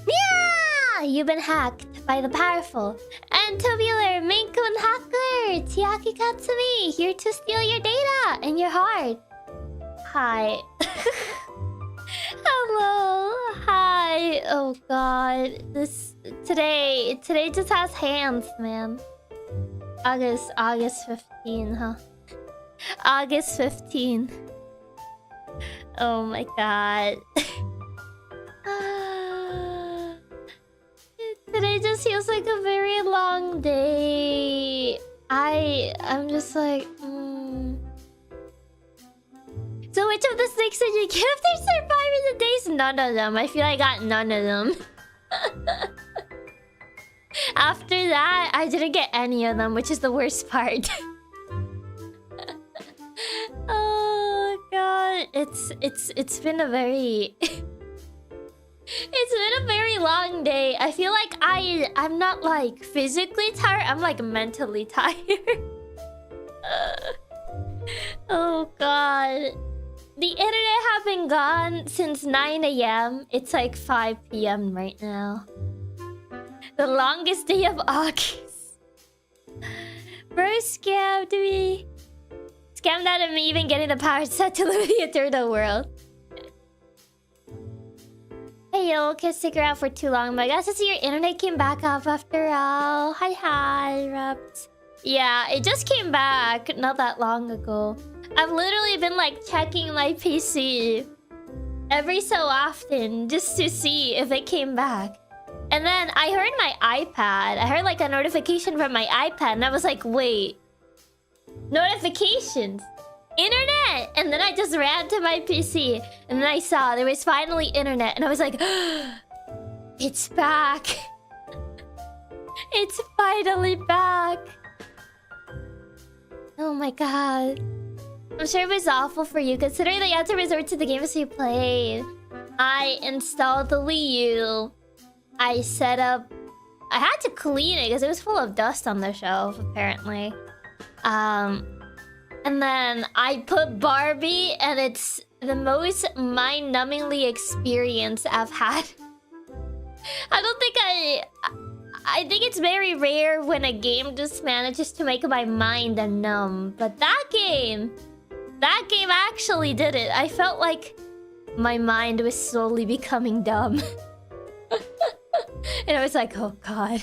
Nyaa! You've been hacked by the powerful and tubular Maine Coon hacker Chiaki Katsumi, here to steal your data and your heart. Hi. Hello. Hi. Oh god. Today just has hands, man. August 15, huh? August 15. Oh my god. Today just feels like a very long day. I'm just like, So which of the 6 did you get after surviving the days? None of them. I feel I got none of them. After that, I didn't get any of them, which is the worst part. Oh god, it's been a very it's been a very long day. I feel like I'm not like physically tired, I'm like mentally tired. Oh god. The internet have been gone since 9 AM. It's like 5 PM right now. The longest day of August. Bro scammed me. Scammed out of me even getting the power set to live in the eternal world. Hey yo, can't stick around for too long, but I guess to see your internet came back up after all. Hi, Raps. Yeah, it just came back not that long ago. I've literally been like checking my PC every so often just to see if it came back. And then I heard my iPad. I heard like a notification from my iPad and I was like, wait. Notifications. Internet! And then I just ran to my PC and then I saw there was finally internet and I was like, it's back. It's finally back. Oh my god. I'm sure it was awful for you considering that you had to resort to the games you played. I installed the Wii U. I set up... I had to clean it because it was full of dust on the shelf, apparently. And then I put Barbie, and it's the most mind-numbingly experience I've had. I don't think I think it's very rare when a game just manages to make my mind numb. But that game actually did it. I felt like my mind was slowly becoming dumb. And I was like, oh god.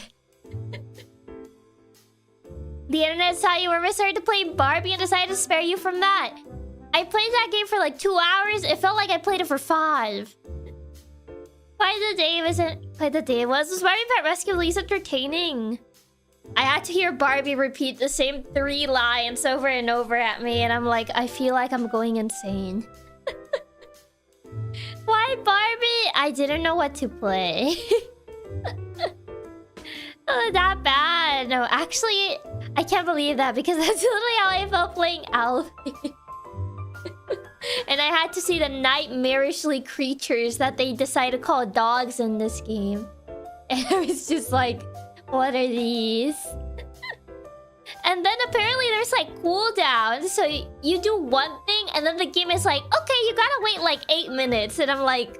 The internet saw you were resorted to play Barbie and decided to spare you from that. I played that game for like 2 hours. It felt like I played it for 5. Was Barbie Pet Rescue at least entertaining? I had to hear Barbie repeat the same 3 lines over and over at me, and I'm like, I feel like I'm going insane. Why Barbie? I didn't know what to play. Oh, that bad. No, actually, I can't believe that because that's literally how I felt playing Alfie. And I had to see the nightmarishly creatures that they decide to call dogs in this game. And I was just like, what are these? And then apparently there's like cooldowns. So you do one thing and then the game is like, okay, you gotta wait like 8 minutes. And I'm like,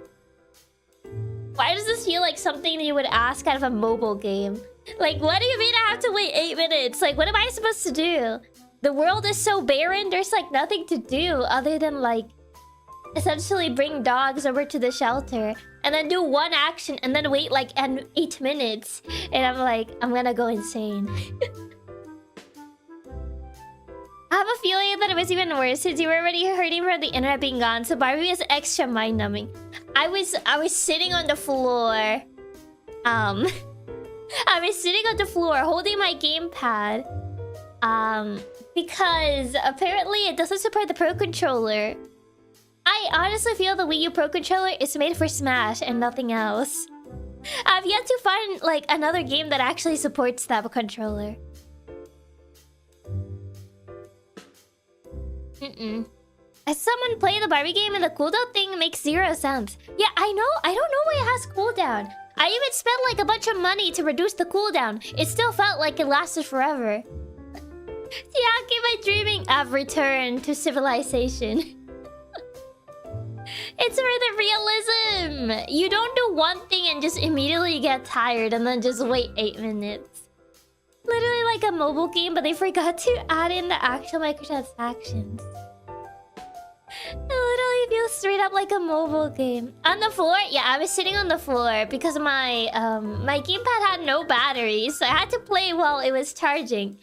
Why does this feel like something you would ask out of a mobile game? Like, what do you mean I have to wait 8 minutes? Like, what am I supposed to do? The world is so barren, there's like nothing to do other than like essentially bring dogs over to the shelter and then do one action and then wait like 8 minutes. And I'm like, I'm gonna go insane. I have a feeling that it was even worse since you were already hurting from the internet being gone, so Barbie is extra mind-numbing. I was sitting on the floor. I was sitting on the floor holding my gamepad. Because apparently it doesn't support the Pro Controller. I honestly feel the Wii U Pro Controller is made for Smash and nothing else. I've yet to find like another game that actually supports that controller. As someone play the Barbie game and the cooldown thing makes 0 sense. Yeah, I know. I don't know why it has cooldown. I even spent like a bunch of money to reduce the cooldown. It still felt like it lasted forever. Chiaki, my dreaming I've returned to civilization. It's for the realism. You don't do one thing and just immediately get tired and then just wait 8 minutes. Literally like a mobile game, but they forgot to add in the actual microtransactions. It literally feels straight up like a mobile game. On the floor? Yeah, I was sitting on the floor because my my gamepad had no batteries, so I had to play while it was charging.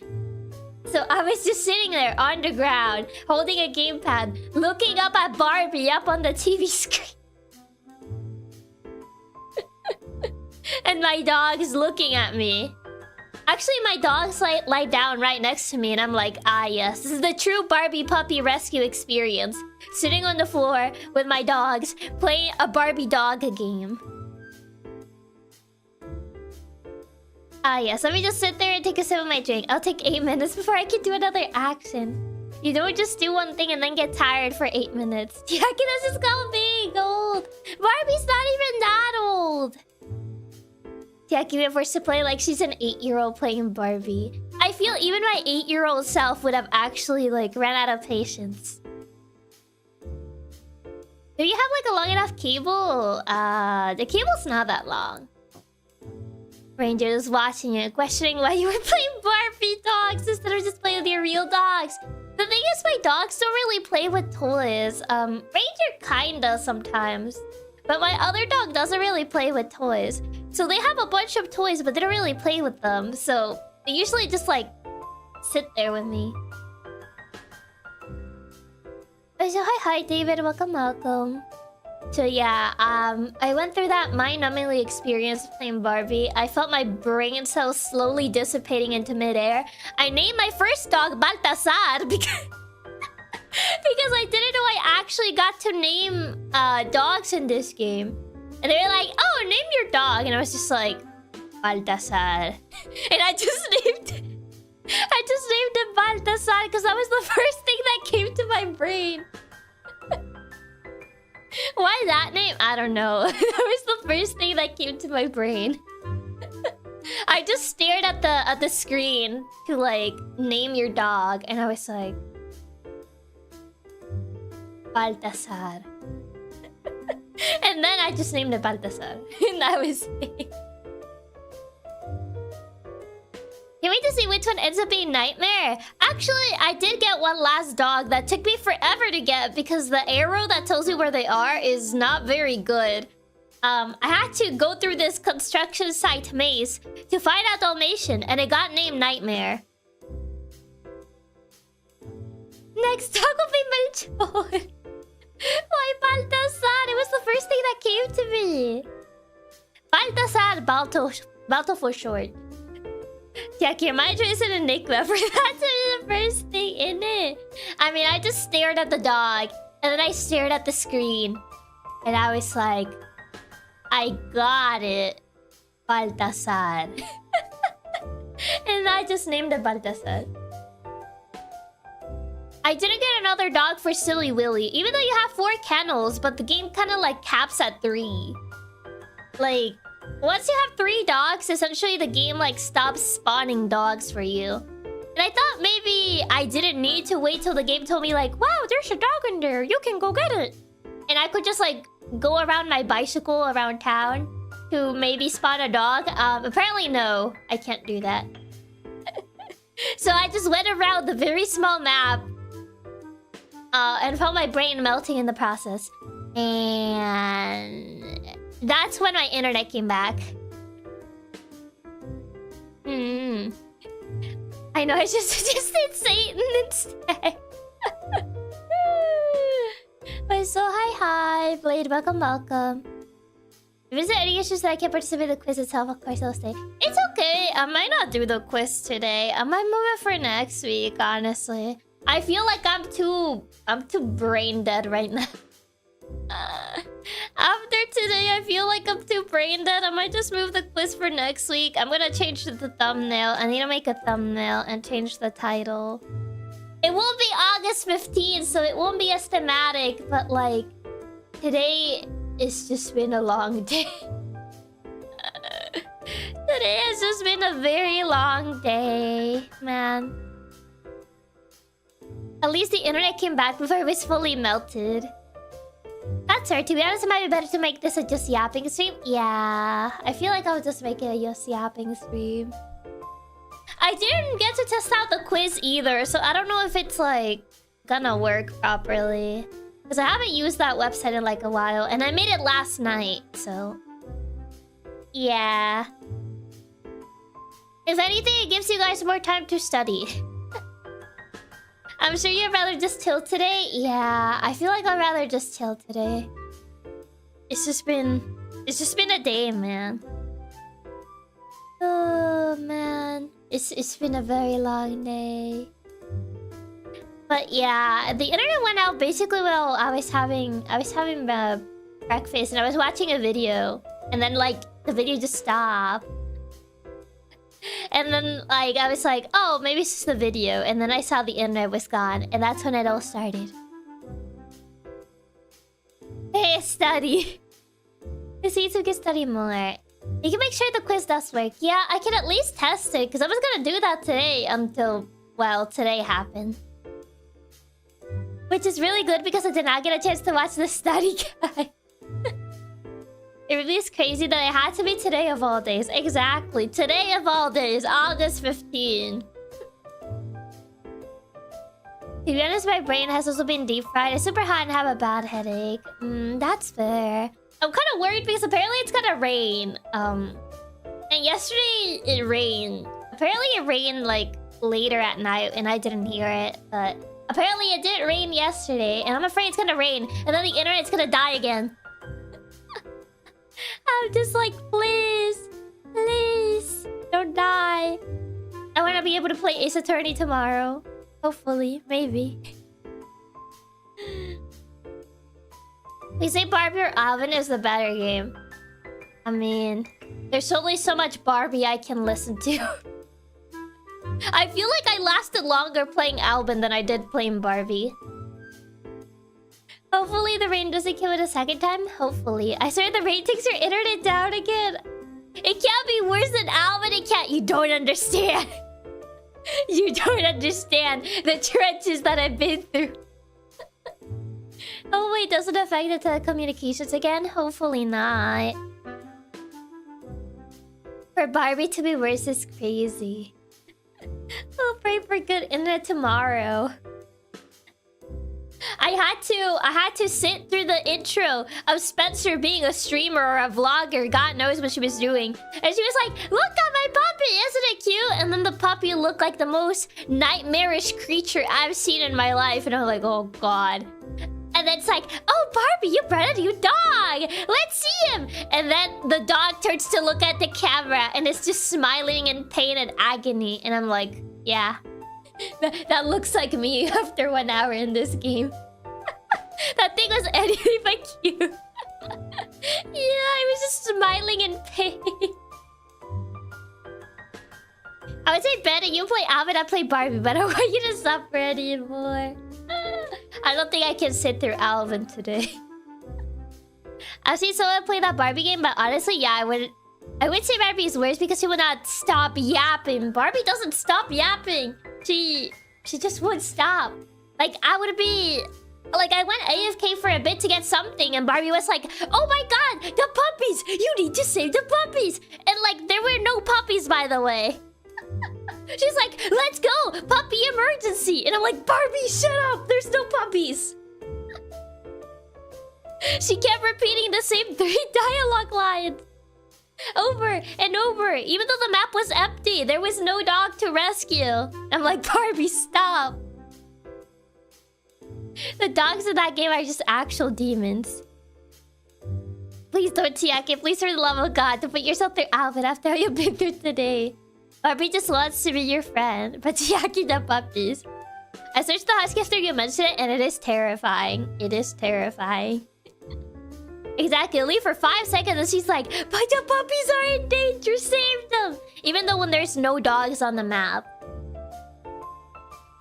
So I was just sitting there on the ground, holding a gamepad, looking up at Barbie up on the TV screen. And my dog is looking at me. Actually, my dog's lie down right next to me, and I'm like, ah yes, this is the true Barbie puppy rescue experience. Sitting on the floor with my dogs, playing a Barbie dog game. Ah yes, let me just sit there and take a sip of my drink. I'll take 8 minutes before I can do another action. You don't just do one thing and then get tired for 8 minutes. Chiaki, this is so big old. Barbie's not even that old. Chiaki, we are forced to play like she's an 8-year-old playing Barbie. I feel even my 8-year-old self would have actually like ran out of patience. Do you have like a long enough cable? The cable's not that long. Ranger is watching it, questioning why you were playing Barbie dogs instead of just playing with your real dogs. The thing is, my dogs don't really play with toys. Ranger kinda sometimes. But my other dog doesn't really play with toys. So they have a bunch of toys, but they don't really play with them. So they usually just like sit there with me. So hi David, welcome. So yeah, I went through that mind-numbingly experience of playing Barbie. I felt my brain cells slowly dissipating into midair. I named my first dog Baltasar because because I didn't know I actually got to name dogs in this game. And they were like, oh, name your dog. And I was just like, Baltasar. And I just named it Baltasar because that was the first thing that came to my brain. Why that name? I don't know. That was the first thing that came to my brain. I just stared at the screen to like name your dog, and I was like, Baltasar. And then I just named it Baltasar, and that was it. Can't wait to see which one ends up being Nightmare. Actually, I did get one last dog that took me forever to get because the arrow that tells you where they are is not very good. I had to go through this construction site maze to find out Dalmatian, and it got named Nightmare. Next dog will be Melchor. Why Baltasar? It was the first thing that came to me. Baltasar, Balto for short. Chiaki, my choice in Enigma for that to be the first thing in it. I mean, I just stared at the dog, and then I stared at the screen, and I was like, I got it, Baltasar. And I just named it Baltasar. I didn't get another dog for Silly Willy, even though you have 4 kennels, but the game kind of like caps at 3. Like, once you have 3 dogs, essentially the game like stops spawning dogs for you. And I thought maybe I didn't need to wait till the game told me like, wow, there's a dog in there, you can go get it. And I could just like go around my bicycle around town. to maybe spawn a dog. Apparently no, I can't do that. So I just went around the very small map. And felt my brain melting in the process. And that's when my internet came back. I know, I just did Satan instead. But so hi, Blade, welcome. If there's any issues that I can't participate in the quiz itself, of course I'll stay. It's okay, I might not do the quiz today. I might move it for next week, honestly. I feel like I'm too brain dead right now. After today, I feel like I'm too brain dead. I might just move the quiz for next week. I'm gonna change the thumbnail. I need to make a thumbnail and change the title. It won't be August 15th, so it won't be as thematic, but like today it's just been a long day. Today has just been a very long day, man. At least the internet came back before it was fully melted. That's her. To be honest, it might be better to make this a just yapping stream. Yeah, I feel like I'll just make it a just yapping stream. I didn't get to test out the quiz either, so I don't know if it's like gonna work properly. Because I haven't used that website in like a while, and I made it last night, so... yeah. If anything, it gives you guys more time to study. I'm sure you'd rather just chill today. Yeah, I feel like I'd rather just chill today. It's just been a day, man. Oh man, it's been a very long day. But yeah, the internet went out basically while I was having breakfast and I was watching a video, and then like the video just stopped. And then, like, I was like, oh, maybe it's just the video. And then I saw the internet was gone. And that's when it all started. Hey, study. Because you can study more. You can make sure the quiz does work. Yeah, I can at least test it. Because I was going to do that today until, well, today happened. Which is really good because I did not get a chance to watch the study guide. It really is crazy that it had to be today of all days. Exactly. Today of all days. August 15. To be honest, my brain has also been deep fried. It's super hot and have a bad headache. That's fair. I'm kind of worried because apparently it's gonna rain. And yesterday it rained. Apparently it rained like later at night and I didn't hear it. But apparently it did rain yesterday. And I'm afraid it's gonna rain. And then the internet's gonna die again. I'm just like, please, don't die. I want to be able to play Ace Attorney tomorrow. Hopefully, maybe. We say Barbie or Alvin is the better game. I mean, there's only so much Barbie I can listen to. I feel like I lasted longer playing Alvin than I did playing Barbie. Hopefully the rain doesn't kill it a second time. Hopefully. I swear the rain takes your internet down again. It can't be worse than Alvin. It can't. You don't understand. You don't understand the trenches that I've been through. Oh wait, doesn't affect the telecommunications again? Hopefully not. For Barbie to be worse is crazy. I'll pray for good internet tomorrow. I had to sit through the intro of Spencer being a streamer or a vlogger. God knows what she was doing. And she was like, look at my puppy, isn't it cute? And then the puppy looked like the most nightmarish creature I've seen in my life. And I'm like, oh god. And then it's like, oh Barbie, you brought a new dog. Let's see him. And then the dog turns to look at the camera and it's just smiling in pain and agony. And I'm like, yeah. That looks like me after 1 hour in this game. That thing was anything but cute. Yeah, I was just smiling in pain. I would say, Betty, you play Alvin, I play Barbie, but I don't want you to suffer anymore. I don't think I can sit through Alvin today. I've seen someone play that Barbie game, but honestly, yeah, I would say Barbie is worse because she would not stop yapping. Barbie doesn't stop yapping. She just wouldn't stop. Like, I would be Like, I went AFK for a bit to get something, and Barbie was like, "Oh my god, the puppies! You need to save the puppies!" And like, there were no puppies, by the way. She's like, "Let's go! Puppy emergency!" And I'm like, "Barbie, shut up! There's no puppies!" She kept repeating the same 3 dialogue lines over and over, even though the map was empty. There was no dog to rescue. I'm like, "Barbie, stop!" The dogs in that game are just actual demons. Please don't, Chiaki. Please, for the love of God, to put yourself through Alvin after how you picked her today. Barbie just wants to be your friend, but Chiaki the puppies. I searched the husky after you mentioned it, and it is terrifying. It is terrifying. Exactly. Only for 5 seconds, and she's like, "But the puppies are in danger. Save them!" Even though when there's no dogs on the map.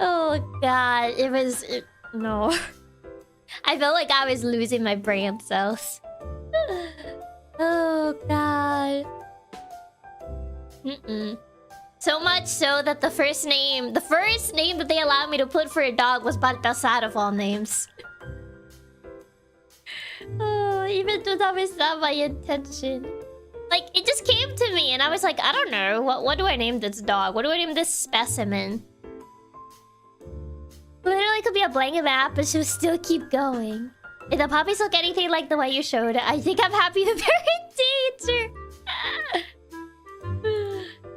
Oh god, it was... No. I felt like I was losing my brain cells. Oh god. So much so that the first name that they allowed me to put for a dog was Baltasar of all names. Oh, even though that was not my intention. Like, it just came to me and I was like, I don't know. What do I name this dog? What do I name this specimen? Literally could be a blank map, but she'll still keep going. If the puppies look anything like the way you showed it, I think I'm happy that they're in danger.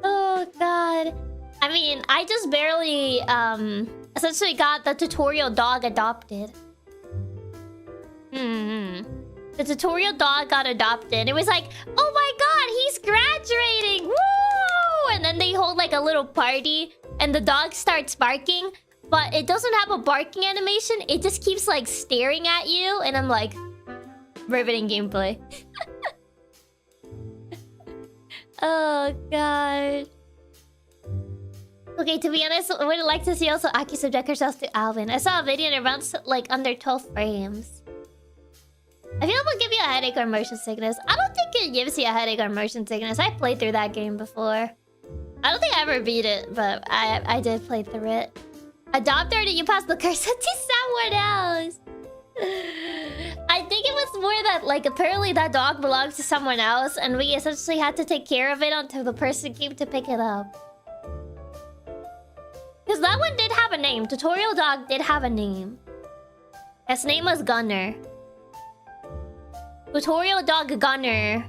Oh god. I mean, I just barely essentially got the tutorial dog adopted. The tutorial dog got adopted. It was like, "Oh my god, he's graduating! Woo!" And then they hold like a little party and the dog starts barking. But it doesn't have a barking animation. It just keeps like staring at you. And I'm like, riveting gameplay. Oh god. Okay, to be honest, I would like to see also Aki subject herself to Alvin. I saw a video and it runs like under 12 frames. I feel it will give you a headache or motion sickness. I don't think it gives you a headache or motion sickness. I played through that game before. I don't think I ever beat it, but I did play through it. Adopt her and you pass the curse to someone else. I think it was more that, like, apparently that dog belongs to someone else, and we essentially had to take care of it until the person came to pick it up. Because that one did have a name. Tutorial dog did have a name. His name was Gunner. Tutorial dog Gunner.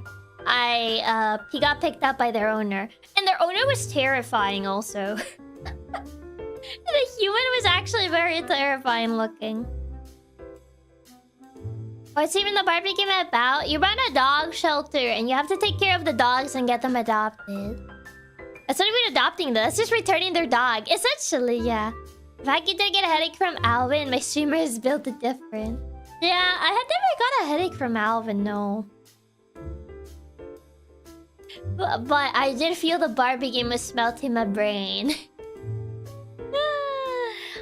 He got picked up by their owner. And their owner was terrifying also. The human was actually very terrifying looking. What's even the Barbie game about? You run a dog shelter and you have to take care of the dogs and get them adopted. That's not even adopting them, that's just returning their dog. Essentially, yeah. If I did get a headache from Alvin, my streamer is built different. Yeah, I had never got a headache from Alvin, no. But I did feel the Barbie game was melting my brain.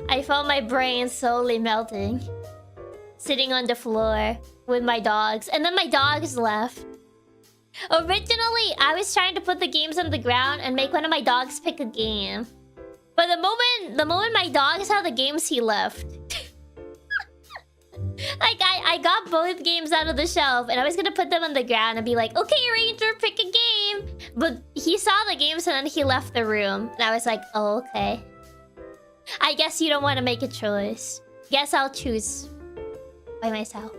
I felt my brain slowly melting. Sitting on the floor with my dogs. And then my dogs left. Originally, I was trying to put the games on the ground and make one of my dogs pick a game. But the moment my dog saw the games, he left. Like, I got both games out of the shelf and I was gonna put them on the ground and be like, "Okay, Ranger, pick a game." But he saw the games and then he left the room. And I was like, "Oh, okay. I guess you don't want to make a choice. Guess I'll choose by myself."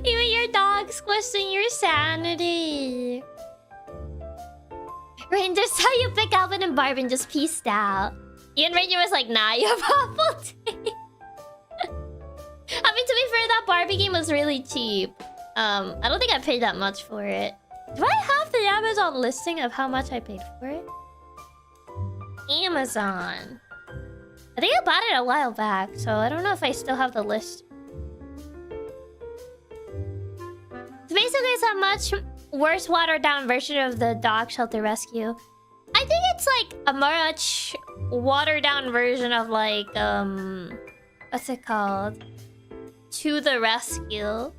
Even your dog's questioning your sanity. Ranger saw you pick Alvin and Barbie and just peaced out. Even Ranger was like, "Nah, you have awful day." I mean, to be fair, that Barbie game was really cheap. I don't think I paid that much for it. Do I have the Amazon listing of how much I paid for it? Amazon. I think I bought it a while back, so I don't know if I still have the list. So basically, it's a much worse, watered down version of the dog shelter rescue. I think it's like a much watered down version of like what's it called? To the rescue.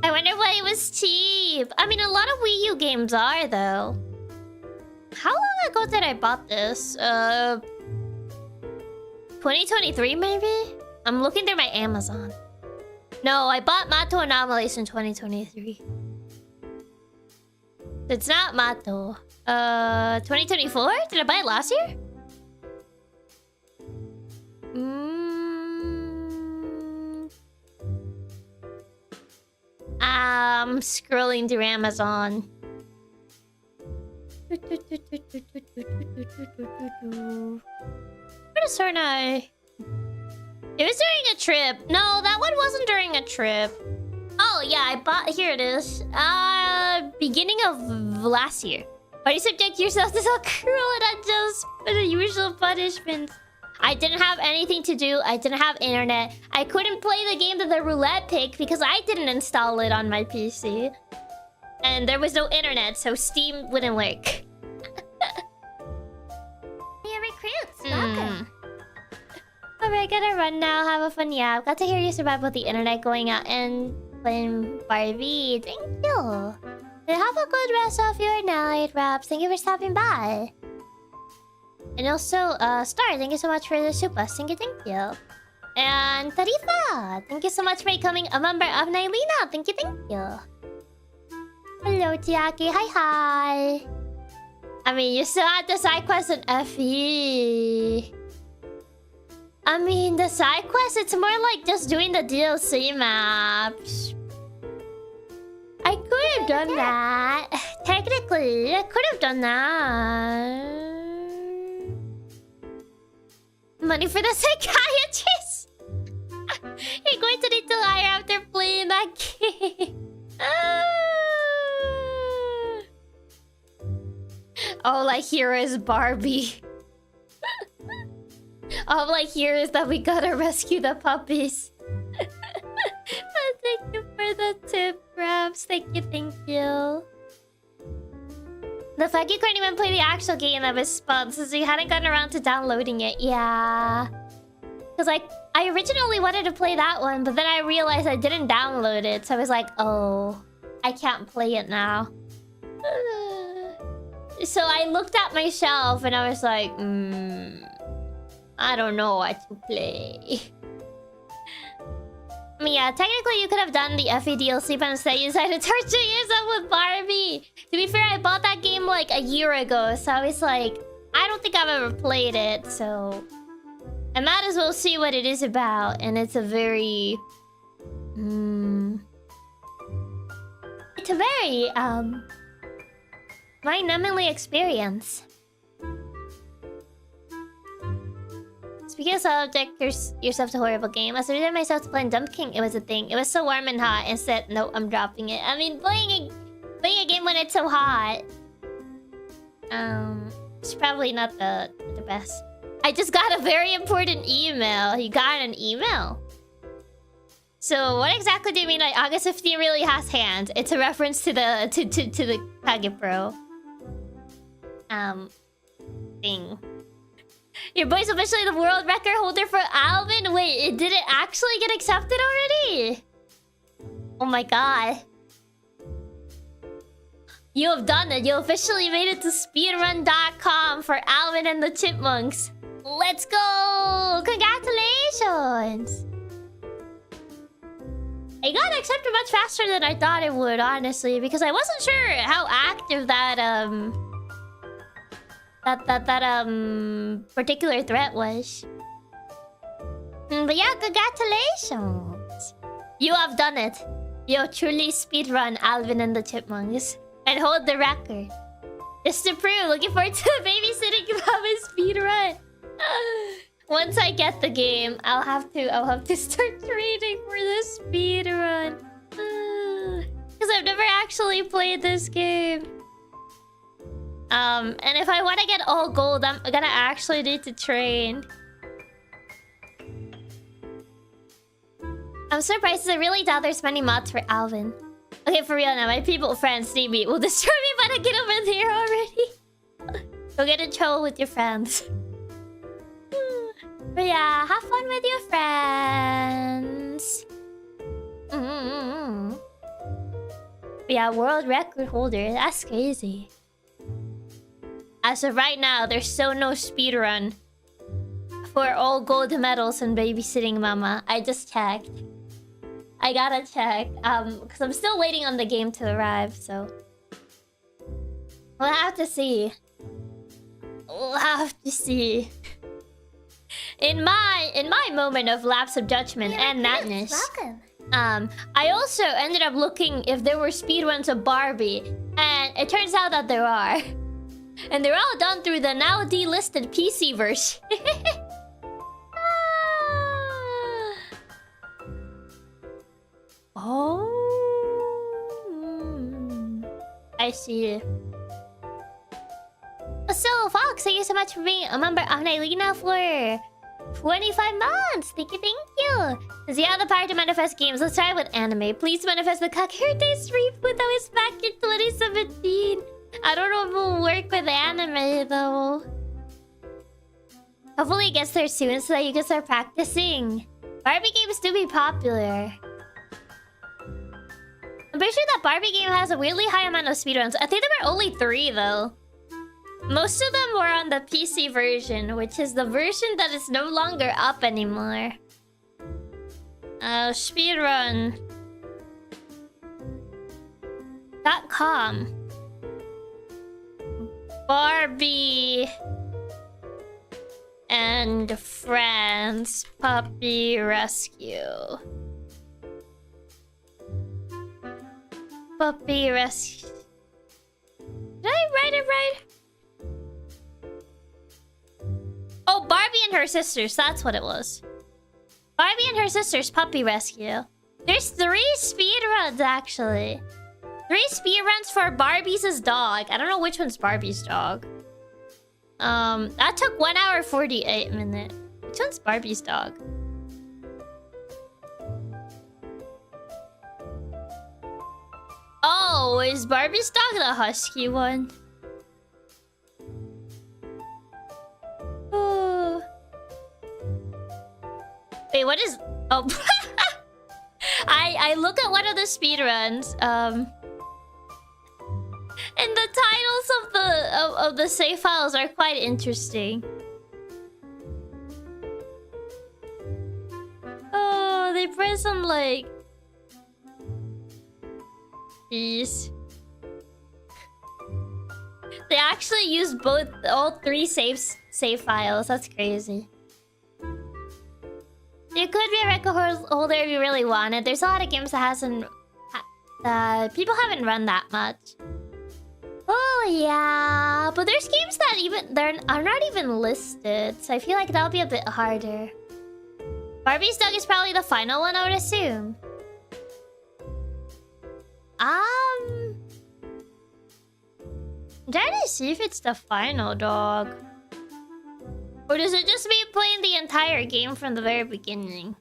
I wonder why it was cheap. I mean, a lot of Wii U games are, though. How long ago that I bought this? 2023 maybe? I'm looking through my Amazon. No, I bought Mato Anomalies in 2023. It's not Mato. 2024? Did I buy it last year? I'm scrolling through Amazon. What is Sornai? It was during a trip. No, that one wasn't during a trip. Oh yeah, I bought. Here it is. Beginning of last year. Why do you subject yourself to so cruel and unjust for the usual punishments? I didn't have anything to do. I didn't have internet. I couldn't play the game that the roulette picked because I didn't install it on my PC. And there was no internet, so Steam wouldn't work. New recruits, welcome. Alright, gotta run now. Have a fun nap. Got to hear you survive with the internet going out and playing Barbie. Thank you. And have a good rest of your night, Raps. Thank you for stopping by. And also, Star, thank you so much for the supas. Thank you. And Tarifa, thank you so much for becoming a member of Nylina. Thank you. Hello, Chiaki. Hi. I mean, you still had the side quest in FE. I mean, the side quest, it's more like just doing the DLC maps. I could have done that. Technically, I could have done that. Money for the psychiatrist. You're going to need to hire after playing that game. All I hear is Barbie. All I hear is that we gotta rescue the puppies. Thank you for the tip, Raps. Thank you. The fact you couldn't even play the actual game that was spun since you hadn't gotten around to downloading it. Yeah. Because I originally wanted to play that one, but then I realized I didn't download it. So I was like, oh, I can't play it now. So I looked at my shelf and I was like, I don't know what to play. I mean, yeah, technically you could have done the FE DLC, but instead you decided to torture yourself with Barbie. To be fair, I bought that game like a year ago, so I was like, I don't think I've ever played it, so I might as well see what it is about. And it's a very... It's a very, mind-numbingly experience. Speaking of subject yourself to a horrible game, I subjected myself to playing Dump King. It was a thing. It was so warm and hot. Instead, no, I'm dropping it. I mean, playing a game when it's so hot, it's probably not the best. I just got a very important email. You got an email? So what exactly do you mean? Like August 15 really has hands? It's a reference to the the Kage Pro thing. Your boy's officially the world record holder for Alvin. Wait, did it actually get accepted already? Oh my god. You have done it. You officially made it to speedrun.com for Alvin and the Chipmunks. Let's go! Congratulations! It got accepted much faster than I thought it would, honestly, because I wasn't sure how active that particular threat was. But yeah, congratulations! You have done it. You have truly speedrun Alvin and the Chipmunks and hold the record. Just to prove, looking forward to babysitting Robin's speedrun. Once I get the game, I'll have to start training for the speedrun. Because I've never actually played this game. And if I want to get all gold, I'm gonna actually need to train. I'm surprised. I really doubt there's many mods for Alvin. Okay, for real now. My people friends need me. Will destroy me if I don't get over there already. Go get in trouble with your friends. But yeah, have fun with your friends. But yeah, world record holder. That's crazy. as of right now, there's still no speedrun for all gold medals and babysitting mama. I just checked. I gotta check. Because I'm still waiting on the game to arrive, so... We'll have to see. We'll have to see. In my moment of lapse of judgment and madness, Welcome. I also ended up looking if there were speedruns of Barbie, and it turns out that there are. And they're all done through the now delisted PC version. Oh, I see. So, Fox, thank you so much for being a member of Nylina for 25 months. Thank you. Since you have the power to manifest games, let's try with anime. Please manifest the Kakirtes reboot that was back in 2017. I don't know if it'll work with anime, though. Hopefully it gets there soon so that you can start practicing. Barbie games do be popular. I'm pretty sure that Barbie game has a weirdly high amount of speedruns. I think there were only 3, though. Most of them were on the PC version, which is the version that is no longer up anymore. Speedrun.com. Barbie and Friends Puppy Rescue. Puppy Rescue. Did I write it right? Oh, Barbie and her sisters. That's what it was. Barbie and her sisters Puppy Rescue. There's 3 speedruns, actually. 3 speedruns for Barbie's dog. I don't know which one's Barbie's dog. That took 1 hour 48 minutes. Which one's Barbie's dog? Oh, is Barbie's dog the husky one? Oh. Wait, what is... Oh. I look at one of the speedruns, and the titles of the save files are quite interesting. Oh, they press on like... Jeez. They actually use all 3 save files. That's crazy. You could be a record holder if you really wanted. There's a lot of games that people haven't run that much. Oh yeah, but there's games that are not even listed, so I feel like that'll be a bit harder. Barbie's dog is probably the final one, I would assume. I'm trying to see if it's the final dog. Or does it just mean playing the entire game from the very beginning?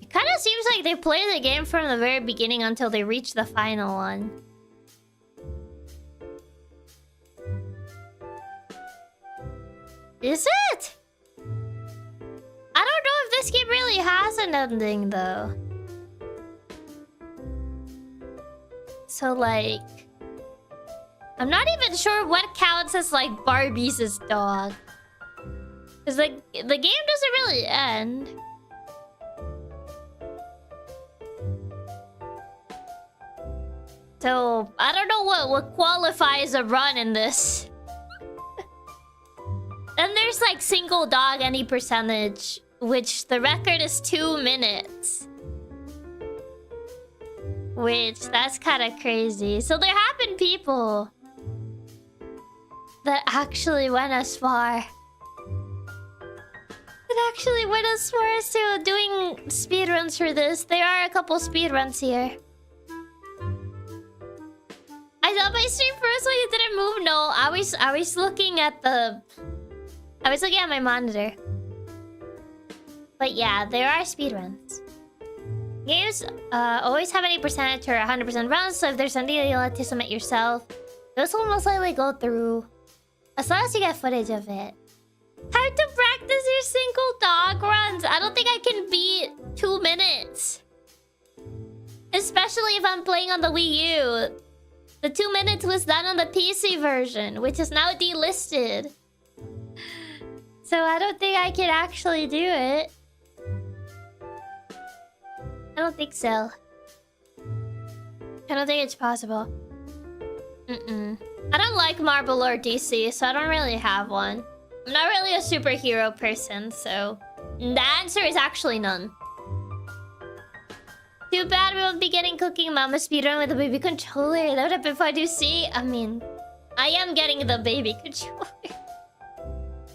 It kind of seems like they play the game from the very beginning until they reach the final one. Is it? I don't know if this game really has an ending, though. So, like... I'm not even sure what counts as, like, Barbie's dog. Because, like, the game doesn't really end. So, I don't know what qualifies a run in this. Then there's, like, single dog any percentage, which the record is 2 minutes. Which, that's kind of crazy. So there have been people that actually went as far. That actually went as far as to doing speedruns for this. There are a couple speedruns here. I thought my stream first when you didn't move. No, I was looking at the... I was looking at my monitor. But yeah, there are speedruns. Games always have any percentage or 100% runs, so if there's something that you'll have to submit yourself, those will most likely go through. As long as you get footage of it. How to practice your single dog runs? I don't think I can beat 2 minutes. Especially if I'm playing on the Wii U. The 2 minutes was done on the PC version, which is now delisted. So I don't think I can actually do it. I don't think so. I don't think it's possible. I don't like Marvel or DC, so I don't really have one. I'm not really a superhero person, so... The answer is actually none. Too bad we won't be getting Cooking Mama speedrun with the baby controller. That would have been fun to see. I mean, I am getting the baby controller.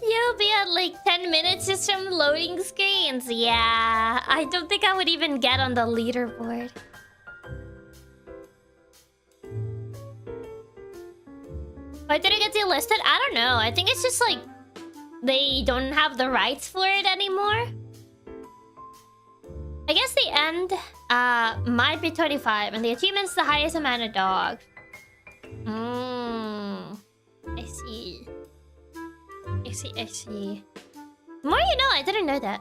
You'll be at like 10 minutes just from loading screens. Yeah, I don't think I would even get on the leaderboard. Why did it get delisted? I don't know. I think it's just like they don't have the rights for it anymore. I guess the end might be 25 and the achievement's the highest amount of dogs. I see. I see. The more you know, I didn't know that.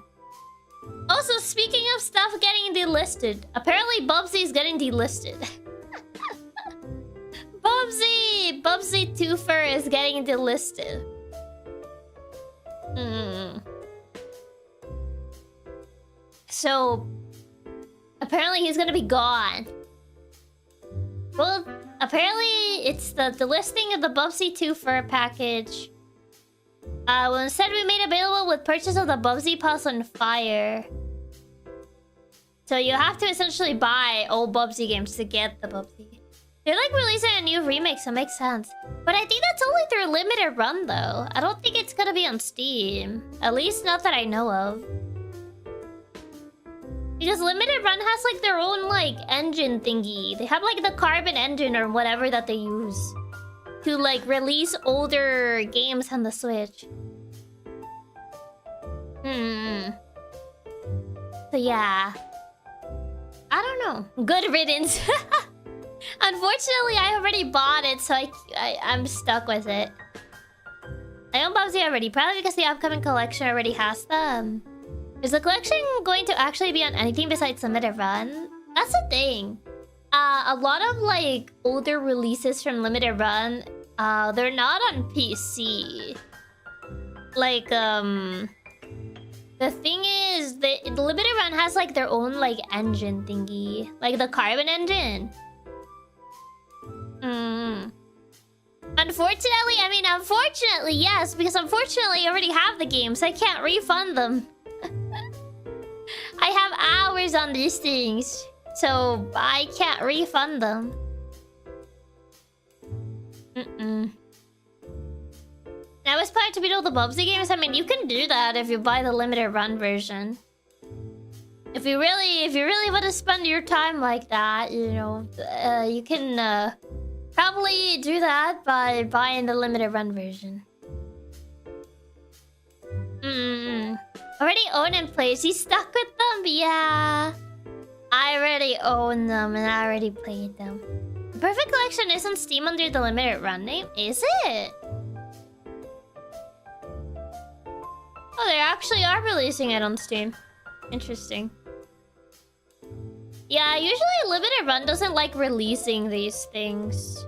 Also, speaking of stuff getting delisted, apparently Bubsy's getting delisted. Bubsy Twofer is getting delisted. So, apparently he's gonna be gone. Well, apparently it's the delisting of the Bubsy Twofer package. Well, instead we made available with purchase of the Bubsy Pulse on Fire. So you have to essentially buy old Bubsy games to get the Bubsy. They're like releasing a new remake, so it makes sense. But I think that's only through limited run though. I don't think it's gonna be on Steam. At least not that I know of. Because limited run has like their own like engine thingy. They have like the carbon engine or whatever that they use to like release older games on the Switch. So yeah. I don't know. Good riddance. Unfortunately, I already bought it, so I'm stuck with it. I own Bubsy already, probably because the upcoming collection already has them. Is the collection going to actually be on anything besides Limited Run? That's the thing. A lot of like older releases from Limited Run, they're not on PC. Like the thing is, the Limited Run has like their own like engine thingy, like the carbon engine. Unfortunately, yes, because unfortunately I already have the games. I can't refund them. I have hours on these things, so I can't refund them. Now it's part to beat all the Bubsy games. I mean, you can do that if you buy the limited run version. If you really want to spend your time like that, you know, you can probably do that by buying the limited run version. Already own and play. Is he stuck with them? Yeah. I already own them and I already played them. The Perfect Collection is on Steam under the limited run name. Is it? Oh, they actually are releasing it on Steam. Interesting. Yeah, usually limited run doesn't like releasing these things.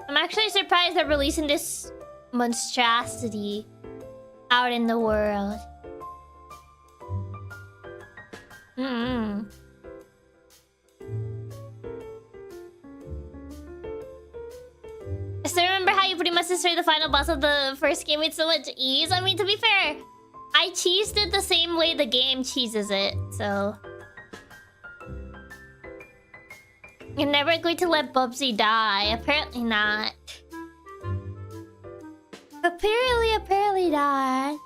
I'm actually surprised they're releasing this monstrosity out in the world. I still remember how you pretty much destroyed the final boss of the first game with so much ease. I mean, to be fair, I cheesed it the same way the game cheeses it, so... You're never going to let Bubsy die. Apparently not. Apparently not.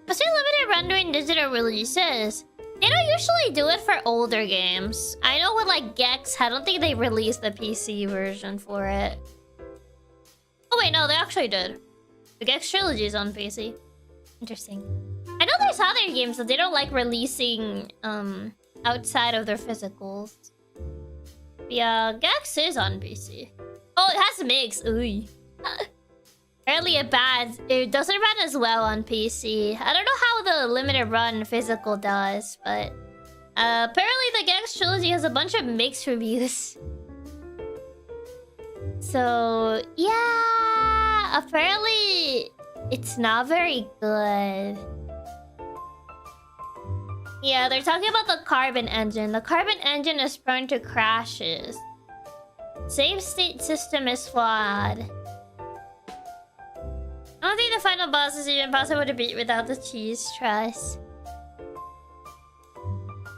What's your limited run during digital releases? They don't usually do it for older games. I know with like Gex, I don't think they released the PC version for it. Oh wait, no, they actually did. The Gex trilogy is on PC. Interesting. I know there's other games that they don't like releasing outside of their physicals. Yeah, Gex is on PC. Oh, it has mix. Ooh. Apparently it doesn't run as well on PC. I don't know how the limited run physical does, but Apparently the Gex trilogy has a bunch of mixed reviews. So yeah, apparently it's not very good. Yeah, they're talking about the carbon engine. The carbon engine is prone to crashes. Save state system is flawed. I don't think the final boss is even possible to beat without the cheese trust.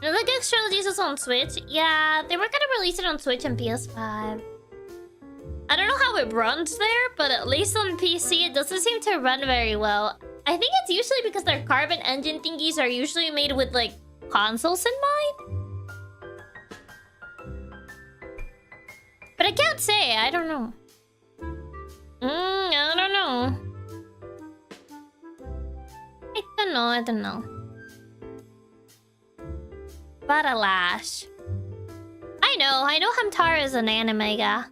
No, the Gex trilogy is on Switch. Yeah, they were gonna release it on Switch and PS5. I don't know how it runs there, but at least on PC it doesn't seem to run very well. I think it's usually because their carbon engine thingies are usually made with like consoles in mind. But I can't say, I don't know. I don't know. I don't know. But alas. I know Hamtaro is an anime guy.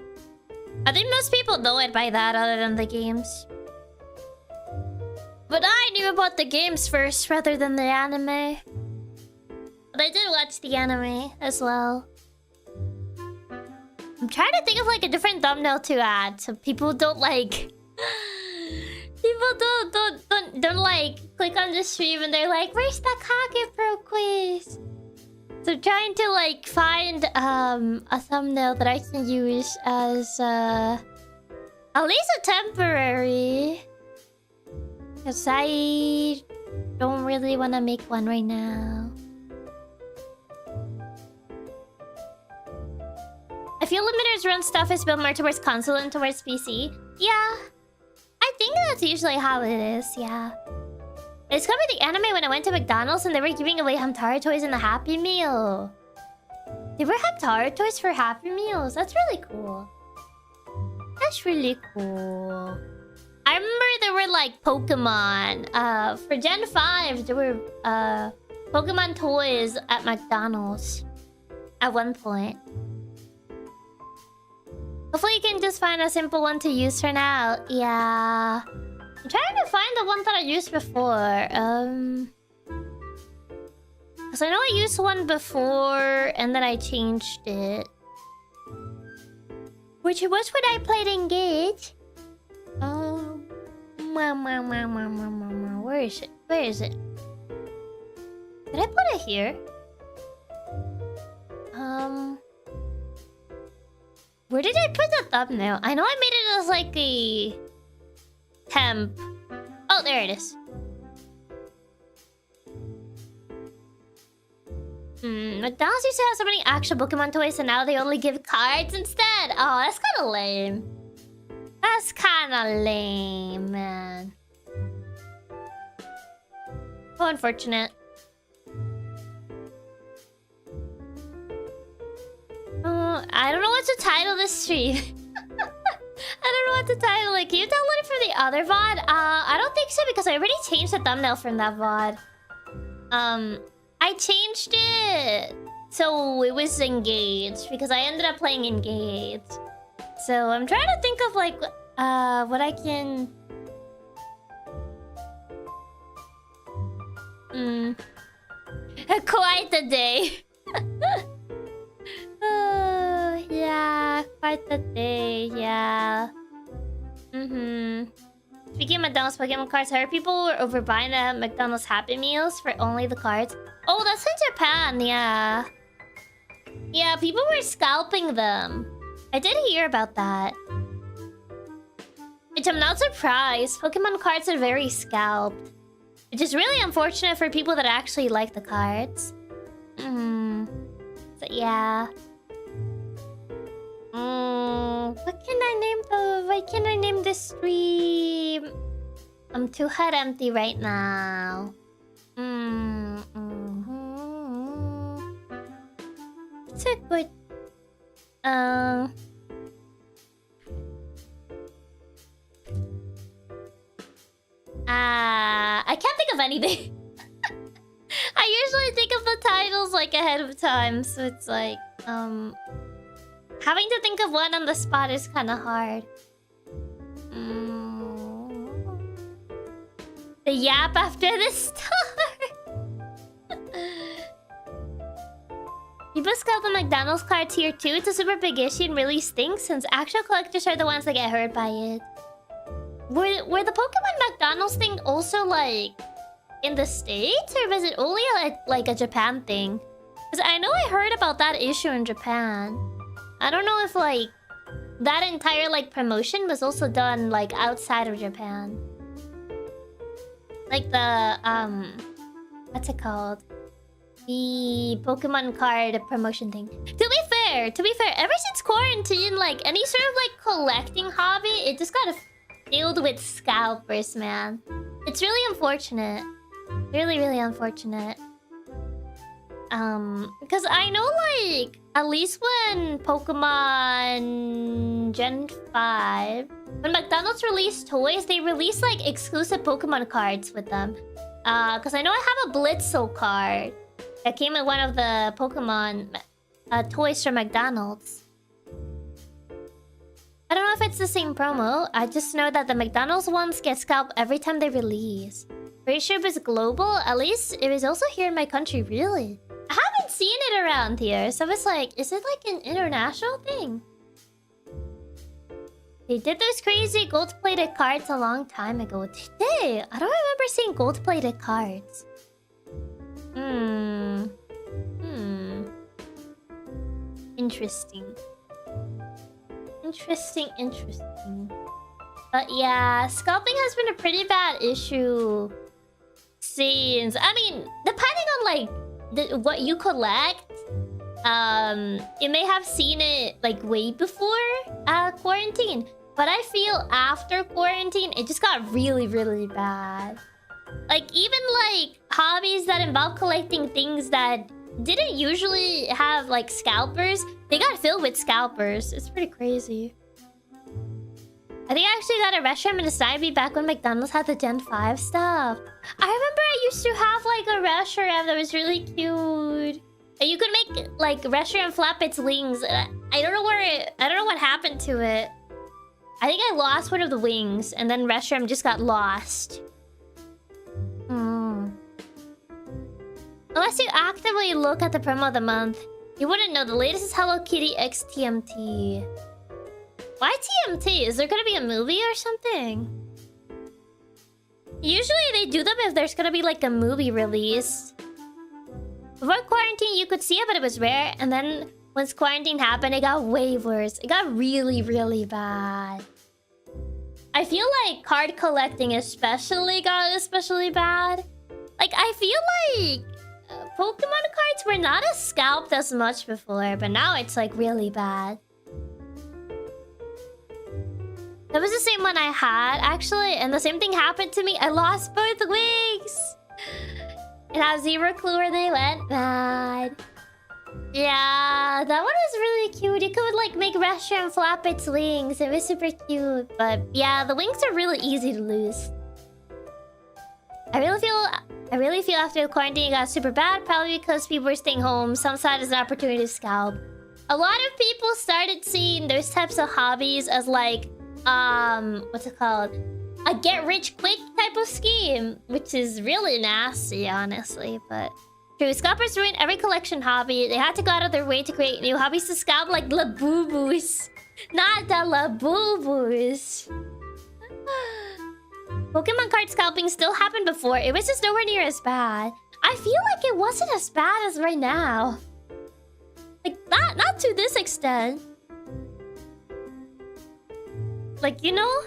I think most people know it by that other than the games. But I knew about the games first rather than the anime. But I did watch the anime as well. I'm trying to think of like a different thumbnail to add so people don't like... people don't like click on the stream and they're like, where's the Kage Pro quiz? So I'm trying to like find a thumbnail that I can use as at least a temporary. Cause I don't really want to make one right now. I feel limiters run stuff is built more towards console and towards PC. Yeah, I think that's usually how it is. Yeah. I discovered the anime when I went to McDonald's and they were giving away Hamtaro toys in the Happy Meal. They were Hamtaro toys for Happy Meals. That's really cool. That's really cool. I remember there were like Pokemon. For Gen 5, there were Pokemon toys at McDonald's at one point. Hopefully you can just find a simple one to use for now. Yeah. I'm trying to find the one that I used before. Cause I know I used one before and then I changed it. Which was when I played Engage. Where is it? Where is it? Did I put it here? Where did I put the thumbnail? I know I made it as like a temp. Oh, there it is. McDonald's used to have so many actual Pokemon toys and now they only give cards instead. Oh, that's kind of lame. That's kind of lame, man. How unfortunate. I don't know what to title this stream. I don't know what to title it. Can you download it from the other VOD? I don't think so because I already changed the thumbnail from that VOD. I changed it so it was Engaged because I ended up playing Engaged. So I'm trying to think of like what I can... Quite the day. Oh, yeah, quite the day, yeah. Speaking of McDonald's Pokemon cards, I heard people were overbuying the McDonald's Happy Meals for only the cards. Oh, that's in Japan, yeah. Yeah, people were scalping them. I did hear about that. Which I'm not surprised. Pokemon cards are very scalped. Which is really unfortunate for people that actually like the cards. So yeah. What can I name this stream? I'm too head empty right now. It's a good... I can't think of anything. I usually think of the titles like ahead of time, so it's like, having to think of one on the spot is kind of hard. The yap after the start. people scalp the McDonald's cards here too. It's a super big issue and really stinks since actual collectors are the ones that get hurt by it. Were the Pokemon McDonald's thing also like in the States, or was it only like a Japan thing? Because I know I heard about that issue in Japan. I don't know if like that entire like promotion was also done like outside of Japan. Like the what's it called? The Pokemon card promotion thing. To be fair, ever since quarantine, like any sort of like collecting hobby, it just got filled with scalpers, man. It's really unfortunate. Really, really unfortunate. Because I know, like, at least when Pokemon Gen 5, when McDonald's released toys, they released, like, exclusive Pokemon cards with them. Because I know I have a Blitzel card that came with one of the Pokemon toys from McDonald's. I don't know if it's the same promo. I just know that the McDonald's ones get scalped every time they release. Pretty sure it was global. At least it was also here in my country, really. I haven't seen it around here, so it's like, is it like an international thing? They did those crazy gold-plated cards a long time ago. Did they? I don't remember seeing gold-plated cards. Interesting. Interesting. But yeah, scalping has been a pretty bad issue since... I mean, depending on like what you collect, you may have seen it like way before quarantine. But I feel after quarantine, it just got really, really bad. Like even like hobbies that involve collecting things that didn't usually have like scalpers, they got filled with scalpers. It's pretty crazy. I think I actually got a restaurant in a Snivy back when McDonald's had the Gen 5 stuff. I remember I used to have like a restaurant that was really cute. And you could make like restaurant flap its wings. I don't know what happened to it. I think I lost one of the wings and then restaurant just got lost. Unless you actively look at the promo of the month, you wouldn't know. The latest is Hello Kitty X TMT. Why TMT? Is there gonna be a movie or something? Usually they do them if there's gonna be like a movie release. Before quarantine, you could see it, but it was rare. And then once quarantine happened, it got way worse. It got really, really bad. I feel like card collecting especially got especially bad. Like, I feel like Pokemon cards were not as scalped as much before, but now it's like really bad. That was the same one I had, actually, and the same thing happened to me. I lost both wings! And I have zero clue where they went. Bad. Yeah, that one was really cute. You could, like, make restaurant flap its wings. It was super cute. But, yeah, the wings are really easy to lose. I really feel after the quarantine it got super bad. Probably because people were staying home. Some saw it as an opportunity to scalp. A lot of people started seeing those types of hobbies as, like... what's it called? A get-rich-quick type of scheme, which is really nasty, honestly, but... True, scalpers ruined every collection hobby. They had to go out of their way to create new hobbies to scalp, like Labubu's. Not the Labubu's. Pokemon card scalping still happened before. It was just nowhere near as bad. I feel like it wasn't as bad as right now. Like, not to this extent. Like, you know?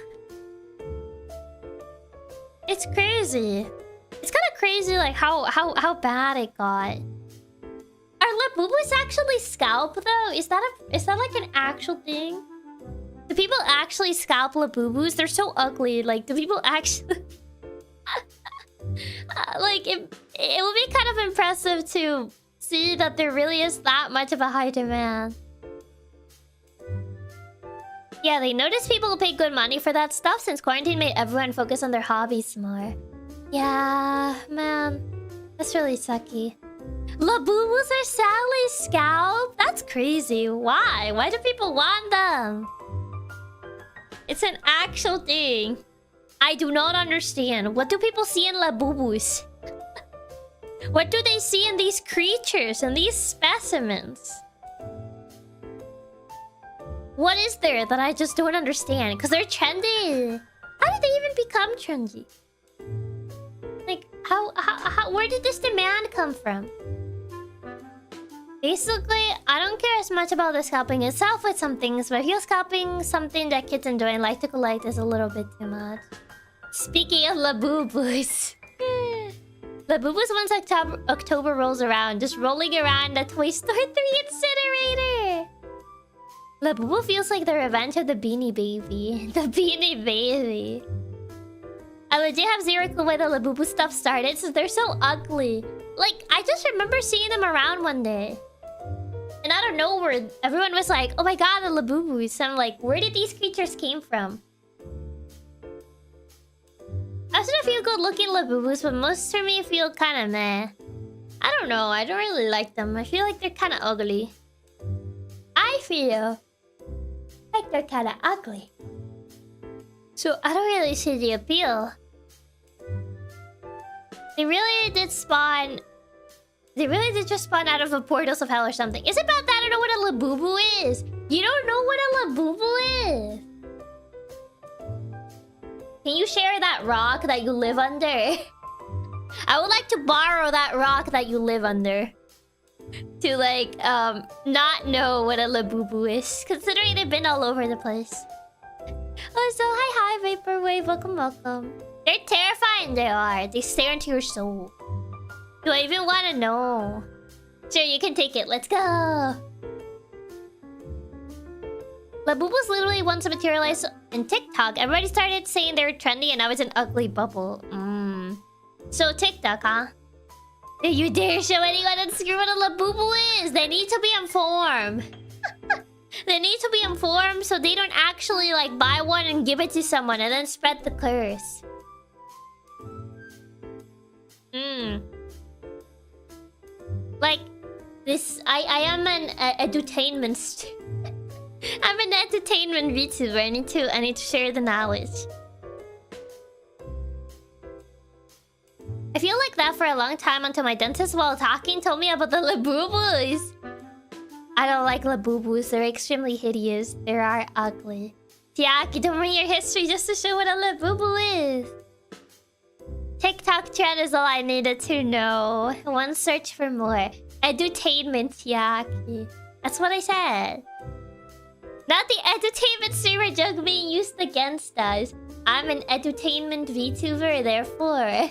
It's crazy. It's kind of crazy, like, how bad it got. Are Labubus actually scalp, though? Is that like an actual thing? Do people actually scalp Labubus? They're so ugly. Like, do people actually... like, it would be kind of impressive to see that there really is that much of a high demand. Yeah, they noticed people pay good money for that stuff since quarantine made everyone focus on their hobbies more. Yeah, man. That's really sucky. Labubus are sadly scalped? That's crazy. Why? Why do people want them? It's an actual thing. I do not understand. What do people see in Labubus? What do they see in these creatures and these specimens? specimens. What is there that I just don't understand? Because they're trendy. How did they even become trendy? Like, how, where did this demand come from? Basically, I don't care as much about the scalping itself with some things, but I feel scalping something that kids enjoy and like to collect is a little bit too much. Speaking of Labubu's. Labubu's once October rolls around, just rolling around the Toy Store 3 incinerator. Labubu feels like the revenge of the Beanie Baby. The Beanie Baby. I legit have zero clue why the Labubu stuff started since they're so ugly. Like, I just remember seeing them around one day. And out of nowhere, everyone was like, oh my god, the Labubus. And I'm like, where did these creatures came from? I've seen a few good looking Labubus, but most for me feel kind of meh. I don't know, I don't really like them. I feel like they're kind of ugly. I feel like they're kind of ugly. So I don't really see the appeal. They really did spawn... They really did just spawn out of a portals of hell or something. Is it about that? I don't know what a Labubu is. You don't know what a Labubu is? Can you share that rock that you live under? I would like to borrow that rock that you live under. To like, not know what a Labubu is. Considering they've been all over the place. Oh, so hi, Vaporwave. Welcome, welcome. They're terrifying, they are. They stare into your soul. Do I even want to know? Sure, you can take it. Let's go. Labubu's literally once materialized in TikTok. Everybody started saying they were trendy and I was an ugly bubble. So TikTok, huh? Do you dare show anyone on screen what a Labubu is? They need to be informed. They need to be informed so they don't actually like buy one and give it to someone and then spread the curse. Like this, I am an edutainment. I'm an entertainment VTuber. I need to share the knowledge. I feel like that for a long time until my dentist while talking told me about the Labubus. I don't like Labubus. They're extremely hideous. They are ugly. Chiaki, don't bring your history just to show what a Labubu is. TikTok trend is all I needed to know. One search for more. Edutainment, Chiaki. That's what I said. Not the edutainment streamer joke being used against us. I'm an edutainment VTuber, therefore.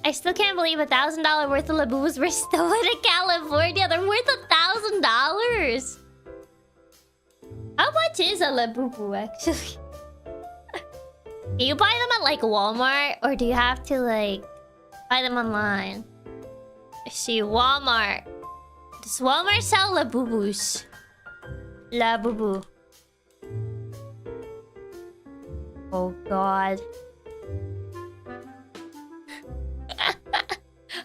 I still can't believe $1,000 worth of Labubus were stolen in California. They're worth $1,000. How much is a Labubu, actually? Do you buy them at like Walmart, or do you have to like buy them online? I see Walmart. Does Walmart sell Labubus? Labubu. Oh god.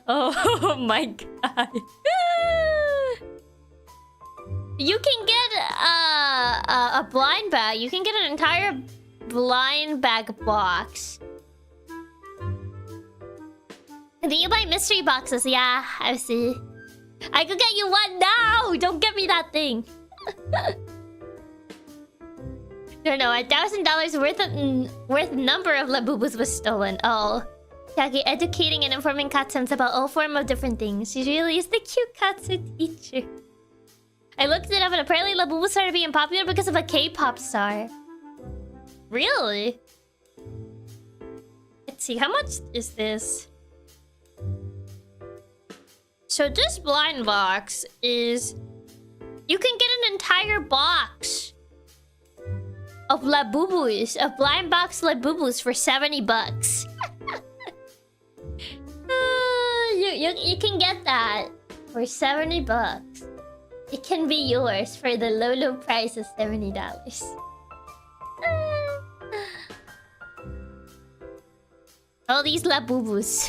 Oh my god. You can get a blind bag. You can get an entire blind bag box. And then you buy mystery boxes. Yeah, I see. I could get you one now. Don't get me that thing. No, $1,000 worth number of Labubus was stolen. Oh. Chiaki educating and informing Katsums about all form of different things. She really is the cute Katsu teacher. I looked it up and apparently Labubu started being popular because of a K-pop star. Really? Let's see, how much is this? So this blind box is... You can get an entire box of Labubus, of blind box Labubus for $70. You can get that for $70. It can be yours for the low price of $70. All these Labubus.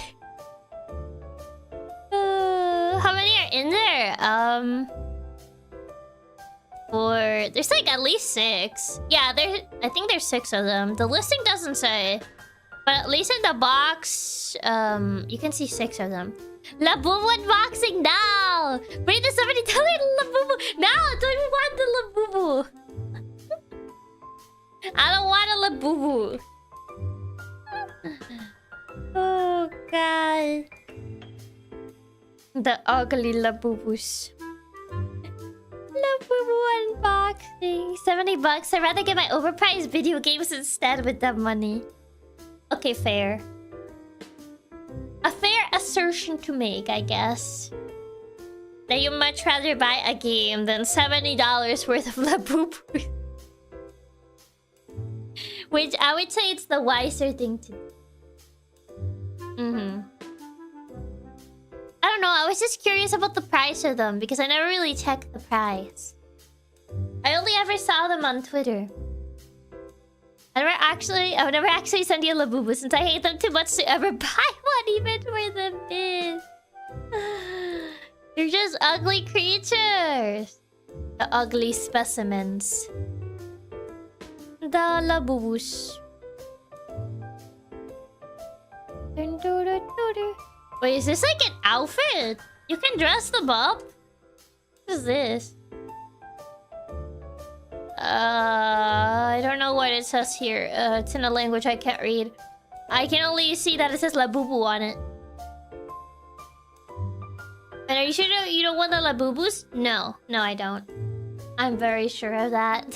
How many are in there? There's like at least 6. Yeah, I think there's 6 of them. The listing doesn't say. But at least in the box, you can see 6 of them. Labubu unboxing now! Bring the $70 Labubu! No! Don't even want the Labubu! I don't want a Labubu! Oh god. The ugly Labubus. Labubu unboxing. $70. I'd rather get my overpriced video games instead with that money. Okay, fair. A fair assertion to make, I guess. That you much rather buy a game than $70 worth of Labubu. Which I would say it's the wiser thing to do. I don't know, I was just curious about the price of them because I never really checked the price. I only ever saw them on Twitter. I would never actually send you a Labubu since I hate them too much to ever buy one even for the bid. They're just ugly creatures. The ugly specimens. The Labubus. Wait, is this like an outfit? You can dress them up? What is this? I don't know what it says here. It's in a language I can't read. I can only see that it says Labubu on it. And are you sure you don't want the Labubus? No. No, I don't. I'm very sure of that.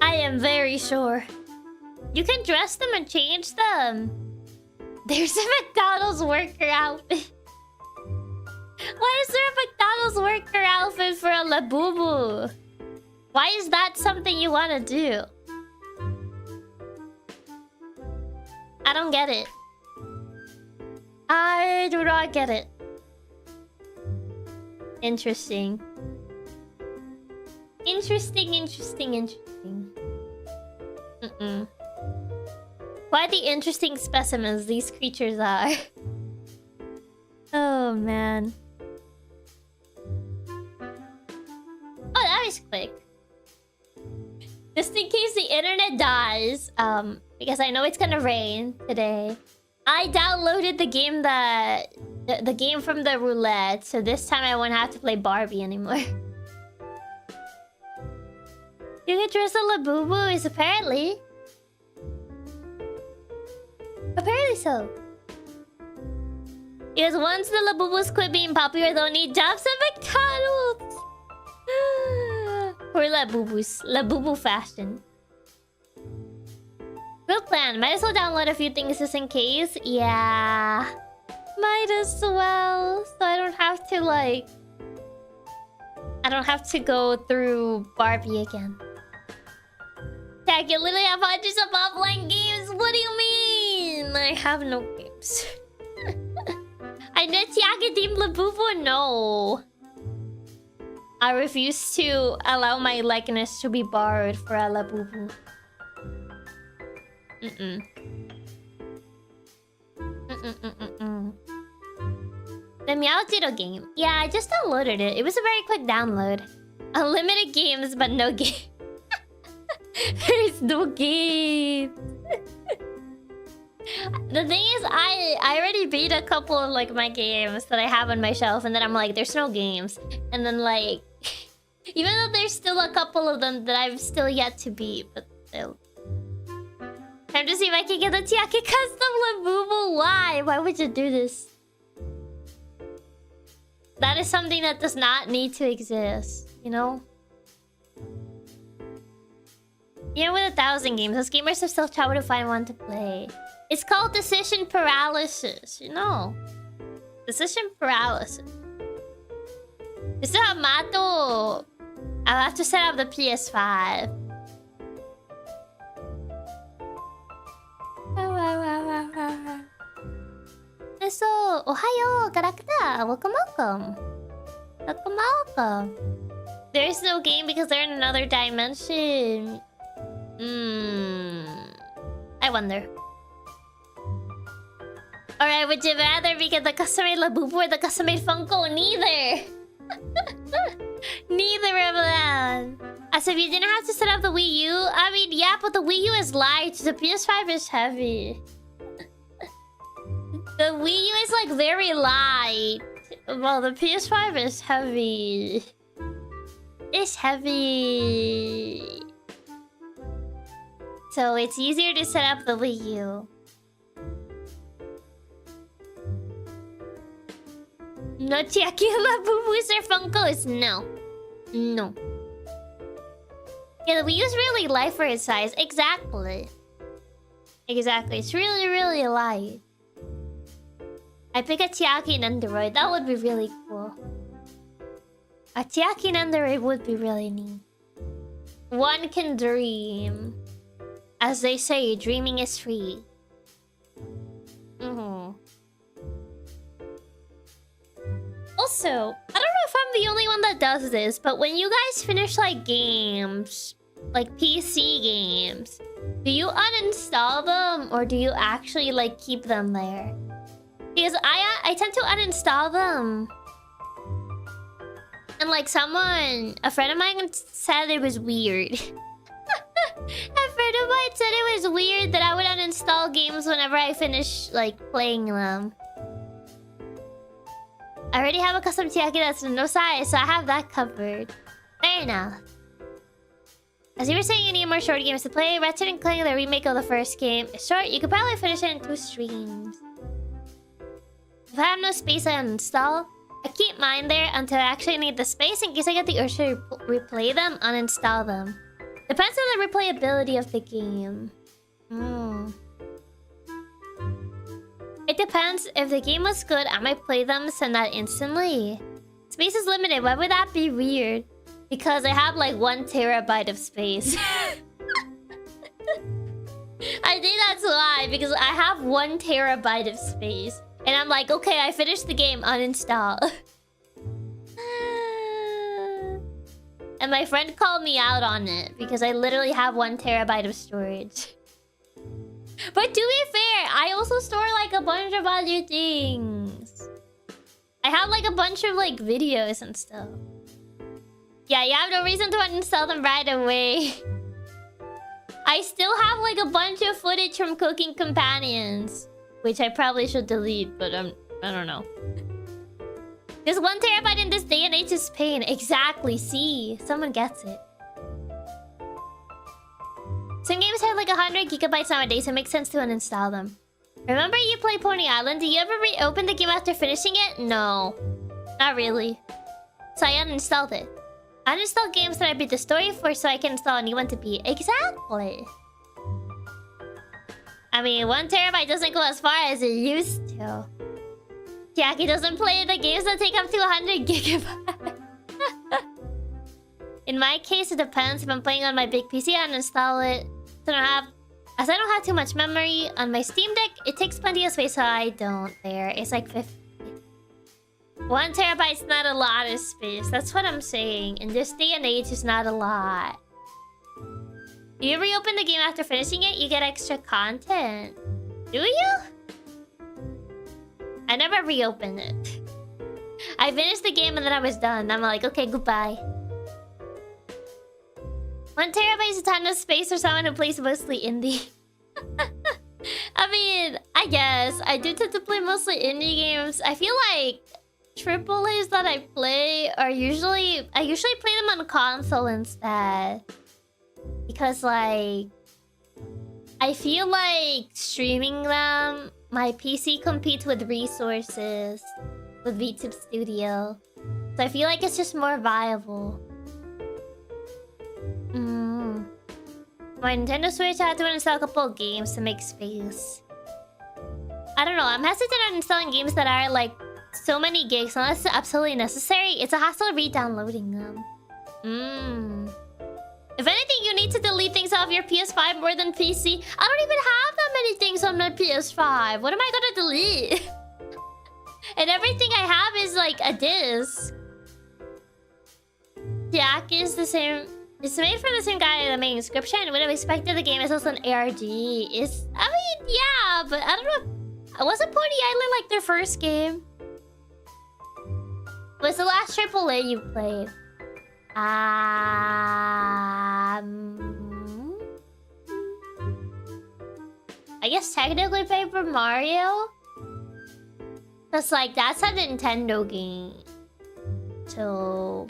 I am very sure. You can dress them and change them. There's a McDonald's worker outfit. Why is there a McDonald's worker outfit for a Labubu? Why is that something you want to do? I don't get it. I do not get it. Interesting. Interesting. Quite the interesting specimens these creatures are. Oh man. Oh, that was quick. Just in case the internet dies, because I know it's gonna rain today, I downloaded the game the game from the roulette, so this time I won't have to play Barbie anymore. You can dress a Labubu is apparently so. Because once the Labubus quit being popular, they'll need jobs at McDonald's. Poor Labubus. Labubu fashion. Good plan. Might as well download a few things just in case. Yeah. Might as well. So I don't have to like... I don't have to go through Barbie again. Tag, you literally have hundreds of offline games. What do you mean? I have no games. I know Chiaki Team Labubu. No. I refuse to allow my likeness to be borrowed for a Labubu. The Meowjiro game. Yeah, I just downloaded it. It was a very quick download. Unlimited games, but no game. There's no game. The thing is, I already beat a couple of like my games that I have on my shelf, and then I'm like, there's no games. And then like, even though there's still a couple of them that I've still yet to beat, but still. Time to see if I can get the Chiaki custom Labubu. Why? Why would you do this? That is something that does not need to exist, you know? Even with 1,000 games, those gamers have still trouble to find one to play. It's called decision paralysis, you know? Decision paralysis. You still have Mato. I'll have to set up the PS5. So, ohayo, character. Welcome. There is no game because they're in another dimension. I wonder. Alright, would you rather get the custom-made Labubu or the custom-made Funko? Neither! Neither of them! A As if you didn't have to set up the Wii U. I mean, yeah, but the Wii U is light. The PS5 is heavy. The Wii U is like very light. Well, the PS5 is heavy. It's heavy. So it's easier to set up the Wii U. No Chiaki Labubus or Funkos? No. No. Yeah, the Wii U is really light for its size. Exactly. Exactly. It's really, really light. I pick a Chiaki Nandoroid. That would be really cool. A Chiaki Nandoroid would be really neat. One can dream. As they say, dreaming is free. Also, I don't know if I'm the only one that does this, but when you guys finish like games, like PC games, do you uninstall them or do you actually like keep them there? Because I tend to uninstall them. And like a friend of mine said it was weird. A friend of mine said it was weird that I would uninstall games whenever I finish like playing them. I already have a custom Chiaki that's no size, so I have that covered. Fair enough. As you were saying, you need more short games to play. Ratchet and Clank, the remake of the first game, is short. You could probably finish it in 2 streams. If I have no space, I uninstall. I keep mine there until I actually need the space in case I get the urge to replay them, uninstall them. Depends on the replayability of the game. It depends. If the game was good, I might play them, send that instantly. Space is limited. Why would that be weird? Because I have like 1 terabyte of space. I think that's why. Because I have 1 terabyte of space. And I'm like, okay, I finished the game, uninstall. And my friend called me out on it because I literally have 1 terabyte of storage. But to be fair, I also store like a bunch of other things. I have like a bunch of like videos and stuff. Yeah, you have no reason to uninstall them right away. I still have like a bunch of footage from Cooking Companions, which I probably should delete, but I don't know. Because 1 terabyte in this day and age is pain. Exactly, see? Someone gets it. Some games have like 100 gigabytes nowadays, so it makes sense to uninstall them. Remember you played Pony Island? Did you ever reopen the game after finishing it? No. Not really. So I uninstalled it. I uninstalled games that I beat the story for so I can install a new one to beat. Exactly. I mean, 1 terabyte doesn't go as far as it used to. Chiaki doesn't play the games that take up to 100 gigabytes. In my case, it depends. If I'm playing on my big PC, I uninstall it. As I don't have too much memory on my Steam Deck, it takes plenty of space, so I don't there. It's like 50. 1 terabyte's not a lot of space. That's what I'm saying. In this day and age, it's not a lot. Do you reopen the game after finishing it? You get extra content. Do you? I never reopened it. I finished the game and then I was done. I'm like, okay, goodbye. 1 terabyte is a ton of space for someone who plays mostly indie. I mean, I guess. I do tend to play mostly indie games. I feel like AAAs that I play are usually... I usually play them on console instead. Because, like... I feel like streaming them... My PC competes with resources. With VTube Studio. So I feel like it's just more viable. My Nintendo Switch, I had to install a couple of games to make space. I don't know, I'm hesitant on installing games that are like so many gigs unless it's absolutely necessary. It's a hassle re-downloading them. If anything, you need to delete things off your PS5 more than PC. I don't even have that many things on my PS5. What am I gonna delete? And everything I have is like a disc. Jack is the same. It's made from the same guy in the main description. Would have expected the game is also an ARG. I mean, yeah, but I don't know. Wasn't Pony Island like their first game? What's the last AAA you played? I guess technically Paper Mario? Cause like that's a Nintendo game. So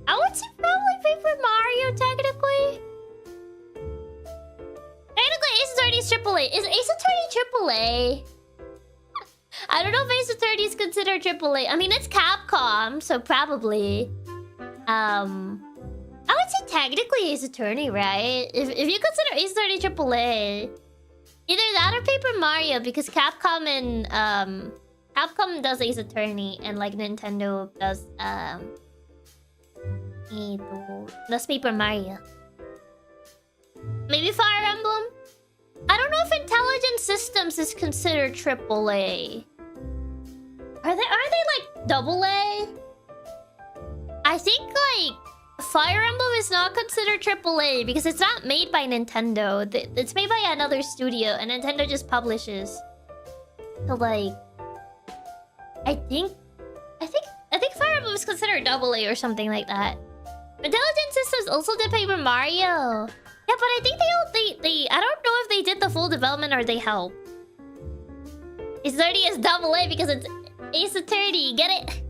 I would say probably Paper Mario technically. Technically Ace Attorney is AAA. Is Ace Attorney AAA? I don't know if Ace Attorney is considered AAA. I mean it's Capcom, so probably. I would say technically Ace Attorney, right? If you consider Ace Attorney AAA, either that or Paper Mario, because Capcom and Capcom does Ace Attorney and like Nintendo does Paper Mario. Maybe Fire Emblem? I don't know if Intelligent Systems is considered AAA. Are they like AA? I think like Fire Emblem is not considered AAA because it's not made by Nintendo. It's made by another studio and Nintendo just publishes. So like I think Fire Emblem is considered AA or something like that. Intelligent Systems also did Paper Mario. Yeah, but I think they I don't know if they did the full development or they helped. Ace Attorney is AA because it's Ace Attorney, get it?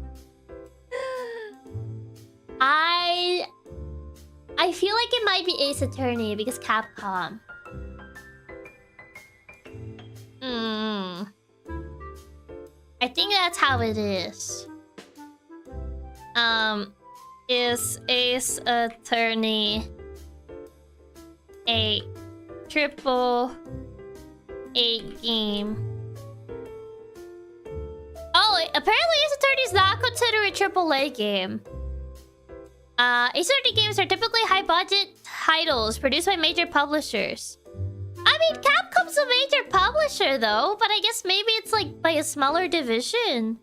I feel like it might be Ace Attorney because Capcom. I think that's how it is. Is Ace Attorney a AAA game? Oh, apparently Ace Attorney is not considered a AAA game. Ace Attorney games are typically high-budget titles produced by major publishers. I mean, Capcom's a major publisher, though, but I guess maybe it's like by a smaller division.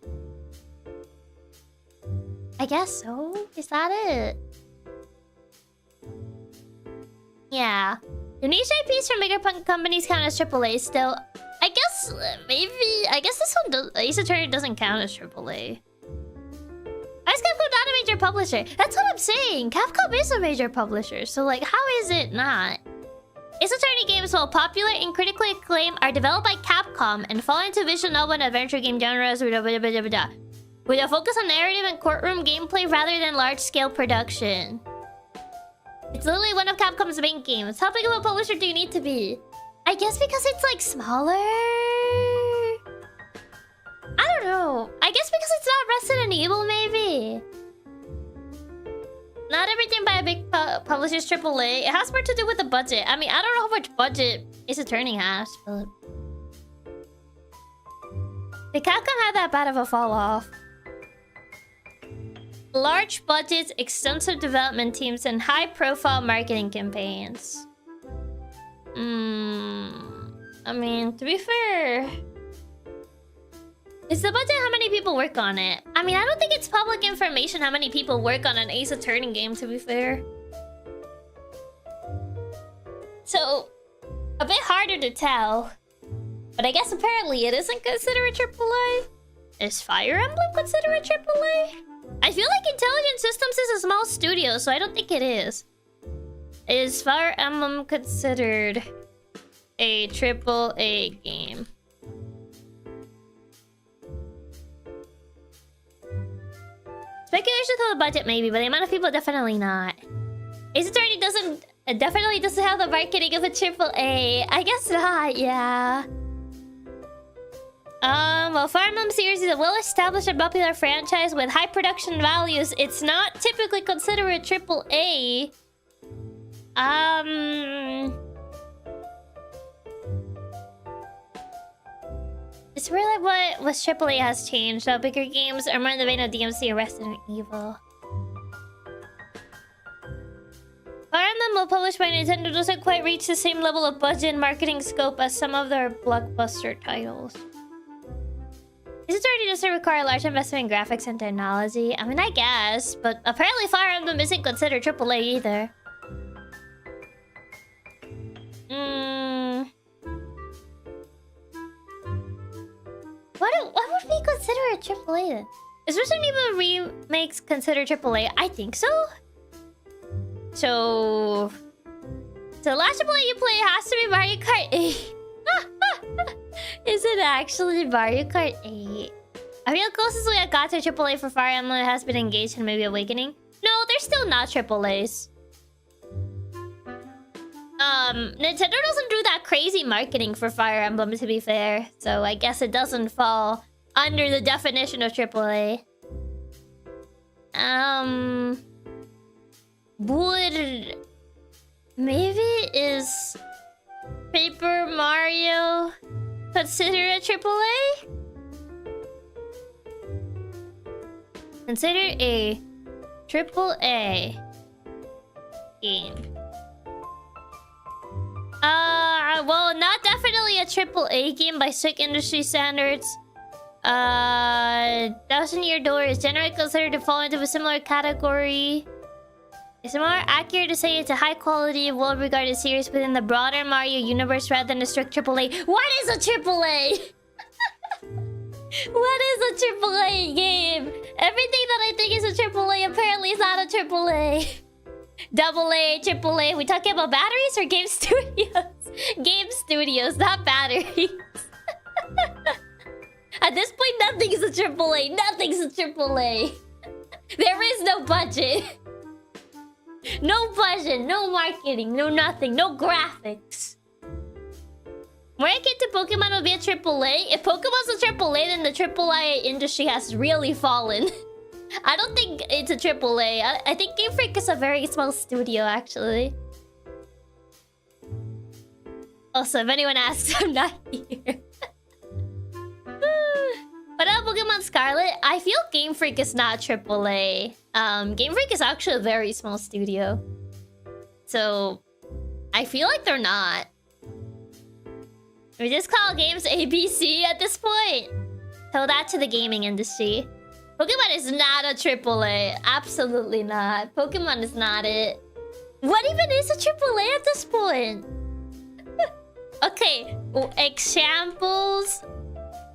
I guess so. Is that it? Yeah. Do niche IPs from bigger companies count as AAA still? I guess maybe. I guess this one does. Ace Attorney doesn't count as AAA. Why is Capcom not a major publisher? That's what I'm saying. Capcom is a major publisher, so like, how is it not? Ace Attorney games, while popular and critically acclaimed, are developed by Capcom and fall into visual novel and adventure game genres with a focus on narrative and courtroom gameplay rather than large-scale production. It's literally one of Capcom's main games. How big of a publisher do you need to be? I guess because it's like smaller? I don't know. I guess because it's not Resident Evil, maybe. Not everything by a big publisher is AAA. It has more to do with the budget. I mean, I don't know how much budget Ace Attorney has, but... Did Capcom have that bad of a fall off? Large budgets, extensive development teams, and high-profile marketing campaigns. I mean, to be fair... Is the budget how many people work on it? I mean, I don't think it's public information how many people work on an Ace Attorney game, to be fair. So, a bit harder to tell. But I guess apparently it isn't considered AAA. Is Fire Emblem considered AAA? I feel like Intelligent Systems is a small studio, so I don't think it is. Is Fire Emblem considered a AAA game? Speculation to the budget maybe, but the amount of people definitely not. Ace Attorney definitely doesn't have the marketing of a AAA. I guess not, yeah. Well, Fire Emblem series is a well-established and popular franchise with high production values. It's not typically considered a AAA. It's really what AAA has changed. Now, bigger games are more in the vein of DMC or Resident Evil. Fire Emblem, well published by Nintendo, doesn't quite reach the same level of budget and marketing scope as some of their blockbuster titles. This already doesn't require a large investment in graphics and technology. I mean, I guess, but apparently Fire Emblem isn't considered AAA either. What would we consider a AAA then? Is Resident Evil remakes considered AAA? I think so. So the last AAA you play has to be Mario Kart 8. Is it actually Mario Kart 8? I feel closest we got to AAA for Fire Emblem has been Engaged and maybe Awakening. No, they're still not AAAs. Nintendo doesn't do that crazy marketing for Fire Emblem, to be fair. So I guess it doesn't fall under the definition of AAA. Would... Maybe is... Paper Mario consider a AAA? Consider a AAA game. Well, not definitely a AAA game by strict industry standards. Thousand Year Door is generally considered to fall into a similar category. It's more accurate to say it's a high-quality, well-regarded series within the broader Mario universe rather than a strict AAA. What is a AAA? What is a AAA game? Everything that I think is a AAA apparently is not a AAA. Double A, AAA. We talking about batteries or game studios? Game studios, not batteries. At this point, nothing is a AAA. Nothing's a AAA. There is no budget. No budget, no marketing, no nothing, no graphics. When I get to Pokemon will be a AAA. If Pokemon's a AAA, then the AAA industry has really fallen. I don't think it's a AAA. I think Game Freak is a very small studio, actually. Also, if anyone asks, I'm not here. But Pokemon Scarlet, I feel Game Freak is not AAA. Game Freak is actually a very small studio. So, I feel like they're not. We just call games ABC at this point. Tell that to the gaming industry. Pokemon is not a AAA. Absolutely not. Pokemon is not it. What even is a AAA at this point? Okay, examples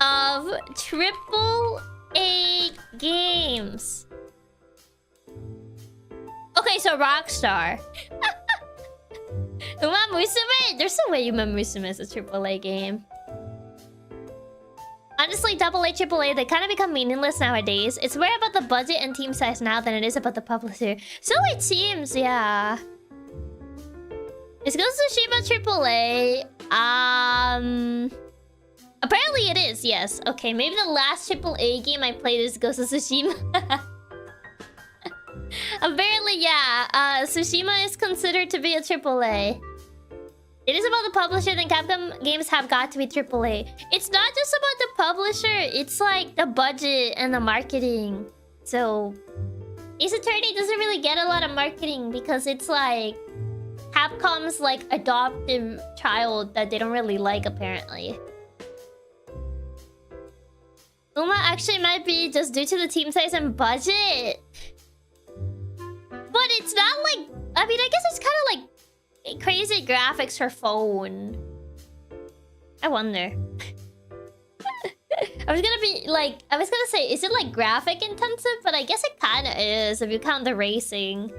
of AAA games. Okay, so Rockstar. Uma Musume? There's no way Uma Musume is a AAA game. Honestly, AA, AAA, they kind of become meaningless nowadays. It's more about the budget and team size now than it is about the publisher. So it seems, yeah. Is Ghost of Tsushima AAA? Apparently it is, yes. Okay, maybe the last AAA game I played is Ghost of Tsushima. Apparently, yeah. Tsushima is considered to be a AAA. It is about the publisher, then Capcom games have got to be AAA. It's not just about the publisher, it's like the budget and the marketing. So, Ace Attorney doesn't really get a lot of marketing because it's like Capcom's like adoptive child that they don't really like, apparently. Uma actually might be just due to the team size and budget. But it's not like... I mean, I guess it's kind of like crazy graphics for phone. I wonder. I was gonna say, is it like graphic intensive? But I guess it kind of is if you count the racing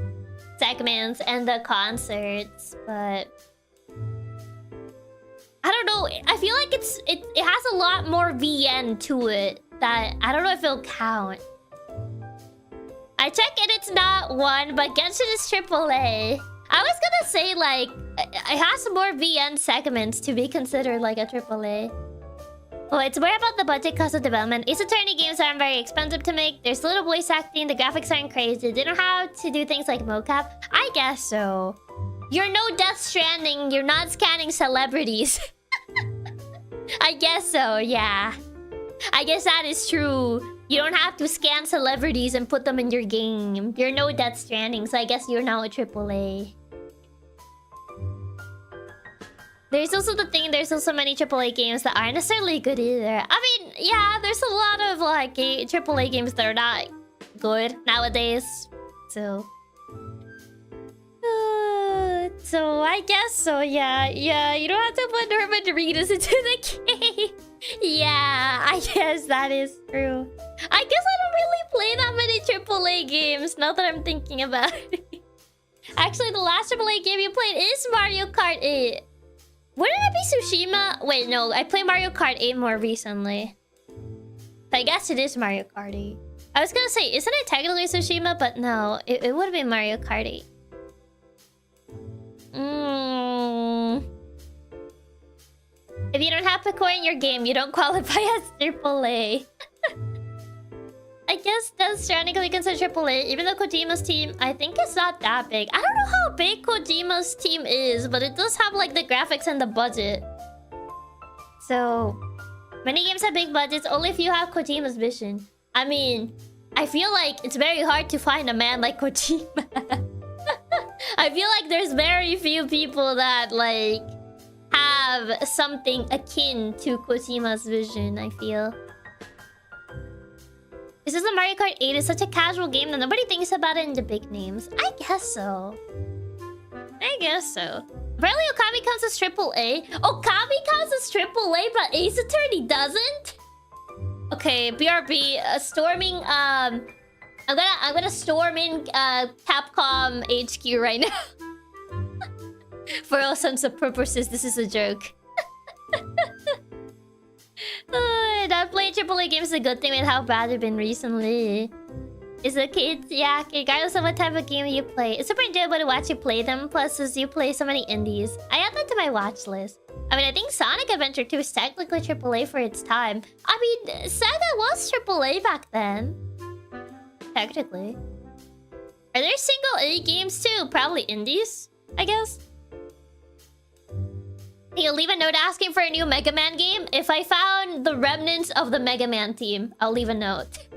segments and the concerts. But I don't know. I feel like it has a lot more VN to it that I don't know if it'll count. I check and it's not one, but Genshin is AAA. I was gonna say, like, it has more VN segments to be considered like a AAA. Oh, it's more about the budget cost of development. Ace Attorney games aren't very expensive to make. There's little voice acting, the graphics aren't crazy. They don't have to do things like mocap. I guess so. You're no Death Stranding, you're not scanning celebrities. I guess so, yeah. I guess that is true. You don't have to scan celebrities and put them in your game. You're no Death Stranding, so I guess you're now a AAA. There's also the thing, there's also many AAA games that aren't necessarily good either. I mean, yeah, there's a lot of like AAA games that are not good nowadays. So I guess so, yeah. Yeah, you don't have to put Norman Reedus into the game. Yeah, I guess that is true. I guess I don't really play that many AAA games now that I'm thinking about it. Actually, the last AAA game you played is Mario Kart 8. Wouldn't it be Tsushima? Wait, no. I played Mario Kart 8 more recently. I guess it is Mario Kart 8. I was gonna say, isn't it technically Tsushima? But no, it would have been Mario Kart 8. If you don't have Picor in your game, you don't qualify as AAA. I guess Death Stranding can be considered AAA, even though Kojima's team, I think it's not that big. I don't know how big Kojima's team is, but it does have like the graphics and the budget. So, many games have big budgets only if you have Kojima's vision. I mean, I feel like it's very hard to find a man like Kojima. I feel like there's very few people that like have something akin to Kojima's vision, I feel. Is this a Mario Kart 8 is such a casual game that nobody thinks about it in the big names? I guess so. I guess so. Apparently Okami counts as AAA. Okami counts as AAA, but Ace Attorney doesn't? Okay, BRB, storming, I'm gonna storm in Capcom HQ right now. For all sense of purposes, this is a joke. Not playing AAA games is a good thing with how bad they've been recently. It's okay, yeah, regardless of what type of game you play. It's super enjoyable to watch you play them, plus as you play so many indies. I add that to my watch list. I mean, I think Sonic Adventure 2 is technically AAA for its time. I mean, Sega was AAA back then. Technically. Are there single A games too? Probably indies, I guess. You'll leave a note asking for a new Mega Man game. If I found the remnants of the Mega Man team, I'll leave a note.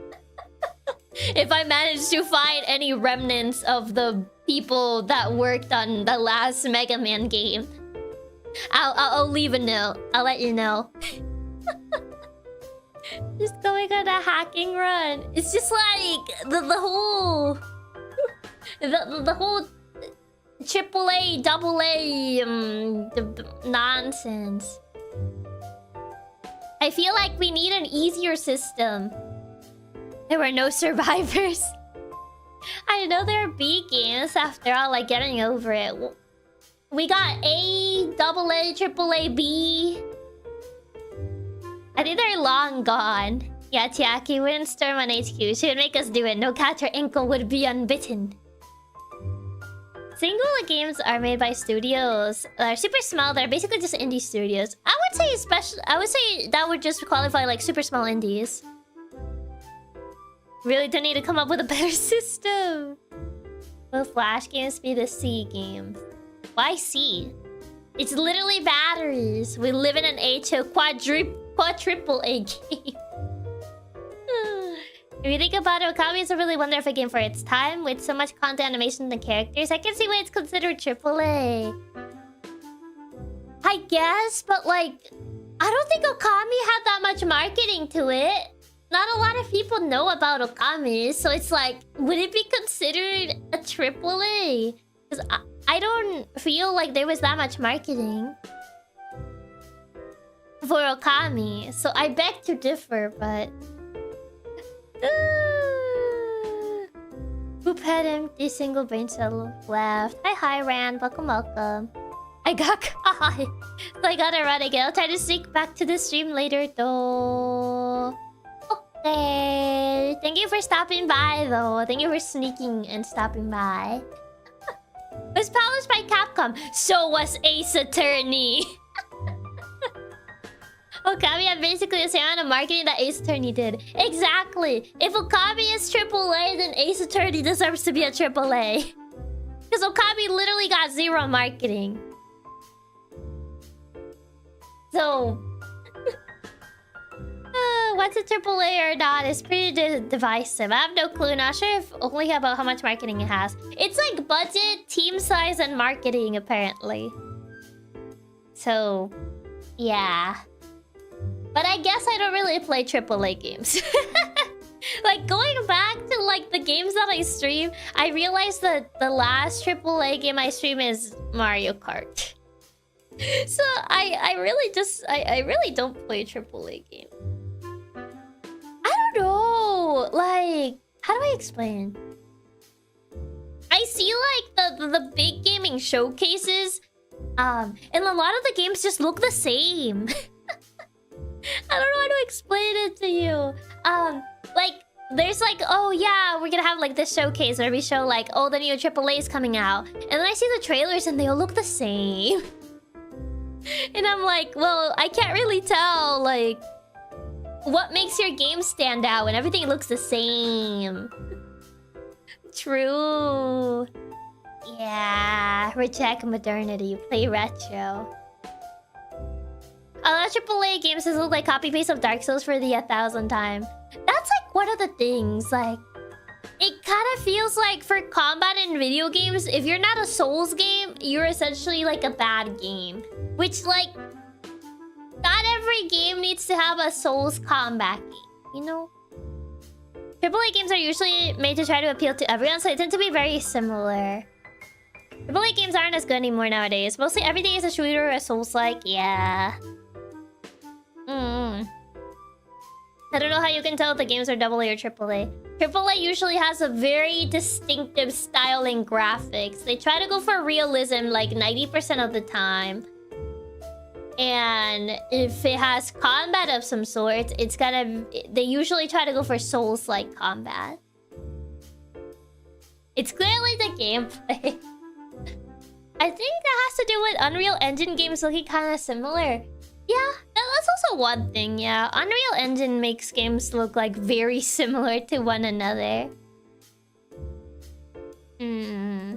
If I manage to find any remnants of the people that worked on the last Mega Man game, I'll leave a note. I'll let you know. Just going on a hacking run. It's just like the whole the whole AAA, AA, nonsense. I feel like we need an easier system. There were no survivors. I know there are B games after all, like getting over it. We got A, AA, AAA, B. I think they're long gone. Yeah, Chiaki wouldn't storm on HQ. She would make us do it. No catch or ankle would be unbitten. Single games are made by studios that are super small. They're basically just indie studios. I would say that would just qualify like super small indies. Really don't need to come up with a better system. Will Flash games be the C games? Why C? It's literally batteries. We live in an HO quadruple A game. If you think about it, Okami is a really wonderful game for its time. With so much content, animation, and characters, I can see why it's considered AAA. I guess, but like, I don't think Okami had that much marketing to it. Not a lot of people know about Okami, so it's like, would it be considered a AAA? Because I don't feel like there was that much marketing for Okami, so I beg to differ, but... Who pet empty single brain cell left? Hi, Rand. Welcome. I got caught. So I gotta run again. I'll try to sneak back to the stream later, though. Okay. Thank you for stopping by, though. Thank you for sneaking and stopping by. It was published by Capcom. So was Ace Attorney. Okami had basically the same amount of marketing that Ace Attorney did. Exactly. If Okami is AAA, then Ace Attorney deserves to be a AAA. Because Okami literally got zero marketing. So... what's a AAA or not is pretty divisive. I have no clue. Not sure if only about how much marketing it has. It's like budget, team size, and marketing, apparently. So... yeah. But I guess I don't really play AAA games. Like, going back to, like, the games that I stream, I realized that the last AAA game I stream is Mario Kart. So, I really don't play AAA games. I don't know! Like, how do I explain? I see like the big gaming showcases, and a lot of the games just look the same. I don't know how to explain it to you. Like there's like, oh yeah, we're gonna have like this showcase where we show like, oh, the new AAA is coming out, and then I see the trailers and they all look the same. And I'm like, well, I can't really tell like what makes your game stand out when everything looks the same. True. Yeah, reject modernity, play retro. A lot of AAA games just look like copy paste of Dark Souls for the 1,000th time. That's like one of the things. Like, it kind of feels like for combat in video games, if you're not a Souls game, you're essentially like a bad game. Which, like, not every game needs to have a Souls combat game, you know? AAA games are usually made to try to appeal to everyone, so they tend to be very similar. AAA games aren't as good anymore nowadays. Mostly everything is a shooter or a Souls-like. Yeah. I don't know how you can tell if the games are AA or AAA. AAA usually has a very distinctive style and graphics. They try to go for realism like 90% of the time. And if it has combat of some sort, it's gonna... They usually try to go for Souls-like combat. It's clearly the gameplay. I think that has to do with Unreal Engine games looking kind of similar. Yeah, that's also one thing, yeah. Unreal Engine makes games look like very similar to one another. Indie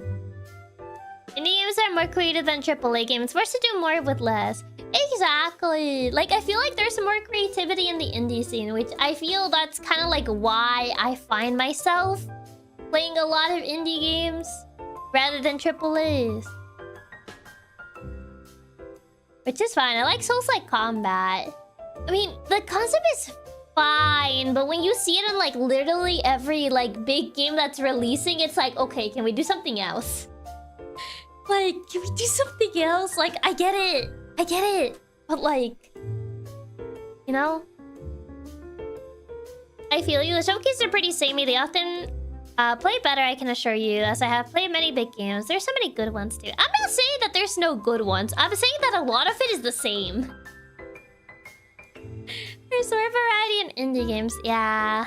games are more creative than AAA games, forced to do more with less. Exactly. Like, I feel like there's more creativity in the indie scene, which I feel that's kind of like why I find myself playing a lot of indie games rather than AAAs. Which is fine. I like Souls-like combat. I mean, the concept is fine, but when you see it in like literally every like big game that's releasing, it's like, okay, can we do something else? Like, can we do something else? Like, I get it. But like, you know? I feel you. The showcases are pretty samey. They often play better, I can assure you, as I have played many big games. There's so many good ones too. I'm not saying that there's no good ones. I'm saying that a lot of it is the same. There's more variety in indie games. Yeah.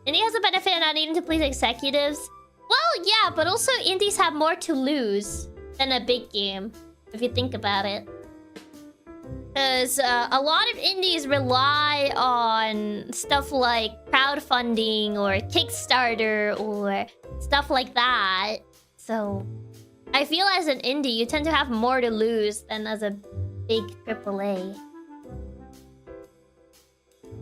Indie has a benefit of not needing to please executives. Well, yeah, but also indies have more to lose than a big game, if you think about it. Because a lot of indies rely on stuff like crowdfunding or Kickstarter or stuff like that. So I feel as an indie, you tend to have more to lose than as a big AAA.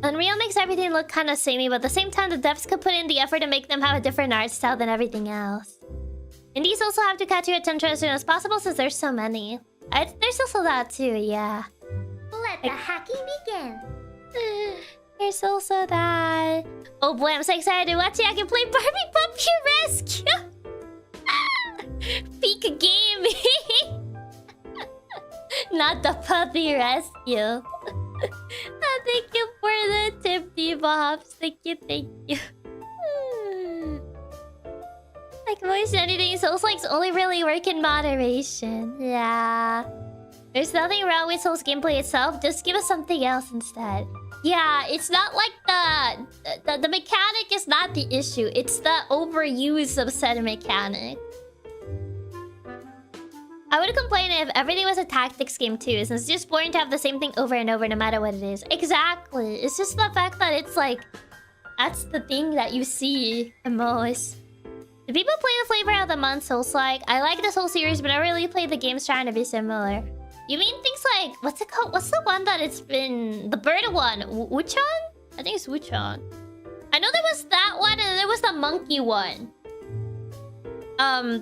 Unreal makes everything look kind of samey, but at the same time, the devs could put in the effort to make them have a different art style than everything else. Indies also have to catch your attention as soon as possible since there's so many. There's also that too, yeah. Let the hacking begin. There's also that. Oh boy, I'm so excited to watch it. I can play Barbie Puppy Rescue. Peak gaming. Not the puppy rescue. Oh, thank you for the tip, D-Bobs. Thank you. Like voice anything, Souls-likes only really work in moderation. Yeah. There's nothing wrong with Souls gameplay itself. Just give us something else instead. Yeah, it's not like the mechanic is not the issue. It's the overuse of said mechanic. I would complain if everything was a tactics game too, since it's just boring to have the same thing over and over no matter what it is. Exactly. It's just the fact that it's like... That's the thing that you see the most. Do people play the flavor of the month Souls-like? I like the Soul series, but I really play the games trying to be similar. You mean things like... What's it called? What's the one that it's been... The bird one? Wuchang? I think it's Wuchang. I know there was that one and there was the monkey one.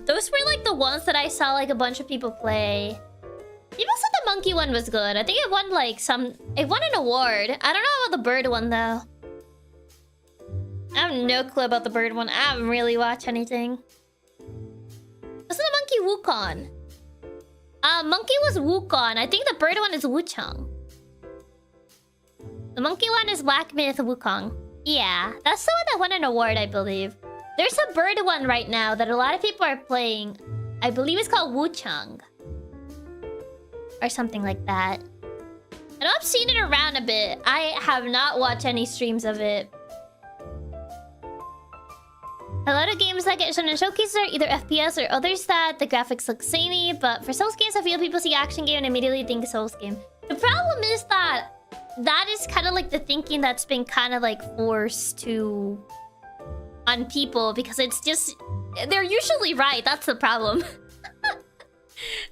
Those were like the ones that I saw like a bunch of people play. People said the monkey one was good. I think it won like some... It won an award. I don't know about the bird one though. I have no clue about the bird one. I haven't really watched anything. Wasn't the monkey Wukong? Monkey was Wukong. I think the bird one is Wuchang. The monkey one is Black Myth Wukong. Yeah, that's the one that won an award, I believe. There's a bird one right now that a lot of people are playing. I believe it's called Wuchang. Or something like that. I know I've seen it around a bit. I have not watched any streams of it. A lot of games that get shown in showcases are either FPS or others that the graphics look samey, but for Souls games I feel people see action game and immediately think Souls game. The problem is that that is kind of like the thinking that's been kind of like forced to on people, because it's just they're usually right. That's the problem.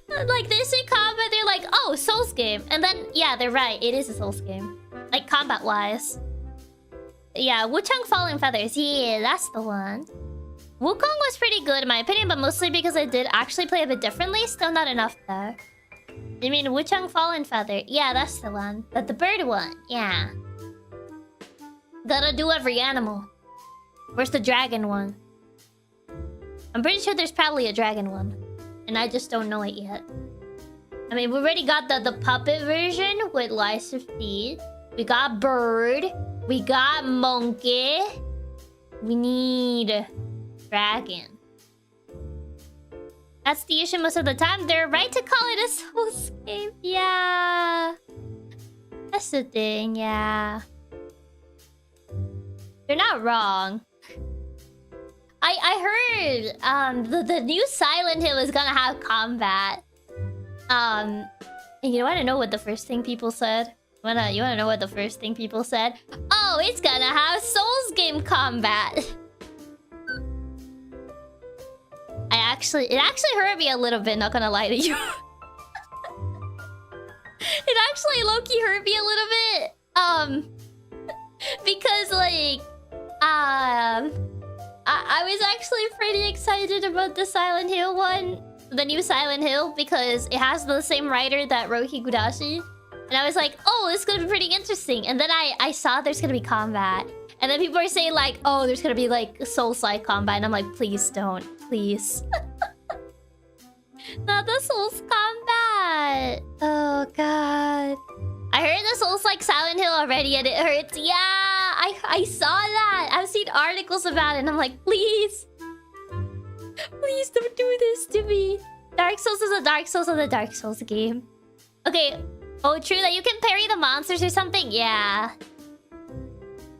Like they say combat, they're like, oh, Souls game, and then yeah, they're right, it is a Souls game, like combat wise. Yeah, Wuchang Fallen Feathers, yeah, that's the one. Wukong was pretty good in my opinion, but mostly because I did actually play a bit differently. Still not enough though. You mean Wuchang Fallen Feather? Yeah, that's the one. The bird one, yeah. Gotta do every animal. Where's the dragon one? I'm pretty sure there's probably a dragon one, and I just don't know it yet. I mean, we already got the puppet version with lice of feet. We got bird. We got monkey. We need dragon. That's the issue most of the time. They're right to call it a Souls game. Yeah. That's the thing, yeah. They're not wrong. I heard the new Silent Hill is gonna have combat. And you wanna know what the first thing people said? You wanna know what the first thing people said? Oh, it's gonna have Souls game combat. It actually hurt me a little bit, not gonna lie to you. It actually low-key hurt me a little bit. Because like I was actually pretty excited about the Silent Hill one, the new Silent Hill, because it has the same writer that wrote Higurashi. And I was like, oh, this is gonna be pretty interesting. And then I saw there's gonna be combat. And then people are saying like, oh, there's gonna be like Souls-like combat. And I'm like, please don't. Please. Not the Souls combat. Oh, God. I heard the Souls-like Silent Hill already and it hurts. Yeah, I saw that. I've seen articles about it and I'm like, please. Please don't do this to me. Dark Souls is a Dark Souls of the Dark Souls game. Okay. Oh, true that you can parry the monsters or something? Yeah.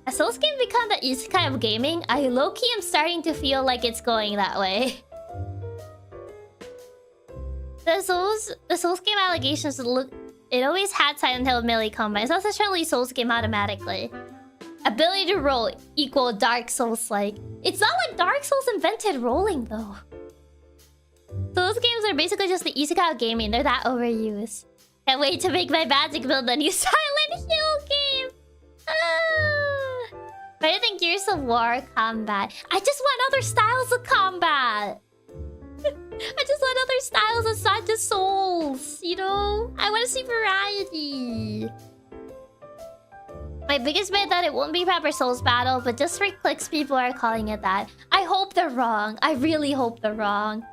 A Souls game become the isekai of gaming? I low-key am starting to feel like it's going that way. The Souls game allegations look... It always had Silent Hill melee combat. It's not necessarily Souls game automatically. Ability to roll equal Dark Souls-like. It's not like Dark Souls invented rolling though. Those games are basically just the isekai of gaming. They're that overused. Can't wait to make my magic build the new Silent Hill game. But I think Gears of War combat. I just want other styles of combat. I just want other styles aside the Souls, you know? I want to see variety. My biggest bet that it won't be proper Souls battle, but just for clicks, people are calling it that. I hope they're wrong. I really hope they're wrong.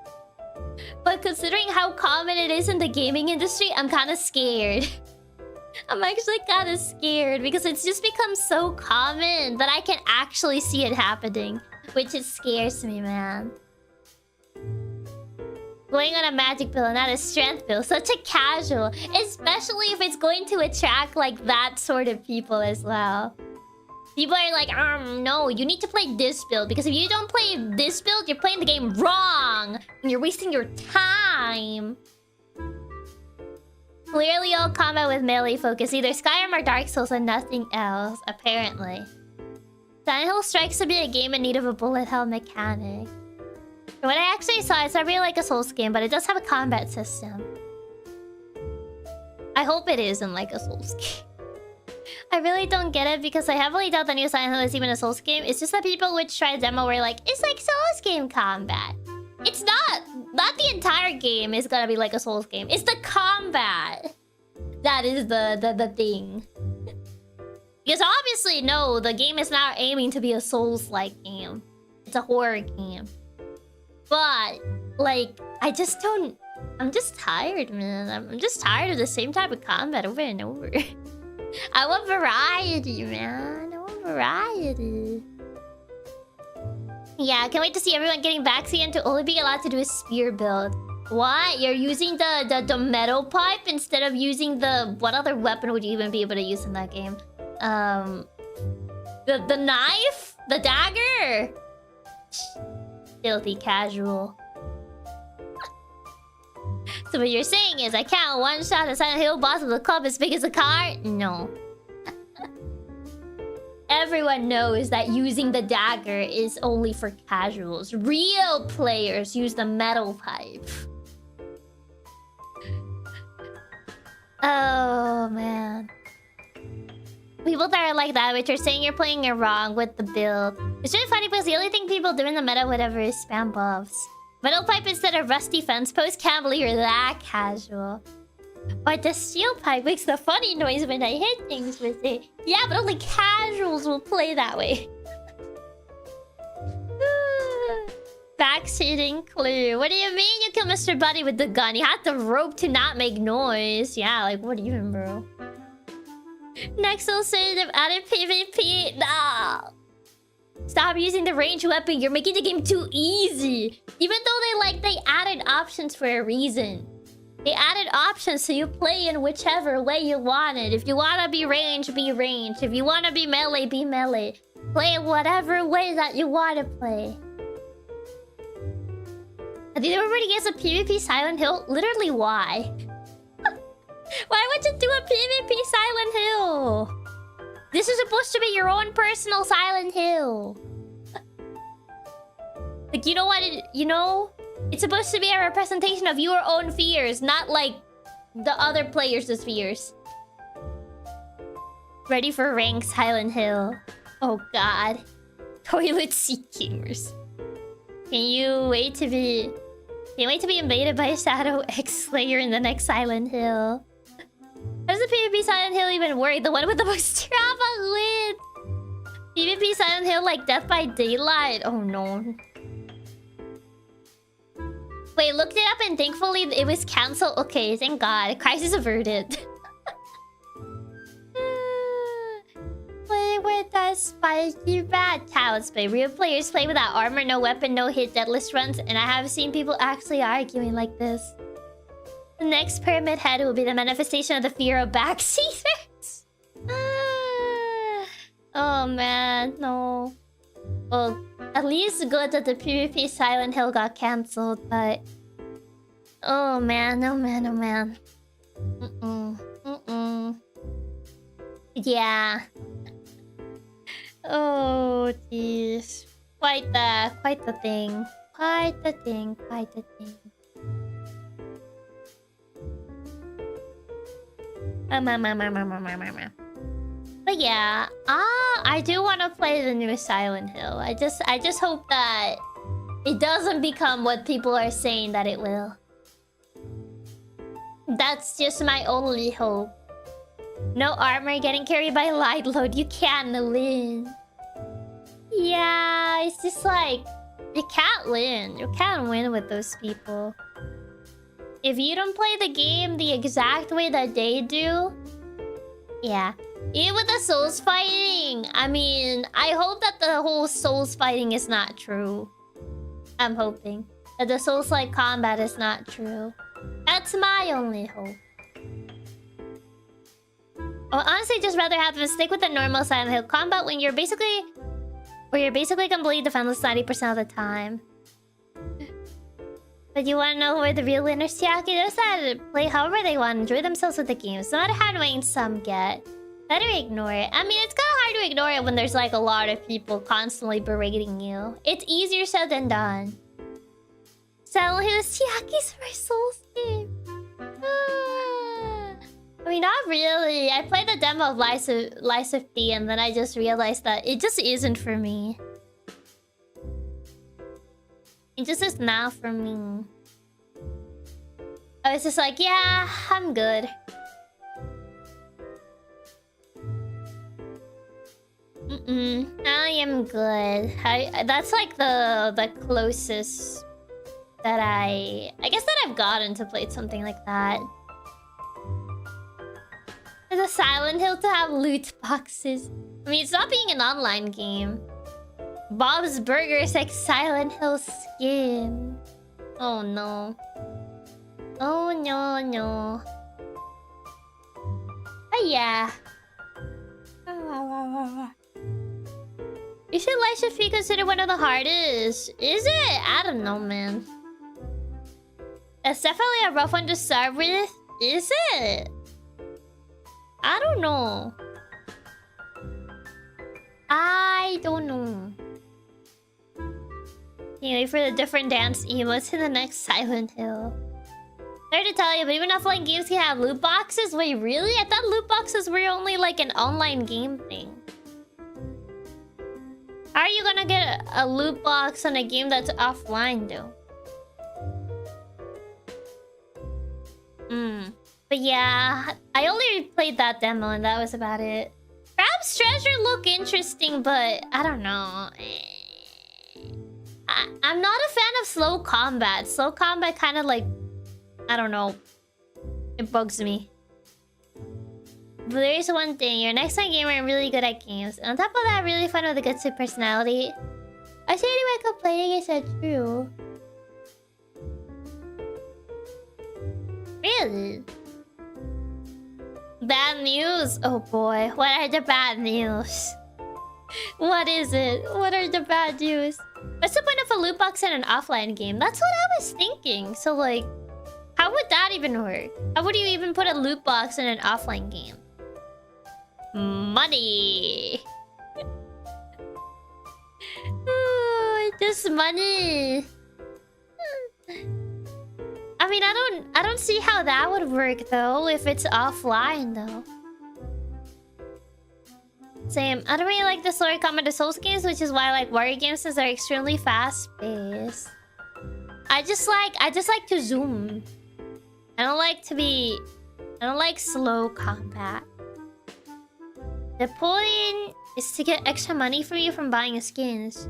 But considering how common it is in the gaming industry, I'm kind of scared. I'm actually kind of scared because it's just become so common that I can actually see it happening, which it scares me, man. Going on a magic build and not a strength build, such a casual, especially if it's going to attract like that sort of people as well. People are like, no, you need to play this build because if you don't play this build, you're playing the game wrong and you're wasting your time. Clearly all combat with melee focus, either Skyrim or Dark Souls and nothing else, apparently. Silent Hill strikes to be a game in need of a bullet hell mechanic. From what I actually saw, it's not really like a Souls game, but it does have a combat system. I hope it isn't like a Souls game. I really don't get it because I heavily doubt the new Silent Hill is even a Souls game. It's just that people which try a demo were like, it's like Souls game combat. It's not. Not the entire game is gonna be like a Souls game. It's the combat that is the thing. Because obviously, no, the game is not aiming to be a Souls-like game. It's a horror game. But, like, I just don't... I'm just tired, man. I'm just tired of the same type of combat over and over. I want variety, man. I want variety. Yeah, can't wait to see everyone getting vaccinated to only be allowed to do a spear build. What? You're using the metal pipe instead of using the... What other weapon would you even be able to use in that game? The knife? The dagger? Filthy casual. So what you're saying is I can't one-shot a Silent Hill boss with a club as big as a car? No. Everyone knows that using the dagger is only for casuals. Real players use the metal pipe. Oh, man. People that are like that, which are saying you're playing it wrong with the build. It's really funny because the only thing people do in the meta, whatever, is spam buffs. Metal pipe instead of rusty fence post. Can't believe you're that casual. But the steel pipe makes the funny noise when I hit things with it. Yeah, but only casuals will play that way. Backseating clue. What do you mean you kill Mr. Buddy with the gun? You had the rope to not make noise. Yeah, like what even, bro? Next will say they've added PvP. No. Stop using the ranged weapon. You're making the game too easy. Even though they added options for a reason. They added options so you play in whichever way you want it. If you want to be ranged, be ranged. If you want to be melee, be melee. Play whatever way that you want to play. Have you ever already guessed a PvP Silent Hill? Literally, why? Why would you do a PvP Silent Hill? This is supposed to be your own personal Silent Hill. Like, you know what? It's supposed to be a representation of your own fears, not like the other players' fears. Ready for rank Silent Hill. Oh god. Toilet seat gamers. Can't wait to be invaded by Shadow X Slayer in the next Silent Hill. How does the PvP Silent Hill even work? The one with the most travel with PvP Silent Hill like Death by Daylight. Oh no. Wait, looked it up and thankfully it was cancelled. Okay, thank God. Crisis averted. Play with the spiky rat cows. But real players play without armor, no weapon, no hit, deadless runs. And I have seen people actually arguing like this. The next Pyramid Head will be the manifestation of the fear of backseaters. Oh man, no. Well, at least good that the PvP Silent Hill got cancelled, but... Oh man, oh man, oh man. Yeah. Oh, jeez. Quite the thing. Quite the thing. But yeah, I do want to play the new Silent Hill. I just hope that it doesn't become what people are saying that it will. That's just my only hope. No armor getting carried by light load. You can't win. Yeah, it's just like you can't win. You can't win with those people. If you don't play the game the exact way that they do, yeah. Even with the souls fighting, I mean, I hope that the whole souls fighting is not true. I'm hoping that the souls-like combat is not true. That's my only hope. I would honestly just rather have them stick with the normal Silent Hill combat when you're basically completely defenseless 90% of the time. But you wanna know who are the real winners, Chiaki? Those that play however they want, enjoy themselves with the games, no matter how annoying some get. Better ignore it. I mean, it's kind of hard to ignore it when there's like a lot of people constantly berating you. It's easier said than done. Silent Hill is Chiaki's first Souls game. I mean, not really. I played the demo of Lies of P and then I just realized that it just isn't for me. It just is not for me. I was just like, yeah, I'm good. I am good. That's like the closest that I guess that I've gotten to play something like that. There's a Silent Hill to have loot boxes. I mean, it's not being an online game, Bob's Burgers like Silent Hill skin. Oh no. Oh no no. Oh yeah. You should Life should be considered one of the hardest. Is it? I don't know, man. It's definitely a rough one to start with. Is it? I don't know. I don't know. Anyway, for the different dance emotes in the next Silent Hill. Sorry to tell you, but even offline games can have loot boxes? Wait, really? I thought loot boxes were only like an online game thing. How are you gonna get a loot box on a game that's offline, though? But yeah, I only played that demo and that was about it. Perhaps Treasure look interesting, but I don't know. I'm not a fan of slow combat. Slow combat kind of like... I don't know. It bugs me. But there is one thing. You're an excellent gamer and really good at games. And on top of that, really fun with a good personality. I say anyway, complaining is that true. Really? Bad news? Oh boy. What are the bad news? What is it? What are the bad news? What's the point of a loot box in an offline game? That's what I was thinking. So like... how would that even work? How would you even put a loot box in an offline game? Money! Just money! I mean, I don't see how that would work though, if it's offline though. Same. I don't really like the slower combat of Souls games, which is why I like warrior games since they're extremely fast-paced. I just like to zoom. I don't like slow combat. The point is to get extra money from you from buying skins.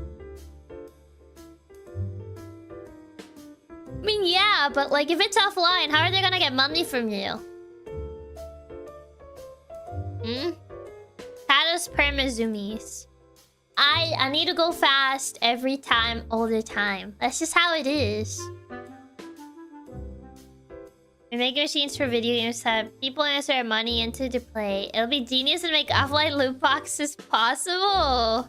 I mean, yeah, but like if it's offline, how are they gonna get money from you? Tados Permazumis. I need to go fast every time, all the time. That's just how it is. We make machines for video games that people invest their money into to play. It'll be genius to make offline loot boxes possible.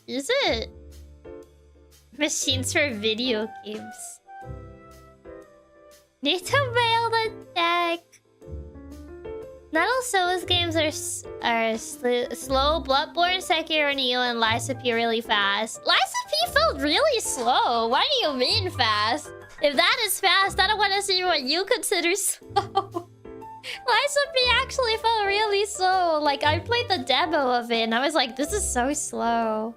Is it? Machines for video games. Need to mail the deck. Not all Souls games are slow. Bloodborne, Sekiro, Neo, and Lies of P really fast. Lies of P felt really slow. What do you mean fast? If that is fast, I don't want to see what you consider slow. Lies of P actually felt really slow. Like, I played the demo of it and I was like, this is so slow.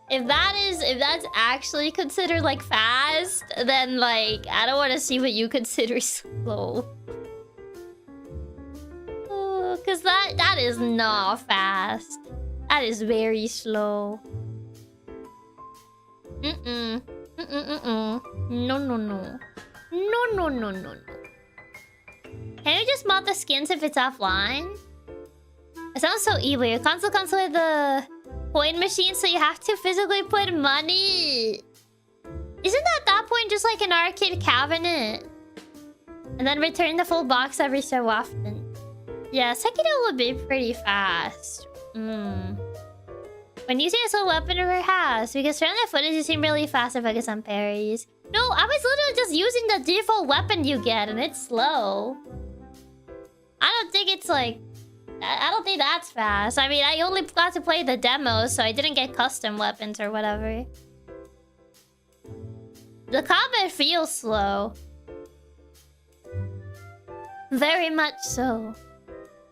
If that's actually considered like fast, then like, I don't want to see what you consider slow. Cause that is not fast. That is very slow. No. Can you just mod the skins if it's offline? It sounds so evil. Your console comes with the coin machine, so you have to physically put money. Isn't that point just like an arcade cabinet? And then return the full box every so often. Yeah, Sekiro would be pretty fast. When using a slow weapon or has, because from the footage you seem really fast and focus on parries. No, I was literally just using the default weapon you get and it's slow. I don't think it's like... I don't think that's fast. I mean, I only got to play the demo, so I didn't get custom weapons or whatever. The combat feels slow. Very much so.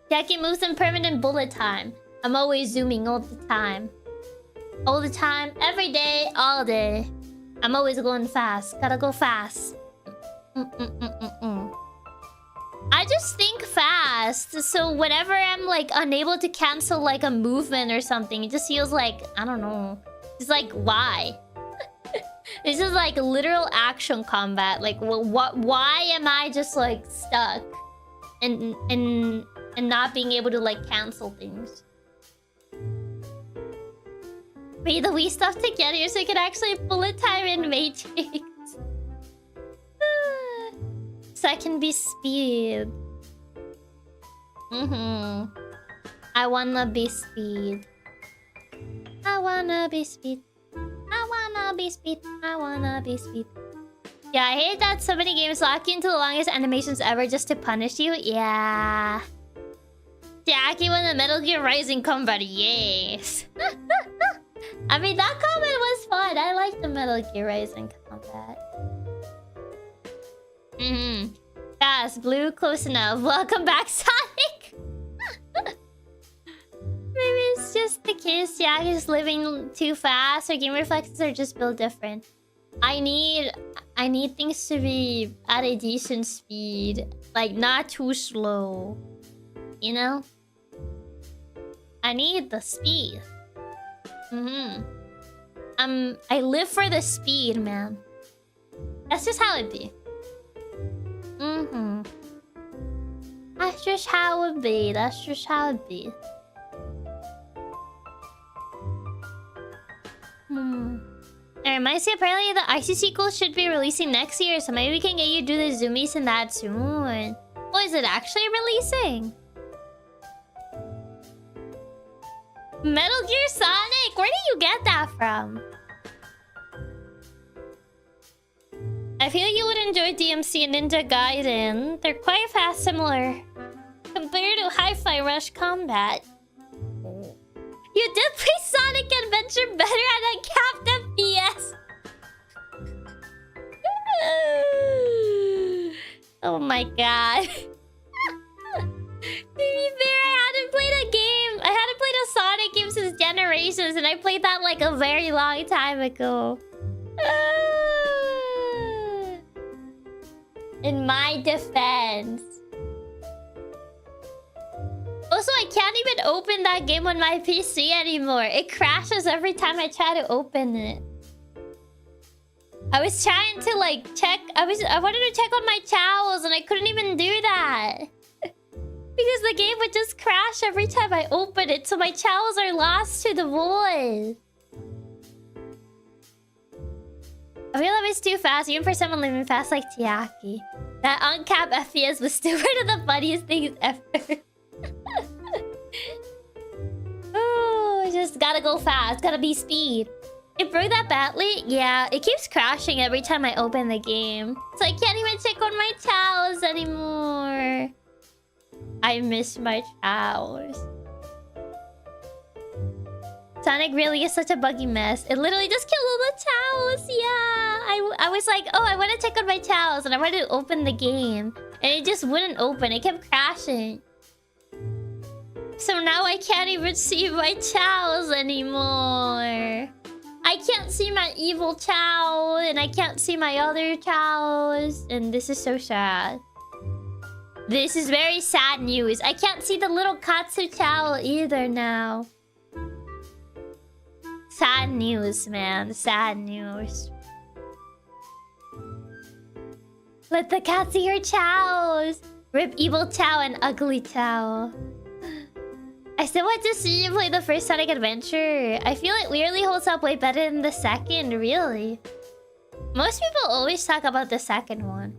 Chiaki moves in permanent bullet time. I'm always zooming all the time. All the time, every day, all day. I'm always going fast. Gotta go fast. I just think fast. So whenever I'm like unable to cancel like a movement or something, it just feels like, I don't know. It's like, why? This is like literal action combat. Like, why am I just like stuck? And And not being able to, like, cancel things. Wait, the Wii stuff together so I could actually bullet time in Matrix. So I can be speed. I wanna be speed. I wanna be speed. I wanna be speed. I wanna be speed. Yeah, I hate that so many games lock you into the longest animations ever just to punish you. Yeah. Chiaki won the Metal Gear Rising combat. Yes. I mean, that combat was fun. I like the Metal Gear Rising combat. Fast, blue, close enough. Welcome back, Sonic. Maybe it's just the case Chiaki's living too fast, or game reflexes are just built different. I need things to be at a decent speed, like not too slow. You know? I need the speed. I live for the speed, man. That's just how it be. That's just how it be. That's just how it be. It reminds me, apparently the IC sequel should be releasing next year, so maybe we can get you to do the zoomies in that soon. Oh, is it actually releasing? Metal Gear Sonic? Where did you get that from? I feel you would enjoy DMC and Ninja Gaiden. They're quite fast similar compared to Hi-Fi Rush Combat. You did play Sonic Adventure better at a capped FPS. Oh my god. To be fair, I hadn't played a game. I hadn't played a Sonic game since Generations, and I played that like a very long time ago. In my defense. Also, I can't even open that game on my PC anymore. It crashes every time I try to open it. I was trying to like check. I wanted to check on my towels and I couldn't even do that. Because the game would just crash every time I open it, so my towels are lost to the void. I feel that was too fast, even for someone living fast like Chiaki. That uncapped FPS was still one of the funniest things ever. Oh, just gotta go fast, gotta be speed. It broke that badly? Yeah, it keeps crashing every time I open the game. So I can't even check on my towels anymore. I miss my towels. Sonic really is such a buggy mess. It literally just killed all the towels. Yeah, I was like, oh, I want to check on my towels, and I wanted to open the game, and it just wouldn't open. It kept crashing. So now I can't even see my towels anymore. I can't see my evil towel, and I can't see my other towels, and this is so sad. This is very sad news. I can't see the little Katsu towel either now. Sad news, man. Sad news. Let the cat see her chows. Rip evil chow and ugly chow. I still want to see you play the first Sonic Adventure. I feel it weirdly holds up way better than the second, really. Most people always talk about the second one.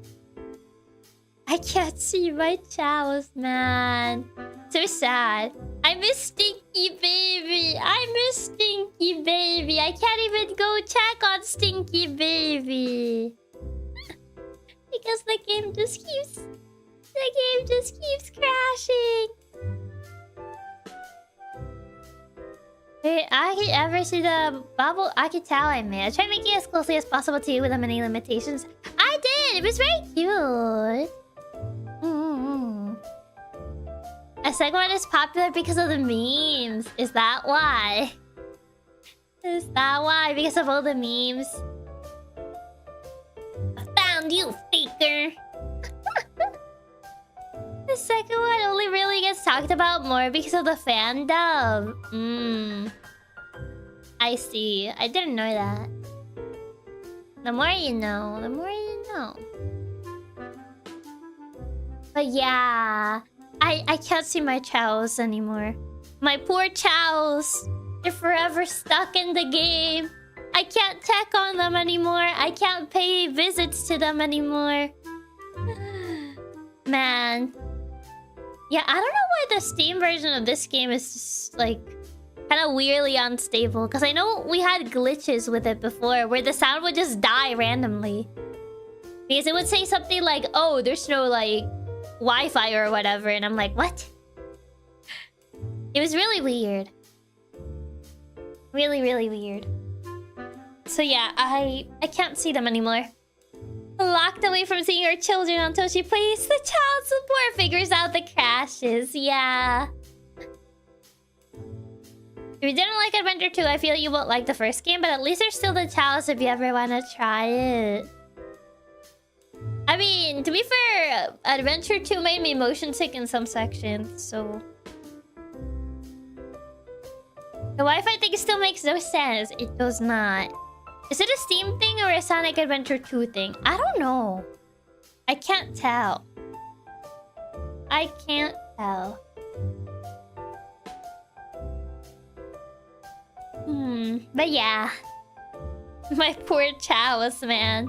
I can't see my chows, man. So sad. I miss Stinky Baby. I miss Stinky Baby. I can't even go check on Stinky Baby. Because the game just keeps... crashing. Did Aki ever see the bubble Aki towel I made? I tried making it as closely as possible to you with many limitations. I did! It was very cute. A second one is popular because of the memes. Is that why? Is that why? Because of all the memes? I found you, faker! The second one only really gets talked about more because of the fandom. I see. I didn't know that. The more you know, the more you know. But yeah... I can't see my chows anymore. My poor chows. They're forever stuck in the game. I can't check on them anymore. I can't pay visits to them anymore. Man. Yeah, I don't know why the Steam version of this game is just, like, kind of weirdly unstable. Because I know we had glitches with it before where the sound would just die randomly. Because it would say something like, oh, there's no, like, Wi-Fi or whatever. And I'm like, what? It was really weird. Really, really weird. So yeah, I can't see them anymore. Locked away from seeing her children until she plays the child support, figures out the crashes. Yeah. If you didn't like Adventure 2, I feel you won't like the first game, but at least there's still the chalice if you ever want to try it. I mean, to be fair, Adventure 2 made me motion sick in some sections, so... The Wi-Fi thing still makes no sense. It does not. Is it a Steam thing or a Sonic Adventure 2 thing? I don't know. I can't tell. I can't tell. But yeah. My poor chows, man.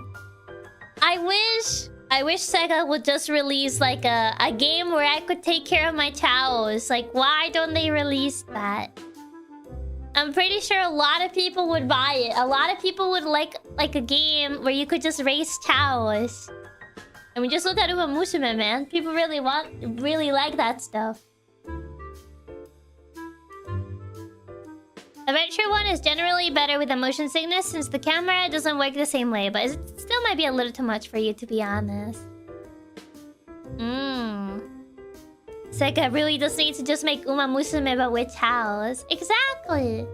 I wish Sega would just release like a game where I could take care of my chows. Like, why don't they release that? I'm pretty sure a lot of people would buy it. A lot of people would like a game where you could just raise chows. I mean, just look at Uma Musume, man. People really like that stuff. Adventure 1 is generally better with the motion sickness since the camera doesn't work the same way, but it still might be a little too much for you, to be honest. Sega really does need to just make Uma Musume but with chows. Exactly!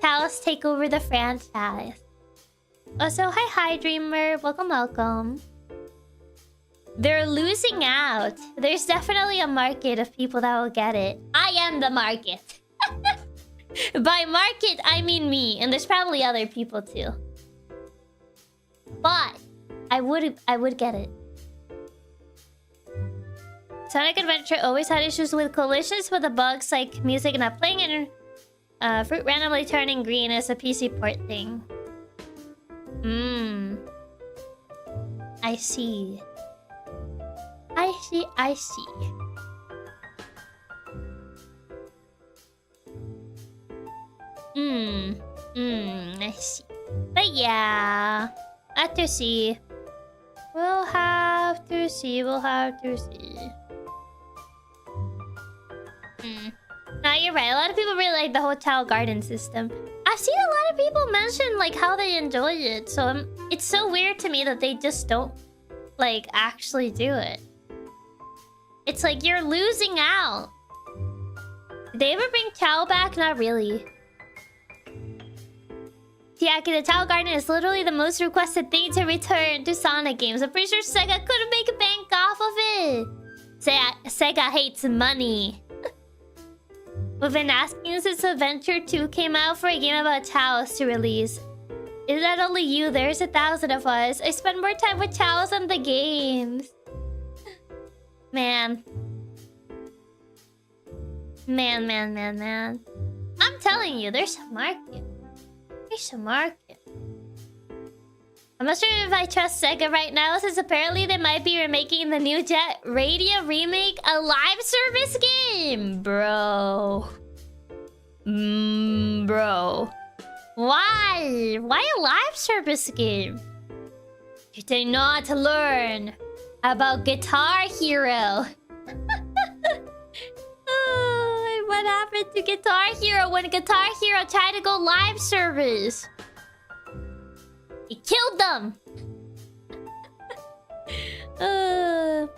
Chows take over the franchise. Also, hi Dreamer. Welcome, welcome. They're losing out. There's definitely a market of people that will get it. I am the market. By market, I mean me. And there's probably other people too. But I would get it. Sonic Adventure always had issues with collisions with the bugs like music not playing and fruit randomly turning green as a PC port thing. I see. I see. I see. But yeah, have to see. We'll have to see. No, you're right. A lot of people really like the hotel garden system. I've seen a lot of people mention like how they enjoy it. So it's so weird to me that they just don't like actually do it. It's like you're losing out. Did they ever bring Chow back? Not really. Chiaki, the Chow Garden is literally the most requested thing to return to Sonic games. I'm pretty sure Sega couldn't make a bank off of it. Sega hates money. We've been asking since Adventure 2 came out for a game about chows to release. Is that only you? There's 1,000 of us. I spend more time with chows than the games. Man. I'm telling you, there's a market. There's a market. I'm not sure if I trust Sega right now, since apparently they might be remaking the New Jet Radio remake a live service game. Bro. Bro. Why? Why a live service game? Did they not learn about Guitar Hero? Oh, what happened to Guitar Hero when Guitar Hero tried to go live service? He killed them. That's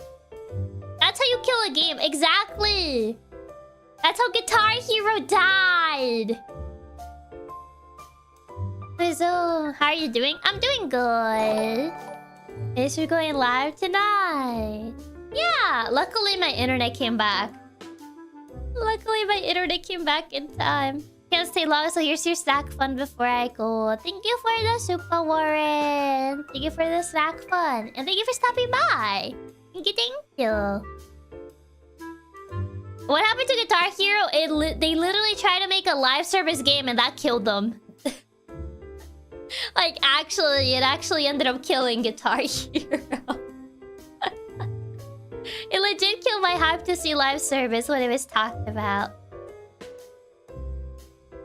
how you kill a game. Exactly. That's how Guitar Hero died. So, how are you doing? I'm doing good. Is you going live tonight? Yeah. Luckily, my internet came back. In time. Can't stay long, so here's your snack fun before I go. Thank you for the super, Warren. Thank you for the snack fun. And thank you for stopping by. Thank you. What happened to Guitar Hero? They literally tried to make a live service game and that killed them. Like, actually, it actually ended up killing Guitar Hero. It legit killed my hype to see live service when it was talked about.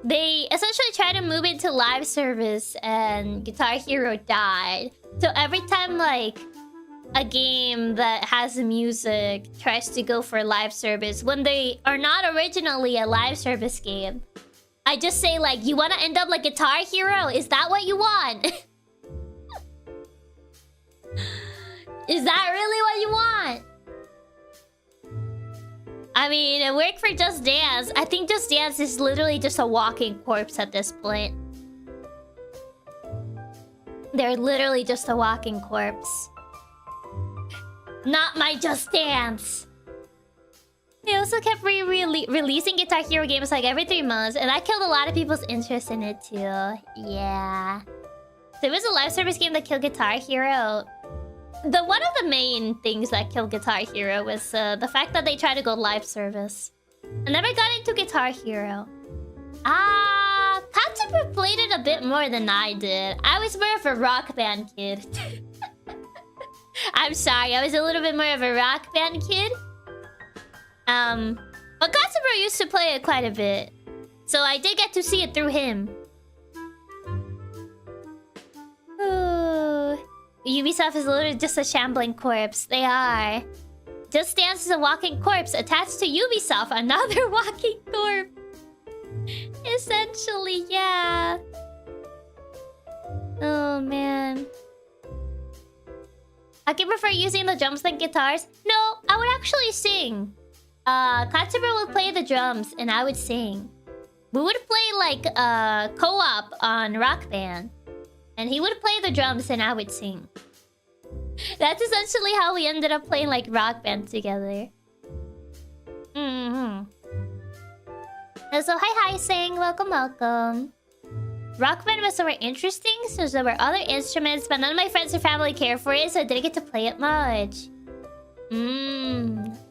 They essentially tried to move into live service and Guitar Hero died. So every time, like, a game that has music tries to go for live service, when they are not originally a live service game, I just say, like, you want to end up like Guitar Hero? Is that what you want? Is that really what you want? I mean, it worked for Just Dance. I think Just Dance is literally just a walking corpse at this point. They're literally just a walking corpse. Not my Just Dance. They also kept releasing Guitar Hero games like every 3 months, and that killed a lot of people's interest in it too. Yeah. There was a live service game that killed Guitar Hero. One of the main things that killed Guitar Hero was the fact that they tried to go live service. I never got into Guitar Hero. Katsumi played it a bit more than I did. I was more of a Rock Band kid. I'm sorry, I was a little bit more of a Rock Band kid. But Katsumi used to play it quite a bit. So I did get to see it through him. Ooh. Ubisoft is literally just a shambling corpse. They are. Just Dance is a walking corpse attached to Ubisoft, another walking corpse. Essentially, yeah. Oh, man. I can prefer using the drums than guitars. No, I would actually sing. Katsumi would play the drums and I would sing. We would play like co-op on Rock Band. And he would play the drums and I would sing. That's essentially how we ended up playing like Rock Band together. And so hi Sing, welcome. Rock Band was super interesting since there were other instruments, but none of my friends or family cared for it, so I didn't get to play it much.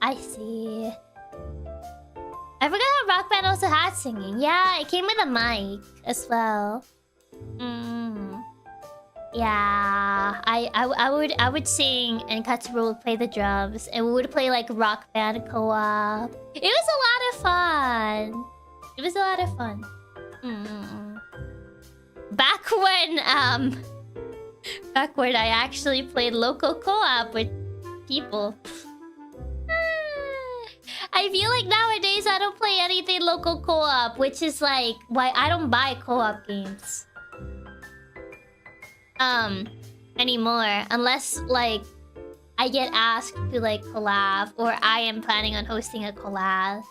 I see. I forgot how Rock Band also had singing. Yeah, it came with a mic as well. Yeah, I would sing and Katsuro would play the drums and we would play like Rock Band co-op. It was a lot of fun. It was a lot of fun. Back when I actually played local co-op with people. I feel like nowadays I don't play anything local co-op, which is like why I don't buy co-op games. Anymore, unless like I get asked to like collab or I am planning on hosting a collab.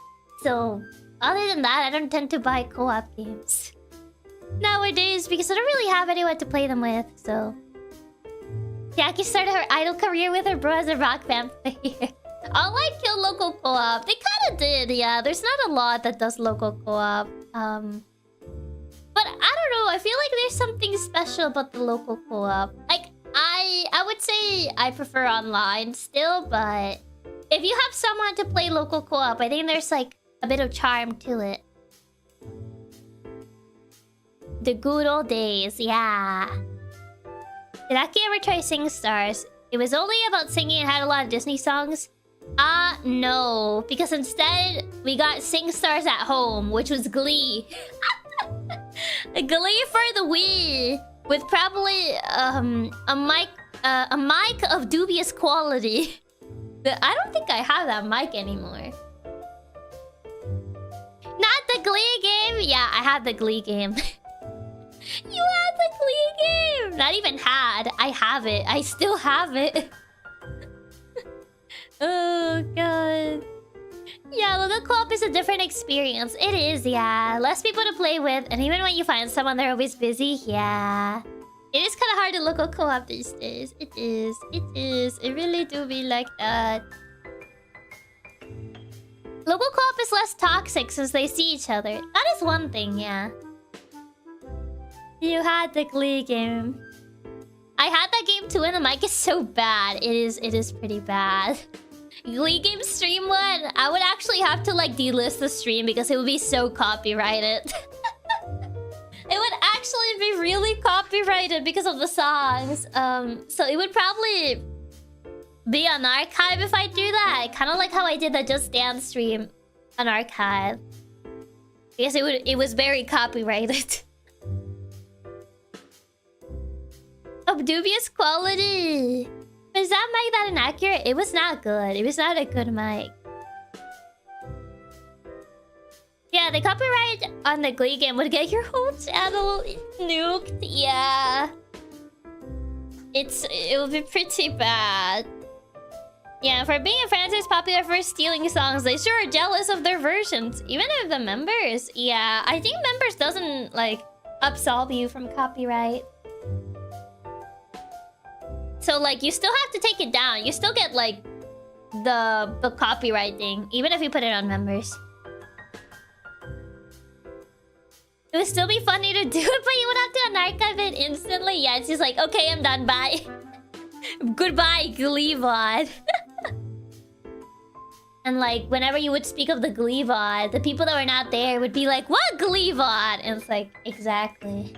So other than that, I don't tend to buy co-op games nowadays because I don't really have anyone to play them with. So Chiaki started her idol career with her bro as a Rock Band player. All I kill local co-op. They kind of did, yeah. There's not a lot that does local co-op. But I don't know. I feel like there's something special about the local co-op. Like I would say I prefer online still, but if you have someone to play local co-op, I think there's like a bit of charm to it. The good old days, yeah. Did Aki ever try Sing Stars? It was only about singing and had a lot of Disney songs. No. Because instead, we got Sing Stars at home, which was Glee. Glee for the Wii. With probably a mic of dubious quality. I don't think I have that mic anymore. Not the Glee game? Yeah, I had the Glee game. You had the Glee game! Not even had. I have it. I still have it. Oh, God. Yeah, local co-op is a different experience. It is, yeah. Less people to play with. And even when you find someone, they're always busy. Yeah. It is kind of hard to local co-op these days. It is. It is. It really do be like that. Local co-op is less toxic since they see each other. That is one thing, yeah. You had the Glee game. I had that game too and the mic is so bad. It is pretty bad. Glee Game stream one, I would actually have to like delist the stream because it would be so copyrighted. It would actually be really copyrighted because of the songs. So it would probably be an archive if I do that. Kind of like how I did the Just Dance stream, an archive. Because it was very copyrighted. Of dubious quality. Is that mic that inaccurate? It was not good. It was not a good mic. Yeah, the copyright on the Glee game would get your whole channel nuked. Yeah. It would be pretty bad. Yeah, for being a franchise popular for stealing songs, they sure are jealous of their versions. Even if the members... Yeah, I think members doesn't, like, absolve you from copyright. So, like, you still have to take it down. You still get, like, the copyright thing, even if you put it on members. It would still be funny to do it, but you would have to unarchive it instantly. Yeah, it's just like, okay, I'm done, bye. Goodbye, Glee VOD. And like, whenever you would speak of the Glee VOD, the people that were not there would be like, what Glee VOD? And it's like, exactly.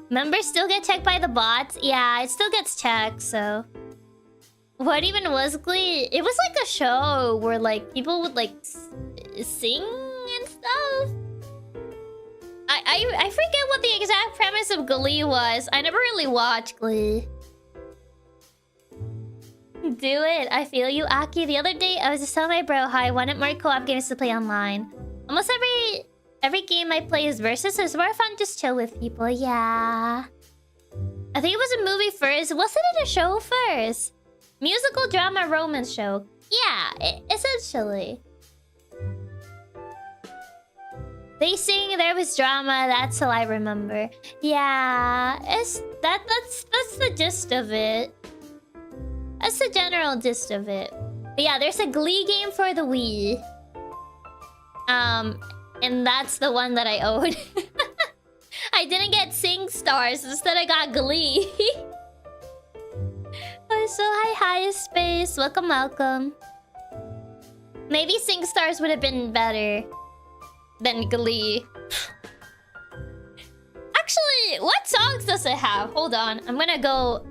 Members still get checked by the bots? Yeah, it still gets checked, so... What even was Glee? It was like a show where like people would like sing and stuff. I forget what the exact premise of Glee was. I never really watched Glee. Do it. I feel you, Aki. The other day, I was just telling my bro how I wanted more co-op games to play online. Almost every game I play is versus, so it's more fun just chill with people. Yeah. I think it was a movie first. Wasn't it a show first? Musical, drama, romance show. Yeah, essentially. They sing, there was drama, that's all I remember. Yeah, that's the gist of it. That's the general gist of it. But yeah, there's a Glee game for the Wii. And that's the one that I own. I didn't get Sing Stars, instead I got Glee. Oh, so hi Space. Welcome, welcome. Maybe Sing Stars would have been better than Glee. Actually, what songs does it have? Hold on, I'm gonna go...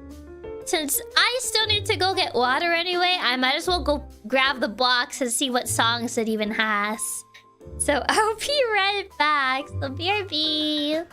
Since I still need to go get water anyway, I might as well go grab the box and see what songs it even has. So I'll be right back. So BRB.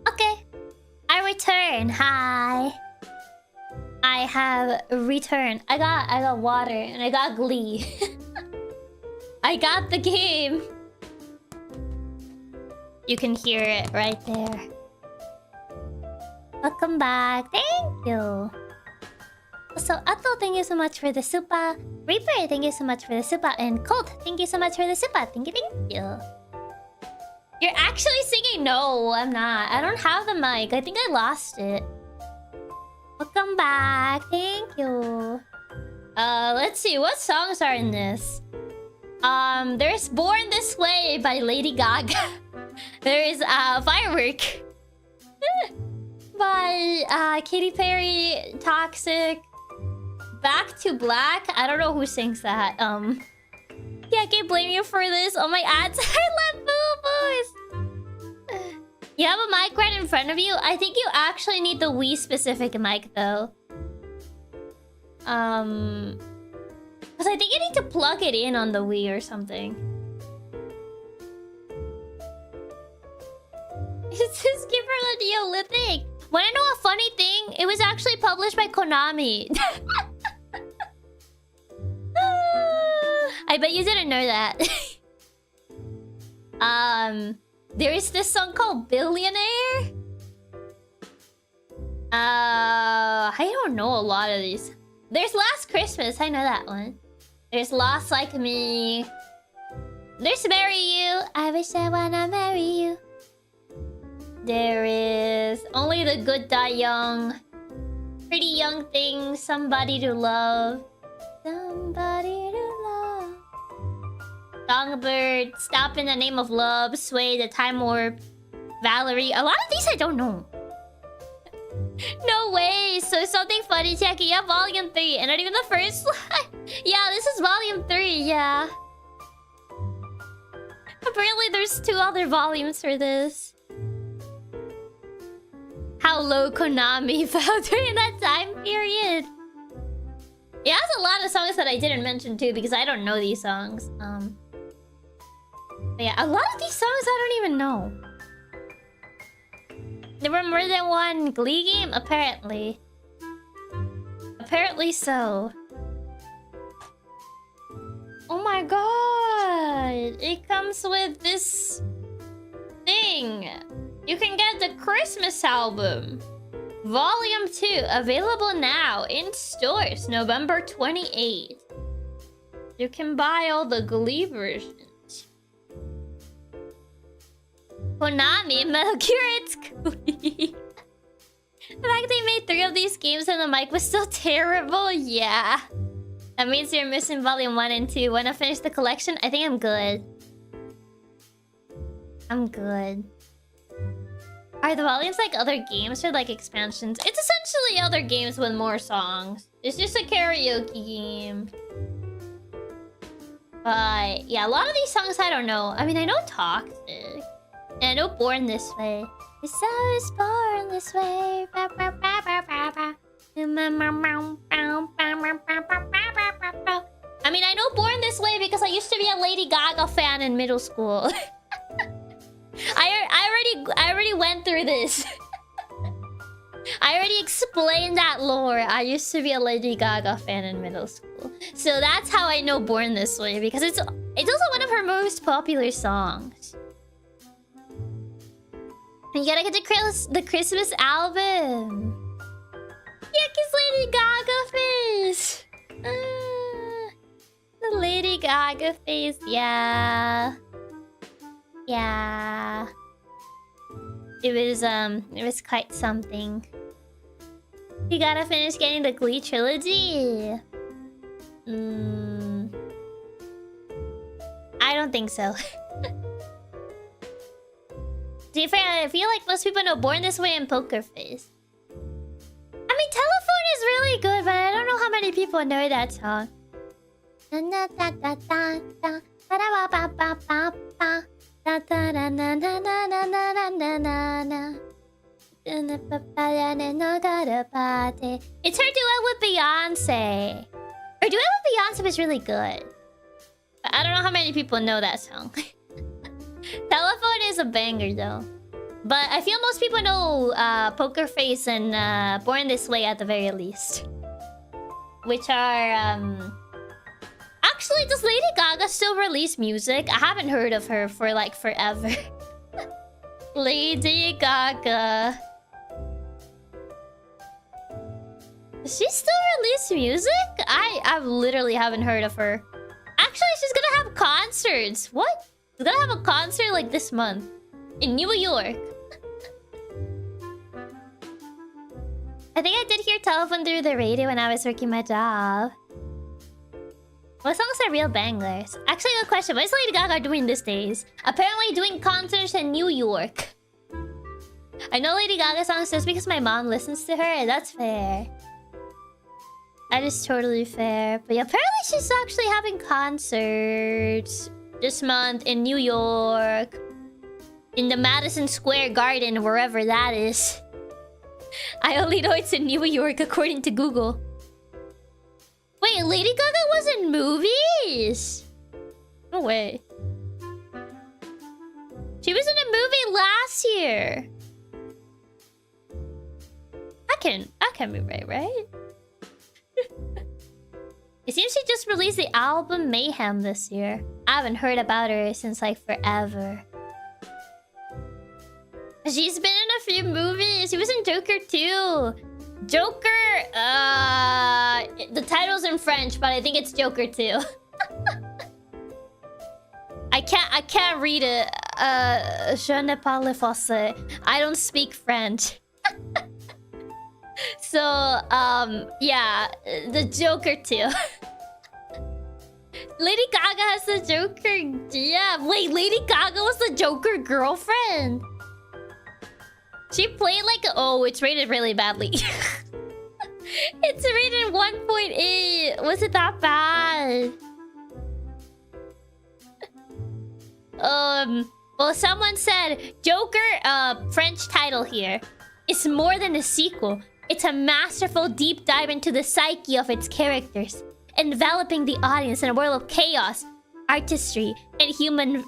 Okay. I return. Hi. I have returned. I got water and I got Glee. I got the game. You can hear it right there. Welcome back. Thank you. So, Atto, thank you so much for the super. Reaper, thank you so much for the super. And Colt, thank you so much for the super. Thank you, thank you. You're actually singing? No, I'm not. I don't have the mic. I think I lost it. Welcome back. Thank you. Let's see. What songs are in this? There's Born This Way by Lady Gaga. There is Firework by Katy Perry. Toxic. Back to Black. I don't know who sings that. Yeah, I can't blame you for this. Oh my ads. I love boo-boos. You have a mic right in front of you? I think you actually need the Wii specific mic though. Because I think you need to plug it in on the Wii or something. It's a skipper Neolithic. Wanna know a funny thing? It was actually published by Konami. I bet you didn't know that. There is this song called Billionaire. I don't know a lot of these. There's Last Christmas, I know that one. There's Lost Like Me. There's Marry You. I wish I wanna marry you. There is Only the Good Die Young. Pretty Young Thing. Somebody to Love. Somebody to love. Songbird. Stop in the Name of Love. Sway. The Time Warp. Valerie. A lot of these I don't know. No way. So something funny, Chiaki. Yeah, volume 3. And not even the first slide. Yeah, this is volume 3. Yeah. Apparently there's 2 other volumes for this. How low Konami felt during that time period. It has a lot of songs that I didn't mention too because I don't know these songs. But yeah, a lot of these songs I don't even know. There were more than one Glee game, apparently. Apparently so. Oh my god! It comes with this thing. You can get the Christmas album. Volume 2, available now in stores, November 28th. You can buy all the Glee versions. Konami, Metal Gear, it's cool. The fact they made 3 of these games and the mic was still terrible, yeah. That means you're missing volume 1 and 2. When I finish the collection, I think I'm good. I'm good. Are the volumes like other games or like expansions? It's essentially other games with more songs. It's just a karaoke game. But yeah, a lot of these songs I don't know. I mean, I know Toxic. And I know Born This Way. It's so born this way. I mean, I know Born This Way because I used to be a Lady Gaga fan in middle school. I already went through this. I already explained that lore. I used to be a Lady Gaga fan in middle school. So that's how I know Born This Way, because it's also one of her most popular songs. You gotta get the Christmas album. Yucky's Lady Gaga face. The Lady Gaga face, yeah. Yeah. It was quite something. You gotta finish getting the Glee trilogy. I don't think so. To be fair, I feel like most people know Born This Way and Poker Face. I mean, Telephone is really good, but I don't know how many people know that song. It's her duet with Beyonce. Her duet with Beyonce was really good. But I don't know how many people know that song. Telephone a banger though. But I feel most people know Poker Face and Born This Way at the very least. Which are actually, does Lady Gaga still release music? I haven't heard of her for like forever. Lady Gaga. Does she still release music? I literally haven't heard of her. Actually, she's gonna have concerts. What? She's gonna have a concert like this month in New York. I think I did hear Telephone through the radio when I was working my job. What songs are real bangers? Actually, good question. What is Lady Gaga doing these days? Apparently doing concerts in New York. I know Lady Gaga songs just because my mom listens to her, and that's fair. That is totally fair. But yeah, apparently she's actually having concerts this month in New York. In the Madison Square Garden, wherever that is. I only know it's in New York according to Google. Wait, Lady Gaga was in movies? No way. She was in a movie last year. I can be right? It seems she just released the album Mayhem this year. I haven't heard about her since like forever. She's been in a few movies. She was in Joker too. Joker, the title's in French, but I think it's Joker too. I can't read it. Je ne parle français. I don't speak French. So, yeah, the Joker too. Lady Gaga has the Joker. Yeah, wait, Lady Gaga was the Joker girlfriend. She played like a... Oh, it's rated really badly. It's rated 1.8. Was it that bad? Well, someone said Joker, French title here. It's more than a sequel. It's a masterful deep dive into the psyche of its characters, enveloping the audience in a world of chaos, artistry, and human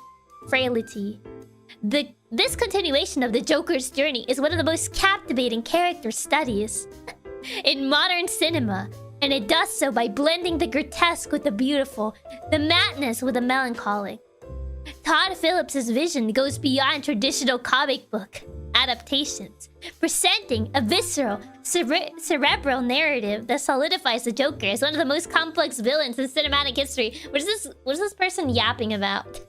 frailty. This continuation of the Joker's journey is one of the most captivating character studies in modern cinema, and it does so by blending the grotesque with the beautiful, the madness with the melancholic. Todd Phillips' vision goes beyond traditional comic book adaptations, presenting a visceral, cerebral narrative that solidifies the Joker as one of the most complex villains in cinematic history. What is this person yapping about?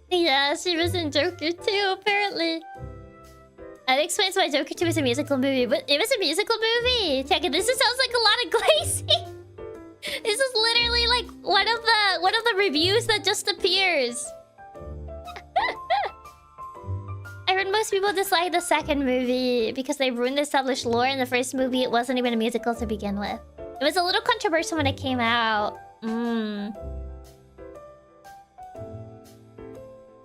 Yeah, she was in Joker too, apparently. That explains why Joker 2 is a musical movie. But it was a musical movie! Check it, this just sounds like a lot of glazing! This is literally like one of the reviews that just appears. I heard most people dislike the second movie because they ruined the established lore in the first movie. It wasn't even a musical to begin with. It was a little controversial when it came out.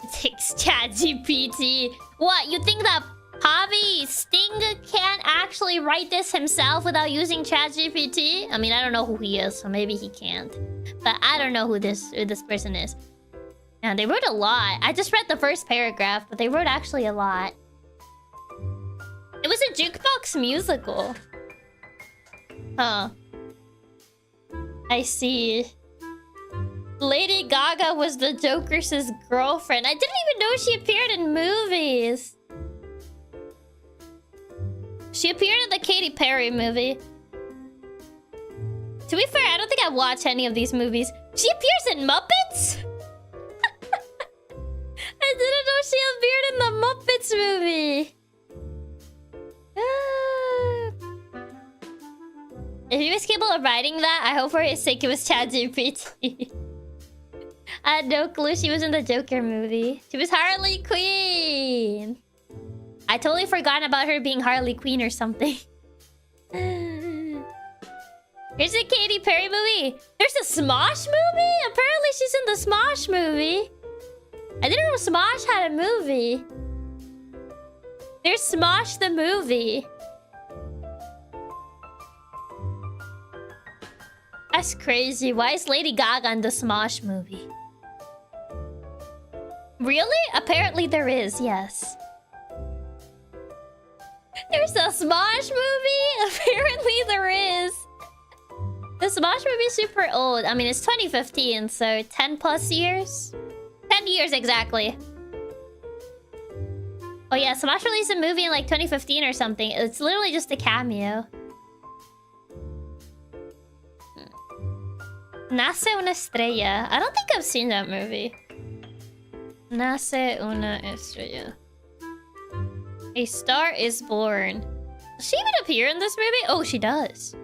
It takes ChatGPT. What, you think that Javi Sting can't actually write this himself without using ChatGPT? I mean, I don't know who he is, so maybe he can't. But I don't know who this person is. And they wrote a lot. I just read the first paragraph, but they wrote actually a lot. It was a jukebox musical. Huh. I see. Lady Gaga was the Joker's girlfriend. I didn't even know she appeared in movies. She appeared in the Katy Perry movie. To be fair, I don't think I watched any of these movies. She appears in Muppets? I didn't know she appeared in the Muppets movie. If he was capable of writing that, I hope for his sake it was ChatGPT. I had no clue she was in the Joker movie. She was Harley Quinn. I totally forgot about her being Harley Quinn or something. Here's a Katy Perry movie. There's a Smosh movie? Apparently she's in the Smosh movie. I didn't know Smosh had a movie. There's Smosh the movie. I That's crazy. Why is Lady Gaga in the Smosh movie? Really? Apparently there is, yes. There's a Smosh movie? Apparently there is. The Smosh movie is super old. I mean, it's 2015, so 10 plus years? 10 years exactly. Oh yeah, Smosh released a movie in like 2015 or something. It's literally just a cameo. Nace una estrella. I don't think I've seen that movie. Nace una estrella. A Star is Born. Does she even appear in this movie? Oh, she does.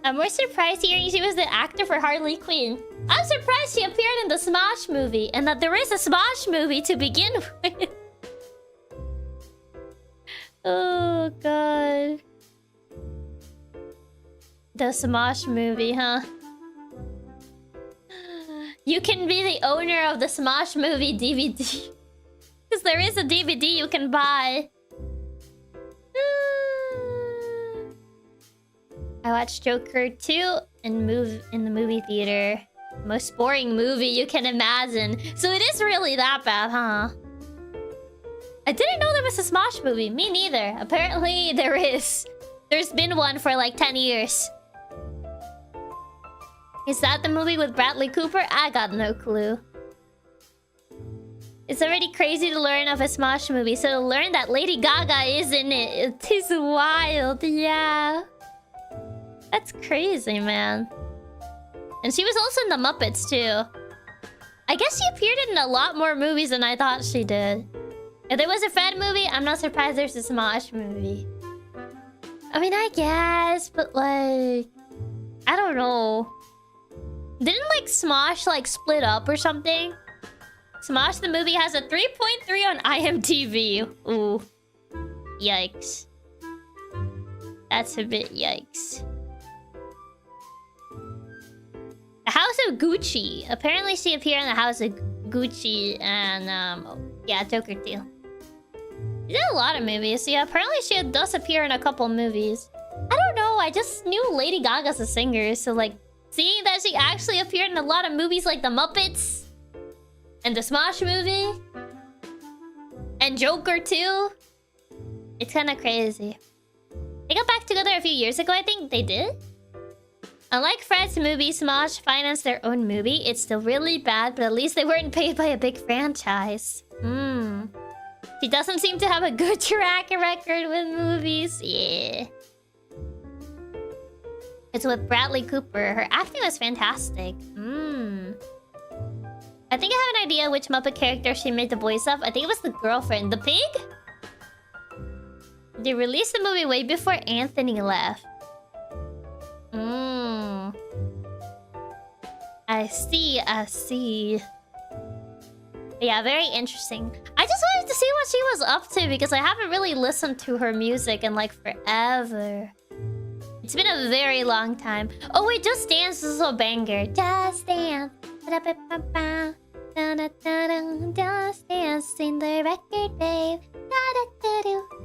I'm more surprised hearing she was the actor for Harley Quinn. I'm surprised she appeared in the Smosh movie and that there is a Smosh movie to begin with. Oh, God. The Smosh movie, huh? You can be the owner of the Smosh movie DVD. Because there is a DVD you can buy. I watched Joker 2 and move in the movie theater. Most boring movie you can imagine. So it is really that bad, huh? I didn't know there was a Smosh movie. Me neither. Apparently there is. There's been one for like 10 years. Is that the movie with Bradley Cooper? I got no clue. It's already crazy to learn of a Smosh movie, so to learn that Lady Gaga is in it, it is wild, yeah. That's crazy, man. And she was also in the Muppets, too. I guess she appeared in a lot more movies than I thought she did. If there was a Fred movie, I'm not surprised there's a Smosh movie. I mean, I guess, but like... I don't know. Didn't like Smosh like split up or something? Smosh the movie has a 3.3 on IMDb. Ooh. Yikes. That's a bit yikes. The House of Gucci. Apparently she appeared in the House of Gucci and yeah, Joker 2. She did a lot of movies. Yeah, apparently she does appear in a couple movies. I don't know, I just knew Lady Gaga's a singer, so like seeing that she actually appeared in a lot of movies like The Muppets and the Smosh movie and Joker 2. It's kind of crazy. They got back together a few years ago, I think they did. Unlike Fred's movie, Smosh financed their own movie. It's still really bad, but at least they weren't paid by a big franchise. She doesn't seem to have a good track record with movies. Yeah. It's with Bradley Cooper. Her acting was fantastic. I think I have an idea which Muppet character she made the voice of. I think it was the girlfriend. The pig? They released the movie way before Anthony left. I see, I see. Yeah, very interesting. I just wanted to see what she was up to because I haven't really listened to her music in like forever. It's been a very long time. Oh wait, Just Dance is a banger. Just Dance. Just Dance in the record, babe.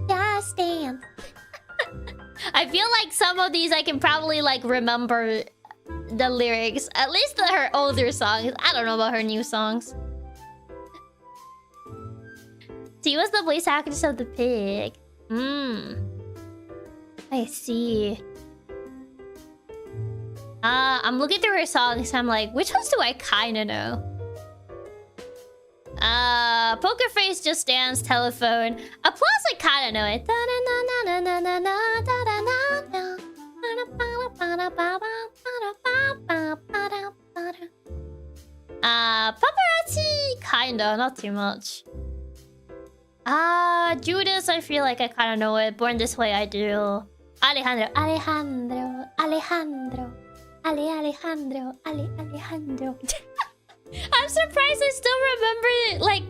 Just Dance. I feel like some of these I can probably like remember the lyrics. At least her older songs. I don't know about her new songs. She was the voice actress of the pig. I see. I'm looking through her songs. I'm like, which ones do I kind of know? Poker Face, Just Dance, Telephone. Applause, I kind of know it. Paparazzi, kinda, not too much. Judas, I feel like I kind of know it. Born This Way, I do. Alejandro, Alejandro, Alejandro, Alejandro, Alejandro. I'm surprised I still remember like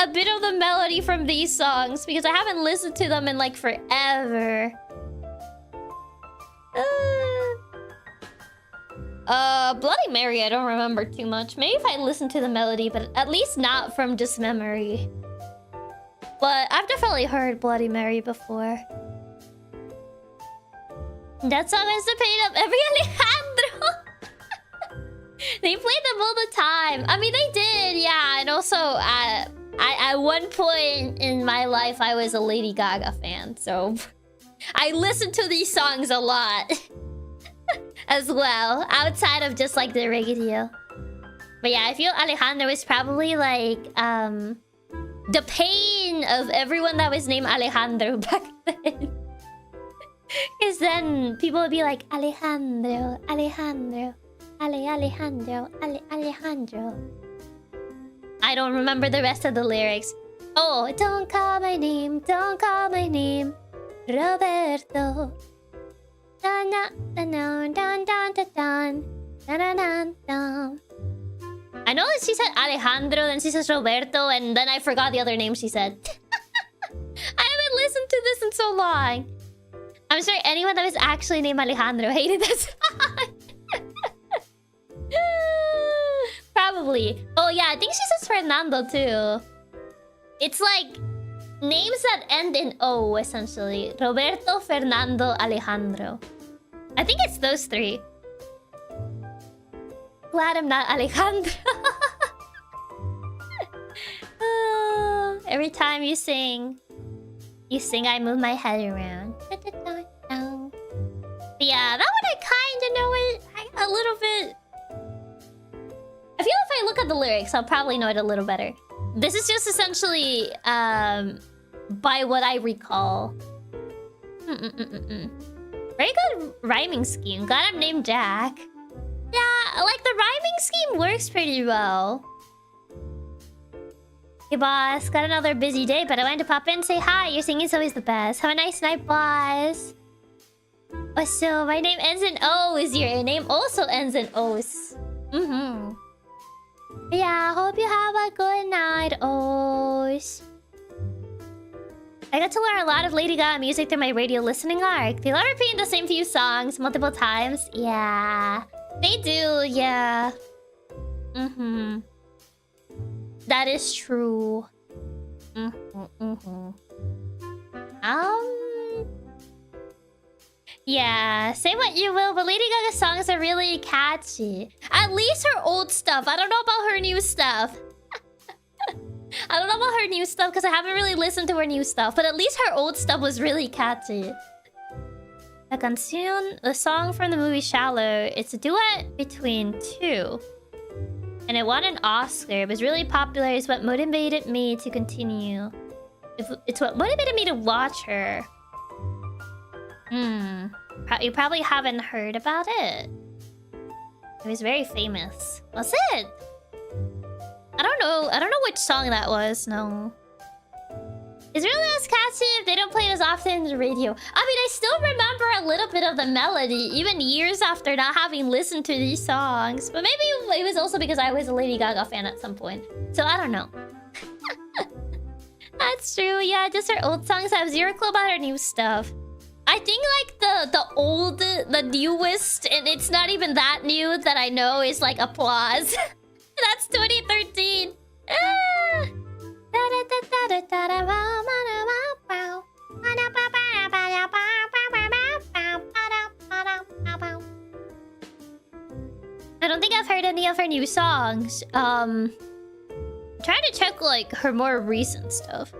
a bit of the melody from these songs because I haven't listened to them in like forever. Bloody Mary, I don't remember too much. Maybe if I listen to the melody, but at least not from just memory. But I've definitely heard Bloody Mary before. That song has to paint up every Alejandro. They played them all the time. I mean, they did, yeah. And also, at one point in my life, I was a Lady Gaga fan, so I listened to these songs a lot as well, outside of just like the radio. But yeah, I feel Alejandro is probably like the pain of everyone that was named Alejandro back then. Because then people would be like, Alejandro, Alejandro, Alejandro, Alejandro. I don't remember the rest of the lyrics. Oh, don't call my name, don't call my name, Roberto. Dun dun dun dun dun dun dun dun dun. I know that she said Alejandro, then she says Roberto, and then I forgot the other name she said. I haven't listened to this in so long. I'm sure anyone that was actually named Alejandro hated this song. Probably. Oh yeah, I think she says Fernando too. It's like names that end in O, essentially. Roberto, Fernando, Alejandro. I think it's those three. Glad I'm not Alejandro. Every time you sing, I move my head around. But yeah, that one I kind of know it a little bit. I feel if I look at the lyrics, I'll probably know it a little better. This is just essentially by what I recall. Very good rhyming scheme. Glad I'm named Jack. Yeah, like the rhyming scheme works pretty well. Hey boss, got another busy day, but I wanted to pop in and say hi. Your singing's always the best. Have a nice night, boss. Oh, so my name ends in O's. Your name also ends in O's. Yeah, hope you have a good night, O's. I got to learn a lot of Lady Gaga music through my radio listening arc. They love repeating the same few songs multiple times. Yeah, they do, yeah. That is true. Yeah, say what you will, but Lady Gaga's songs are really catchy. At least her old stuff. I don't know about her new stuff. I don't know about her new stuff because I haven't really listened to her new stuff. But at least her old stuff was really catchy. La canción, the song from the movie Shallow, it's a duet between two. And it won an Oscar. It was really popular. It's what motivated me to continue. It's what motivated me to watch her. You probably haven't heard about it. It was very famous. Was it? I don't know. I don't know which song that was. No. It's really as catchy if they don't play it as often in the radio. I mean, I still remember a little bit of the melody, even years after not having listened to these songs. But maybe it was also because I was a Lady Gaga fan at some point. So I don't know. That's true. Yeah, just her old songs. I have zero clue about her new stuff. I think like the newest, and it's not even that new that I know, is like Applause. That's 2013. I don't think I've heard any of her new songs. Trying to check like her more recent stuff.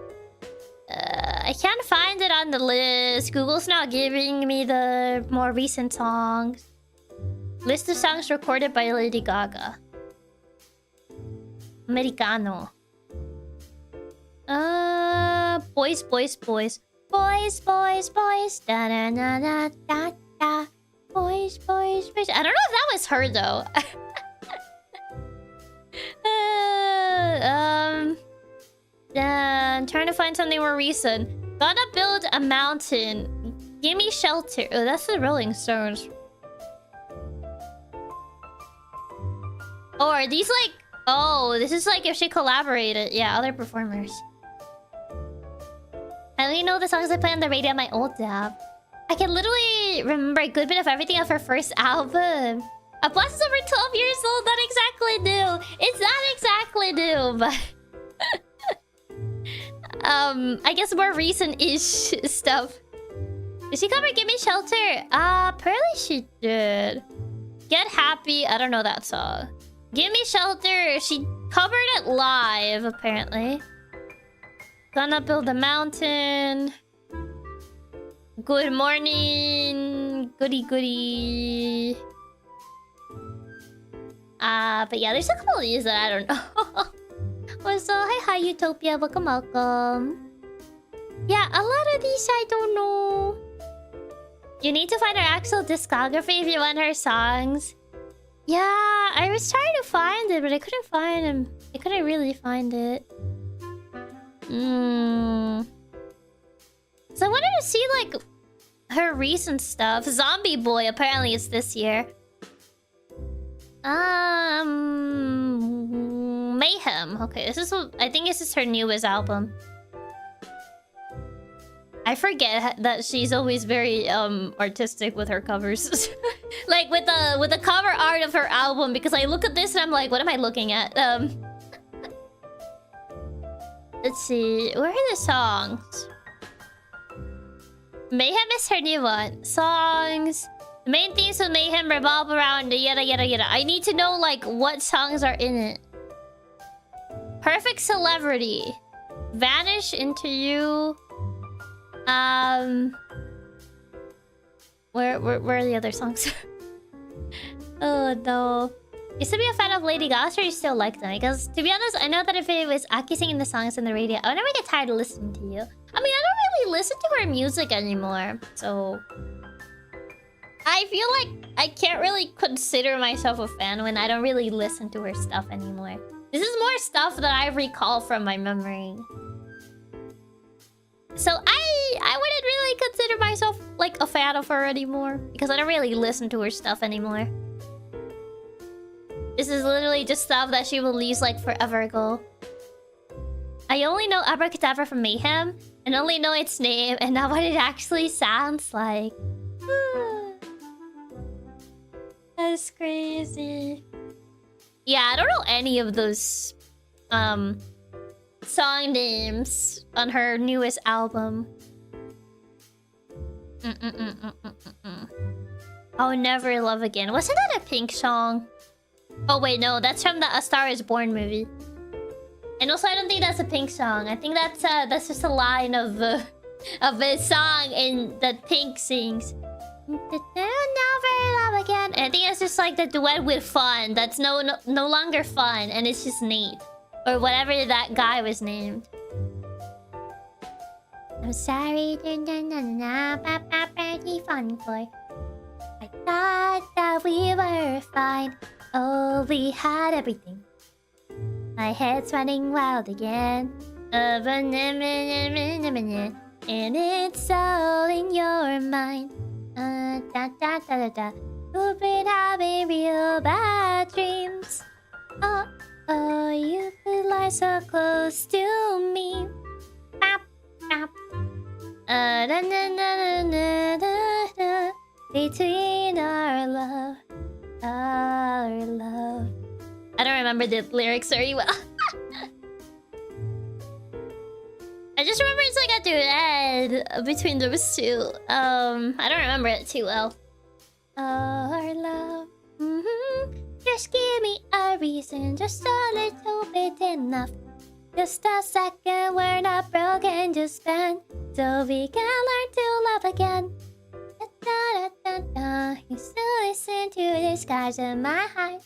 I can't find it on the list. Google's not giving me the more recent songs. List of songs recorded by Lady Gaga. Americano. Boys, boys, boys. Boys, boys, boys. Da da da da da da. Boys, boys, boys. I don't know if that was her though. I'm trying to find something more recent. Gonna build a mountain. Give me shelter. Oh, that's the Rolling Stones. Oh, are these like... Oh, this is like if she collaborated. Yeah, other performers. I only know the songs I play on the radio on my old tab. I can literally remember a good bit of everything of her first album. Applause is over 12 years old. Not exactly new. It's not exactly new, but... I guess more recent-ish stuff. Did she cover Give Me Shelter? Apparently she did. Get Happy, I don't know that song. Give Me Shelter, she covered it live, apparently. Gonna Build a Mountain. Good Morning. Goody Goody. But yeah, there's a couple of these that I don't know. Also, hi Utopia, welcome. Yeah, a lot of these I don't know. You need to find her actual discography if you want her songs. Yeah, I was trying to find it, but I couldn't find him. I couldn't really find it. So I wanted to see, like, her recent stuff. Zombie Boy, apparently it's this year. Mayhem. Okay, this is what I think this is her newest album. I forget that she's always very artistic with her covers. Like with the cover art of her album, because I look at this and I'm like, what am I looking at? Let's see. Where are the songs? Mayhem is her new one. Songs. The main themes of Mayhem revolve around the yada yada yada. I need to know, like, what songs are in it. Perfect Celebrity. Vanish Into You. Where are the other songs? Oh no. Used to be a fan of Lady Gaga, or you still like them? Because to be honest, I know that if it was Aki singing the songs on the radio, I would never get tired of listening to you. I mean, I don't really listen to her music anymore, so I feel like I can't really consider myself a fan when I don't really listen to her stuff anymore. This is more stuff that I recall from my memory. So I wouldn't really consider myself like a fan of her anymore, because I don't really listen to her stuff anymore. This is literally just stuff that she will release like forever ago. I only know Abracadabra from Mayhem, and only know its name and not what it actually sounds like. That's crazy. Yeah, I don't know any of those song names on her newest album. I'll Never Love Again. Wasn't that a Pink song? Oh wait, no, that's from the A Star Is Born movie. And also, I don't think that's a Pink song. I think that's just a line of a song in that Pink sings. Never love again. And I think it's just like the duet with Fun. That's no longer Fun, and it's just Nate. Or whatever that guy was named. I'm sorry, fun boy. I thought that we were fine. Oh, we had everything. My head's running wild again. And it's all in your mind. You've been having real bad dreams. Oh, you could lie so close to me. Bap, bap. Between our love. I don't remember the lyrics very well. I just remember it's like a duet between those two. I don't remember it too well. Our love. Just give me a reason, just a little bit enough. Just a second, we're not broken, just spend, so we can learn to love again. Used to listen to the skies in my heart.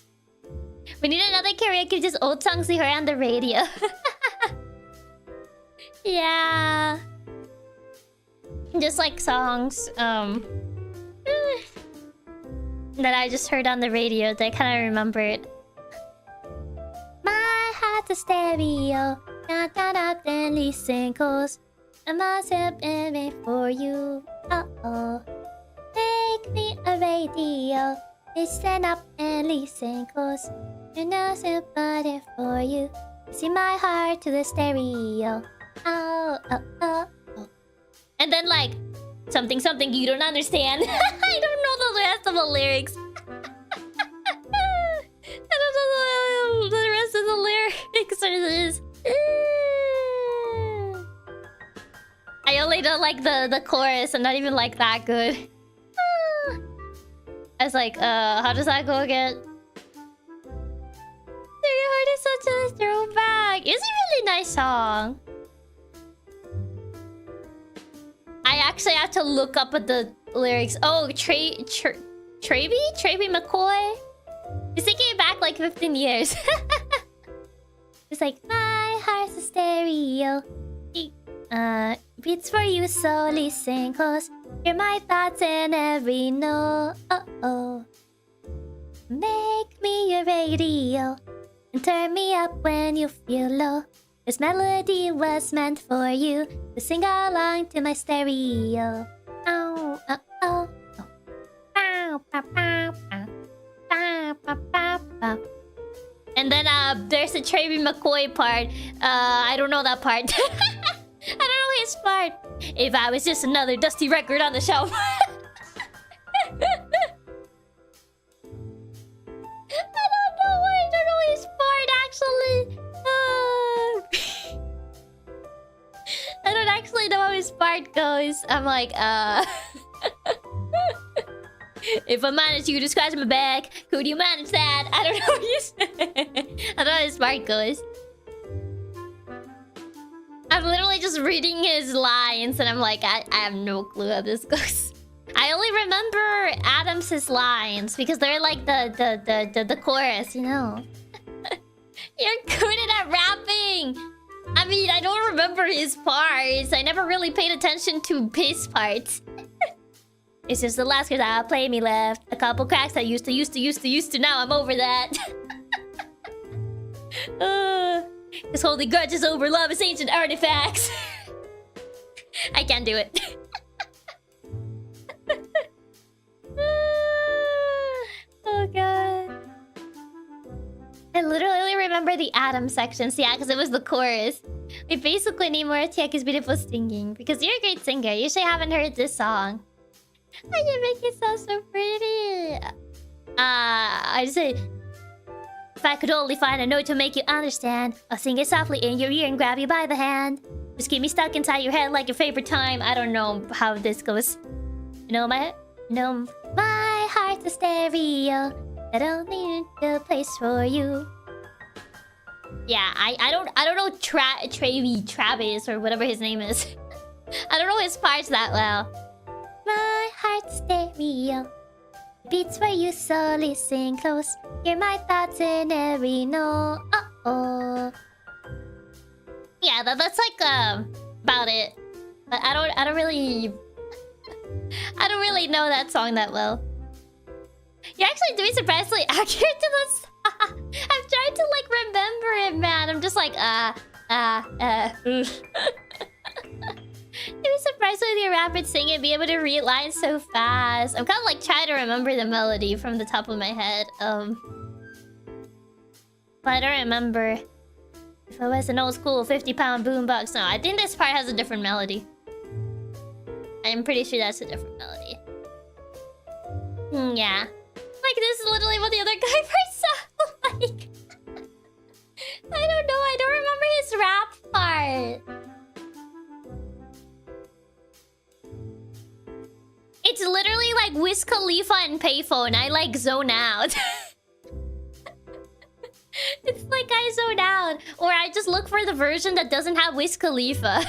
We need another karaoke of just old songs we heard on the radio. Yeah. Just like songs, that I just heard on the radio that I kind of remembered. My heart's a stereo. Not up and listen close. I must have been made for you. Make me a radio. Listen up and listen close. You know somebody for you. See my heart to the stereo. And then like something you don't understand. I don't know the rest of the lyrics. I don't know the rest of the lyrics or this. I only know so like the chorus and not even like that good. I was like, how does that go again? Your Heart is such a throwback. It's a really nice song. I actually have to look up at the lyrics. Oh, Traby McCoy? He's taking it back like 15 years. It's like, my heart's a stereo. Beats for you, so listen close. Hear my thoughts in every note. Make me your radio and turn me up when you feel low. This melody was meant for you to sing along to my stereo. Oh, oh, oh, oh. Bow, bow, bow, bow. Bow, bow, bow, bow. And then there's the Traby McCoy part. I don't know that part. I don't know his part. If I was just another dusty record on the shelf. I don't know his part actually. I don't actually know how his part goes. I'm like, if I manage you to scratch my back, could you manage that? I don't know what you said. I don't know how his part goes. I'm literally just reading his lines and I'm like, I have no clue how this goes. I only remember Adams' lines because they're like the chorus, you know. You're good at rapping. I mean, I don't remember his parts. I never really paid attention to his parts. It's just the last cause I play me left. A couple cracks I used to. Now I'm over that. This holding grudges over love is ancient artifacts. I can't do it. Oh god. I literally remember the Adam sections, yeah, because it was the chorus. We basically need more Chiaki's beautiful singing. Because you're a great singer. You should haven't heard this song. Why you make it sound so pretty? I say, if I could only find a note to make you understand, I'll sing it softly in your ear and grab you by the hand. Just keep me stuck inside your head like your favorite time. I don't know how this goes. My heart's a stereo. I don't need a place for you. Yeah, I don't know Travis or whatever his name is. I don't know his parts that well. My heart's stereo. Beats for you, so listen close. Hear my thoughts in every note. Yeah, that's like about it. But I don't really know that song that well. You're actually doing surprisingly accurate to this. I'm trying to like remember it, man. I'm just like You're surprised with your rapid singing, be able to read lines so fast. I'm kind of like trying to remember the melody from the top of my head. But I don't remember if it was an old school 50-pound boombox. No, I think this part has a different melody. I'm pretty sure that's a different melody. Yeah. Like, this is literally what the other guy parts sound like. I don't know. I don't remember his rap part. It's literally like Wiz Khalifa and Payphone. I like zone out. It's like I zone out. Or I just look for the version that doesn't have Wiz Khalifa.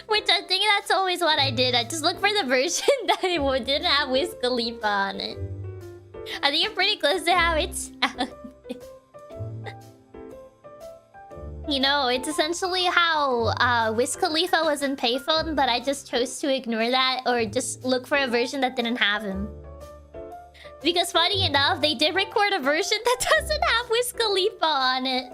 Which I think that's always what I did. I just look for the version that didn't have Wiz Khalifa on it. I think you're pretty close to how it sounds. You know, it's essentially how Wiz Khalifa was in Payphone, but I just chose to ignore that or just look for a version that didn't have him. Because funny enough, they did record a version that doesn't have Wiz Khalifa on it.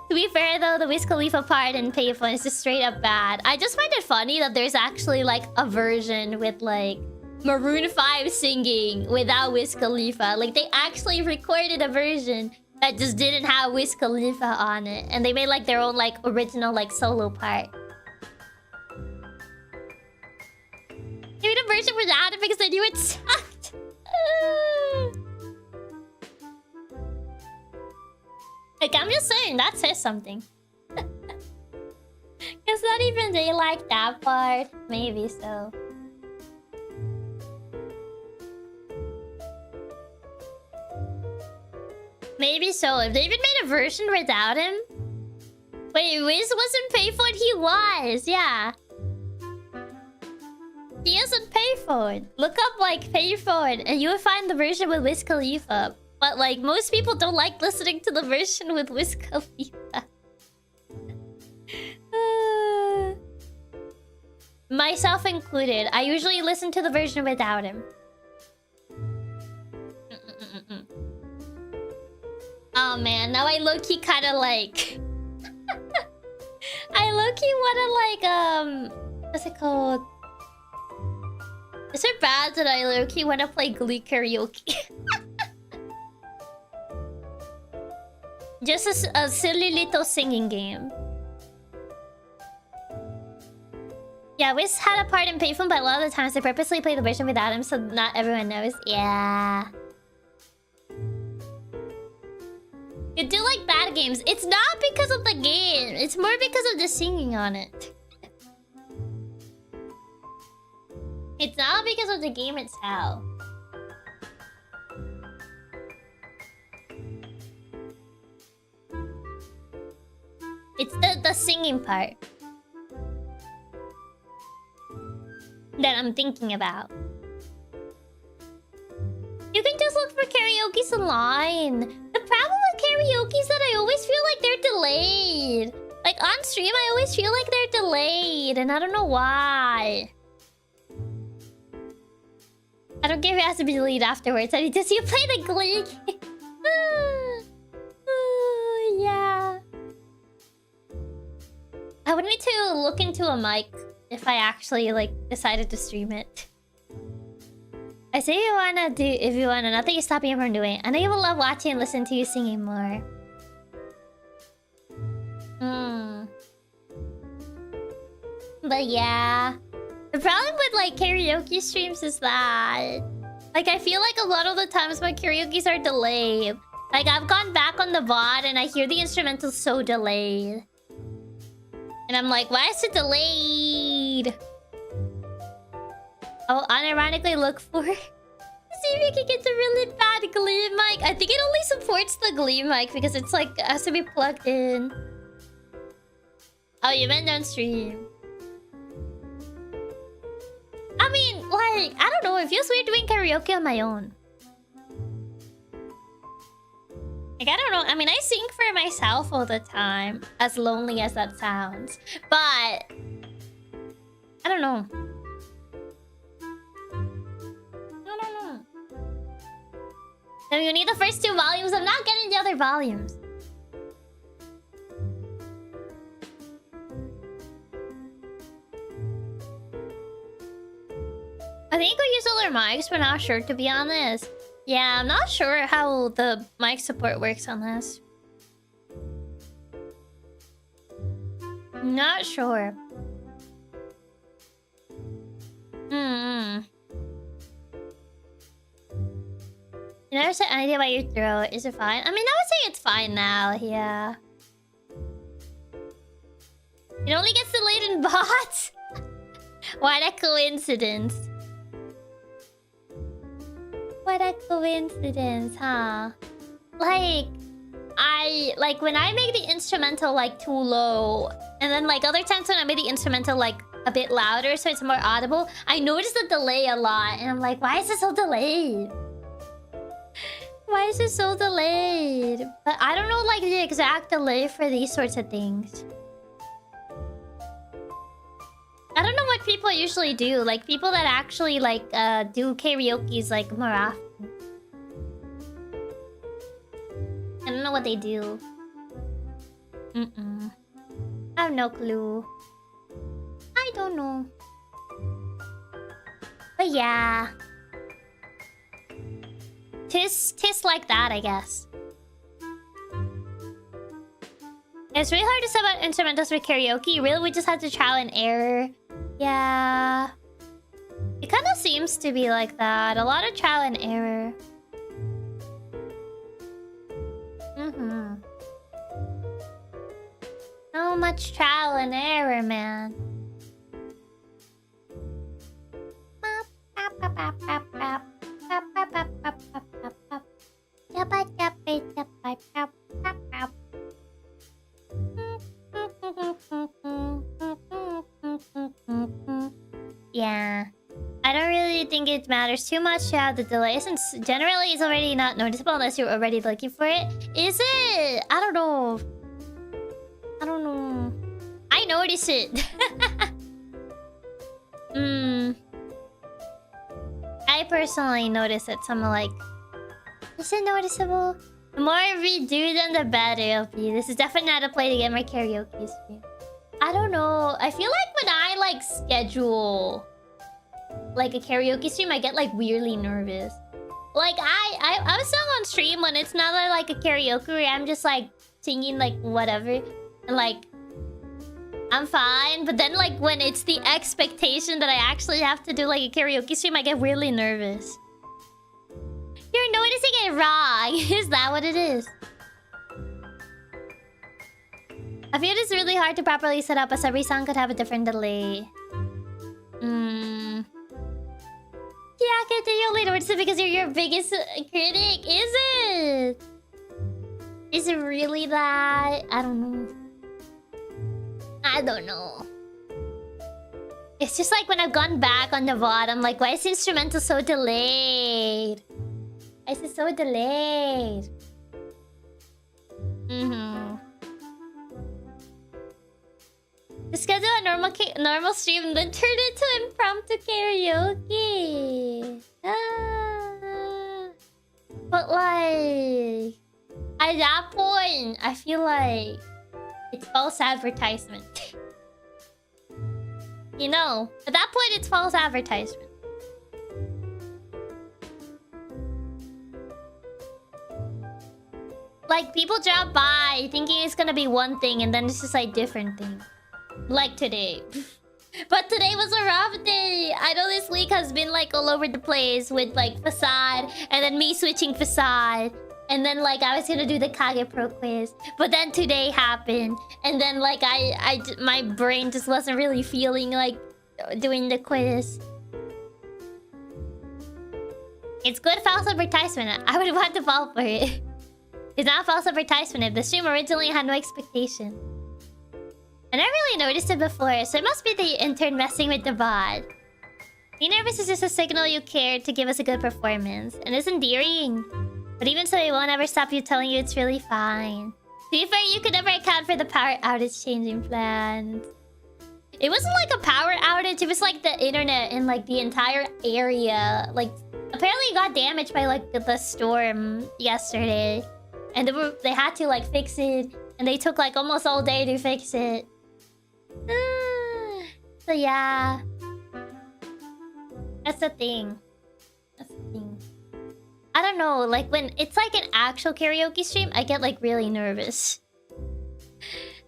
To be fair though, the Wiz Khalifa part in Payphone is just straight up bad. I just find it funny that there's actually like a version with like Maroon 5 singing without Wiz Khalifa. Like they actually recorded a version that just didn't have Wiz Khalifa on it. And they made like their own like original like solo part. They made a version without it because they knew it sucked. Like I'm just saying, that says something. It's not even they like that part. Maybe so. Maybe so. If they even made a version without him. Wait, Wiz wasn't Payphone? He was, yeah. He isn't Payphone. Look up like Payphone and you will find the version with Wiz Khalifa. But like most people don't like listening to the version with Wiz Khalifa. Myself included. I usually listen to the version without him. Oh man, now I low-key kind of like... I low-key wanna like, what's it called? Is it bad that I low-key wanna play Glee karaoke? Just a silly little singing game. Yeah, Wiz had a part in Payphone, but a lot of the times they purposely play the version without him so not everyone knows. Yeah. You do like bad games. It's not because of the game. It's more because of the singing on it. It's not because of the game itself. It's the singing part that I'm thinking about. You can just look for karaoke's online. The problem with karaoke is that I always feel like they're delayed. Like on stream, I always feel like they're delayed, and I don't know why. I don't care if it has to be deleted afterwards. I need to see you play the Glee. Yeah. I would need to look into a mic if I actually like decided to stream it. I say you wanna do if you wanna, nothing is stopping you from doing it. I know you will love watching and listen to you singing more. But yeah. The problem with like karaoke streams is that like I feel like a lot of the times my karaoke's are delayed. Like I've gone back on the VOD and I hear the instrumental so delayed. And I'm like, why is it delayed? I'll unironically look for see if you can get the really bad Glee mic. I think it only supports the Glee mic because it's like it has to be plugged in. Oh, you meant on stream. I mean, like, I don't know. It feels weird doing karaoke on my own. Like, I don't know. I mean, I sing for myself all the time. As lonely as that sounds. But... I don't know. I don't know. So you need the first 2 volumes. I'm not getting the other volumes. I think we use other mics. We're not sure, to be honest. Yeah, I'm not sure how the mic support works on this. Not sure. You never said anything about your throat. Is it fine? I mean, I would say it's fine now. Yeah. It only gets delayed in bots. What a coincidence. What a coincidence, huh? Like when I make the instrumental like too low, and then like other times when I make the instrumental like a bit louder so it's more audible, I notice the delay a lot, and I'm like, why is it so delayed? Why is it so delayed? But I don't know like the exact delay for these sorts of things. I don't know what people usually do. Like people that actually like do karaoke's like more often. I don't know what they do. I have no clue. I don't know. But yeah. Tis like that, I guess. It's really hard to sub out instrumentals for karaoke. You really would just have to trial and error. Yeah. It kind of seems to be like that. A lot of trial and error. So much much trial and error, man. Yeah. I don't really think it matters too much to have the delay, since generally it's already not noticeable unless you're already looking for it. Is it? I don't know. I don't know. I notice it. I personally notice it. So I'm like, is it noticeable? The more we do, then the better it'll be. This is definitely not a play to get my karaoke stream. I don't know. I feel like when I like schedule like a karaoke stream, I get like weirdly nervous. Like I was sung on stream when it's not like a karaoke where I'm just like singing like whatever and like I'm fine. But then like when it's the expectation that I actually have to do like a karaoke stream, I get weirdly nervous. You're noticing it wrong. Is that what it is? I feel it's really hard to properly set up as every song could have a different delay. Yeah, you only notice it because you're your biggest critic, is it? Is it really that? I don't know. I don't know. It's just like when I've gone back on the VOD, I'm like, why is the instrumental so delayed? Why is it so delayed? Just schedule a normal stream, then turn it to impromptu karaoke. But like, at that point, I feel like it's false advertisement. You know, at that point, it's false advertisement. Like, people drop by thinking it's gonna be one thing, and then it's just like different thing. Like today. But today was a rough day. I know this week has been like all over the place with like facade, and then me switching facade. And then like I was gonna do the Kage Pro quiz, but then today happened, and then like my brain just wasn't really feeling like doing the quiz. It's good false advertisement. I would want to fall for it. It's not false advertisement if the stream originally had no expectation. I never really noticed it before, so it must be the intern messing with the bot. Being nervous is just a signal you care to give us a good performance, and it's endearing. But even so, it won't ever stop you telling you it's really fine. To be fair, you could never account for the power outage changing plans. It wasn't like a power outage, it was like the internet in like the entire area. Like, apparently it got damaged by like the storm yesterday. And they had to like fix it, and they took like almost all day to fix it. So yeah. That's the thing. That's the thing. I don't know, like when it's like an actual karaoke stream, I get like really nervous.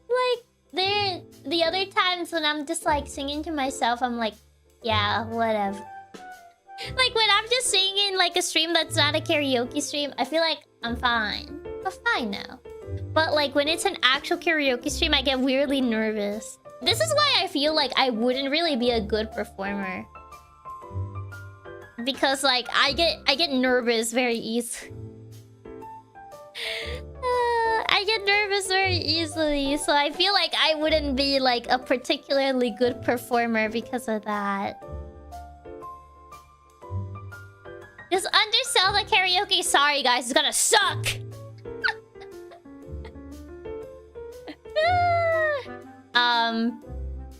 Like the other times when I'm just like singing to myself, I'm like, yeah, whatever. Like when I'm just singing like a stream that's not a karaoke stream, I feel like I'm fine. I'm fine now. But like when it's an actual karaoke stream, I get weirdly nervous. This is why I feel like I wouldn't really be a good performer. Because like I get nervous very easily. I get nervous very easily, so I feel like I wouldn't be like a particularly good performer because of that. Just undersell the karaoke. Sorry guys, it's gonna suck.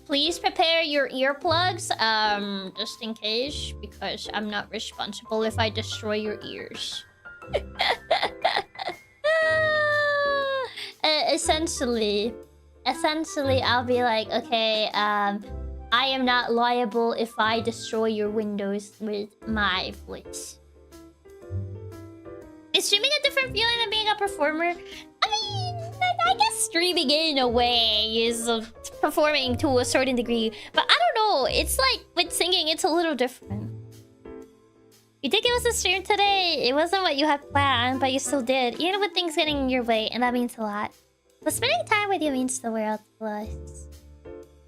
Please prepare your earplugs, just in case, because I'm not responsible if I destroy your ears. Essentially, I'll be like, okay, I am not liable if I destroy your windows with my voice. Is streaming a different feeling than being a performer? I mean, I guess streaming in a way is performing to a certain degree. But I don't know, it's like with singing, it's a little different. You think it was a stream today? It wasn't what you had planned, but you still did. Even with things getting in your way, and that means a lot. But spending time with you means the world to us.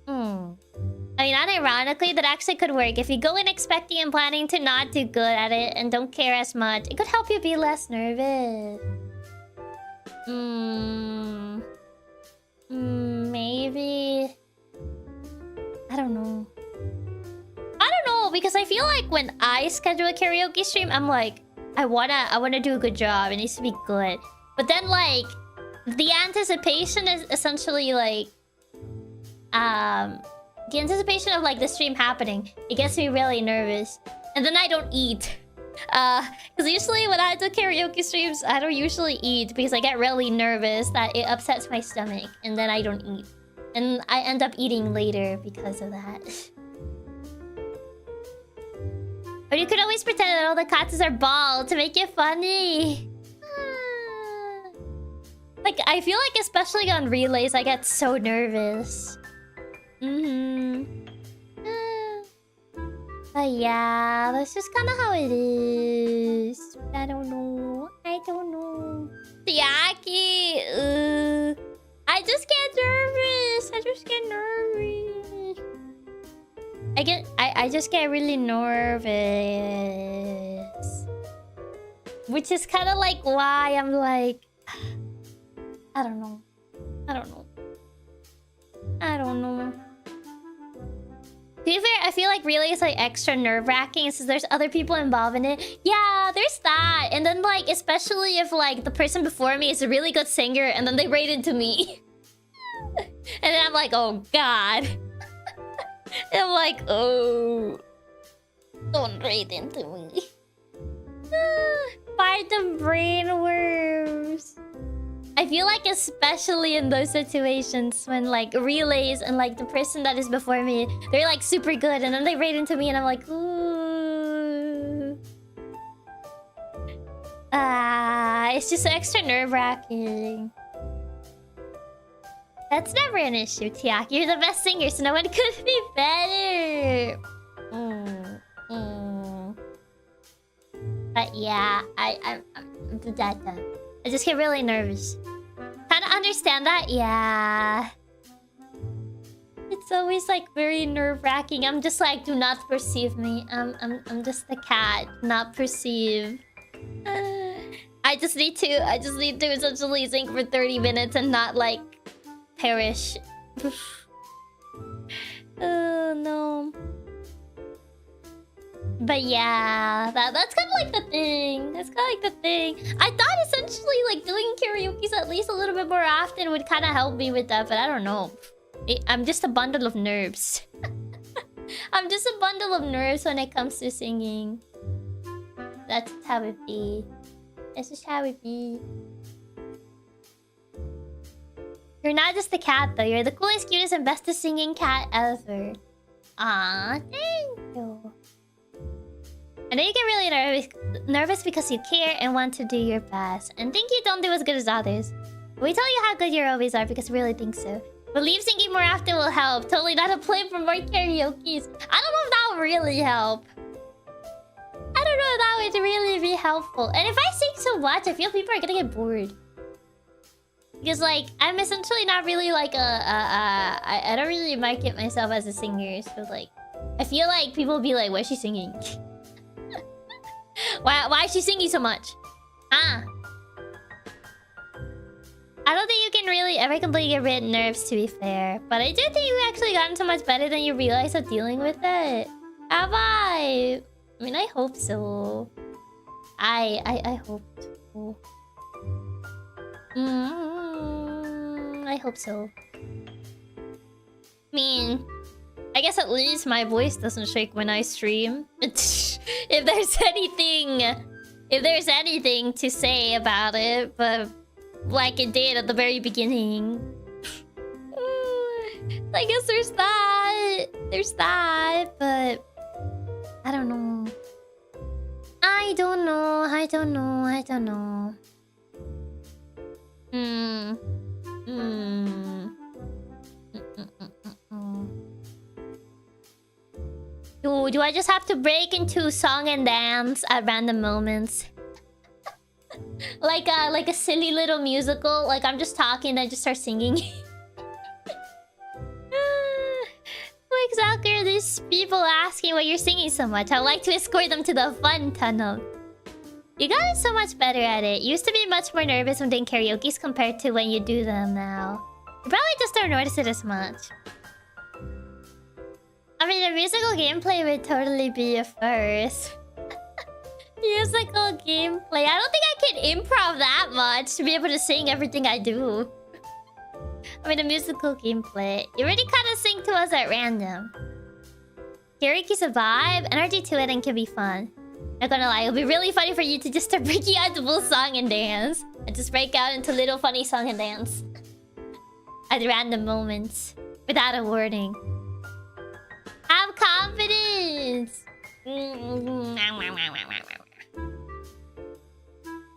I mean, unironically, that actually could work. If you go in expecting and planning to not do good at it and don't care as much, it could help you be less nervous. Maybe... I don't know. I don't know, because I feel like when I schedule a karaoke stream, I'm like, I wanna do a good job. It needs to be good. But then, like, the anticipation is essentially like... the anticipation of like the stream happening, it gets me really nervous. And then I don't eat. Because usually when I do karaoke streams, I don't usually eat because I get really nervous that it upsets my stomach. And then I don't eat. And I end up eating later because of that. Or you could always pretend that all the katas are bald to make it funny. Like, I feel like especially on relays, I get so nervous. But yeah, that's just kind of how it is. I don't know. I don't know. Chiaki! I just get nervous. I just get nervous. I just get really nervous. Which is kind of like why I'm like... I don't know. I don't know. I don't know. To be fair, I feel like really it's like extra nerve-wracking since there's other people involved in it. Yeah, there's that. And then like, especially if like the person before me is a really good singer and then they rate into me. And then I'm like, oh god. And I'm like, oh. Don't rate into me. Fight the brainworms. I feel like especially in those situations when like relays and like the person that is before me, they're like super good and then they rate into me and I'm like, ooh. It's just extra nerve-wracking. That's never an issue, Chiaki. You're the best singer, so no one could be better. But yeah, I just get really nervous. Kinda understand that? Yeah. It's always like very nerve-wracking. I'm just like, do not perceive me. I'm just a cat, not perceive. I just need to essentially sing for 30 minutes and not like perish. Oh no. But yeah, that's kind of like the thing. That's kind of like the thing. I thought essentially like doing karaoke at least a little bit more often would kind of help me with that, but I don't know. I'm just a bundle of nerves. I'm just a bundle of nerves when it comes to singing. That's how it be. That's just how it be. You're not just a cat though. You're the coolest, cutest, and bestest singing cat ever. Aw, thank you. I know you get really nervous because you care and want to do your best. And think you don't do as good as others. We tell you how good you always are because we really think so. Believe singing more often will help. Totally not a play for more karaoke's. I don't know if that would really help. I don't know if that would really be helpful. And if I sing so much, I feel people are gonna get bored. Because like, I'm essentially not really like I don't really market myself as a singer. So like, I feel like people will be like, why is she singing? Why is she singing so much? I don't think you can really ever completely get rid of nerves, to be fair. But I do think you've actually gotten so much better than you realize at dealing with it. Have I? I mean, I hope so. I hope so. I hope so. I mean, I guess at least my voice doesn't shake when I stream. If there's anything to say about it, but like it did at the very beginning. I guess there's that. There's that, but I don't know. I don't know. Do I just have to break into song and dance at random moments? Like a silly little musical. Like I'm just talking and I just start singing. Who exactly are these people asking why you're singing so much? I'd like to escort them to the fun tunnel. You gotten so much better at it. You used to be much more nervous when doing karaoke's compared to when you do them now. You probably just don't notice it as much. I mean, the musical gameplay would totally be a first. Musical gameplay. I don't think I can improv that much to be able to sing everything I do. I mean, the musical gameplay. You already kind of sing to us at random. Karaoke's a vibe. Energy to it and can be fun. Not gonna lie, it'll be really funny for you to just start breaking out the full song and dance. And just break out into little funny song and dance. At random moments. Without a warning. Have confidence!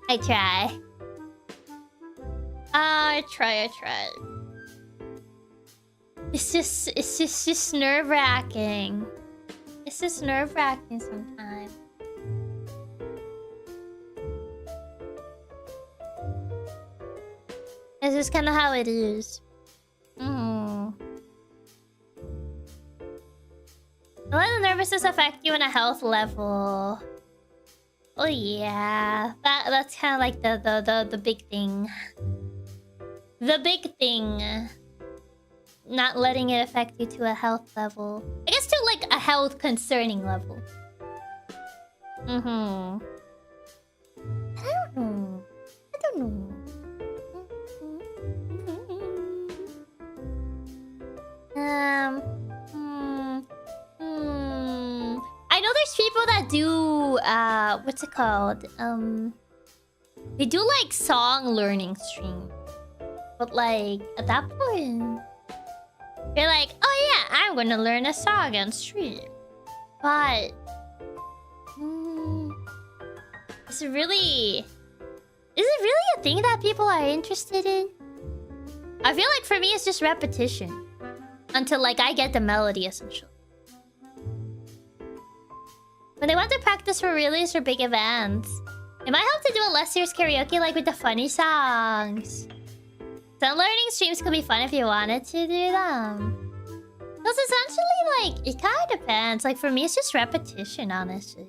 I try. I try. It's just nerve-wracking. It's just nerve-wracking sometimes. It's just kind of how it is. Will the nervousness affect you on a health level? Oh yeah, that's kind of like the big thing. The big thing. Not letting it affect you to a health level. I guess to like a health concerning level. I don't know. I know there's people that do what's it called? They do like song learning stream. But like at that point you're like, oh yeah, I'm gonna learn a song on stream. But is it really a thing that people are interested in? I feel like for me it's just repetition. Until like I get the melody essentially. When they want to practice for release or big events, it might help to do a less serious karaoke like with the funny songs. Some learning streams could be fun if you wanted to do them. Because essentially, like, it kind of depends. Like, for me, it's just repetition, honestly.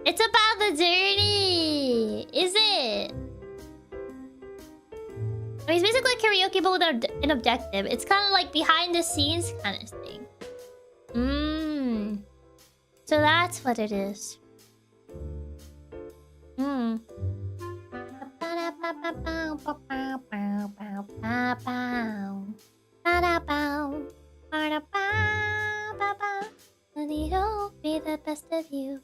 It's about the journey! Is it? I mean, it's basically a karaoke, but with an objective. It's kind of like behind the scenes kind of thing. So that's what it is. Be the best of you.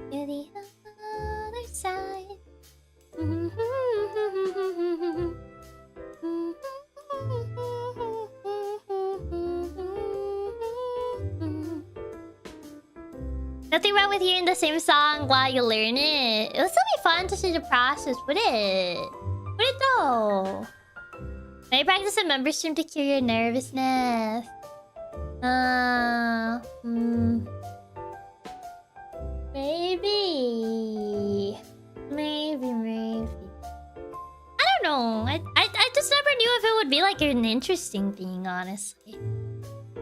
You're the other side. Nothing wrong with hearing the same song while you learn it. It would still be fun to see the process, would it? Would it though? Maybe practice a member stream to cure your nervousness. Maybe. I don't know. I just never knew if it would be like an interesting thing, honestly.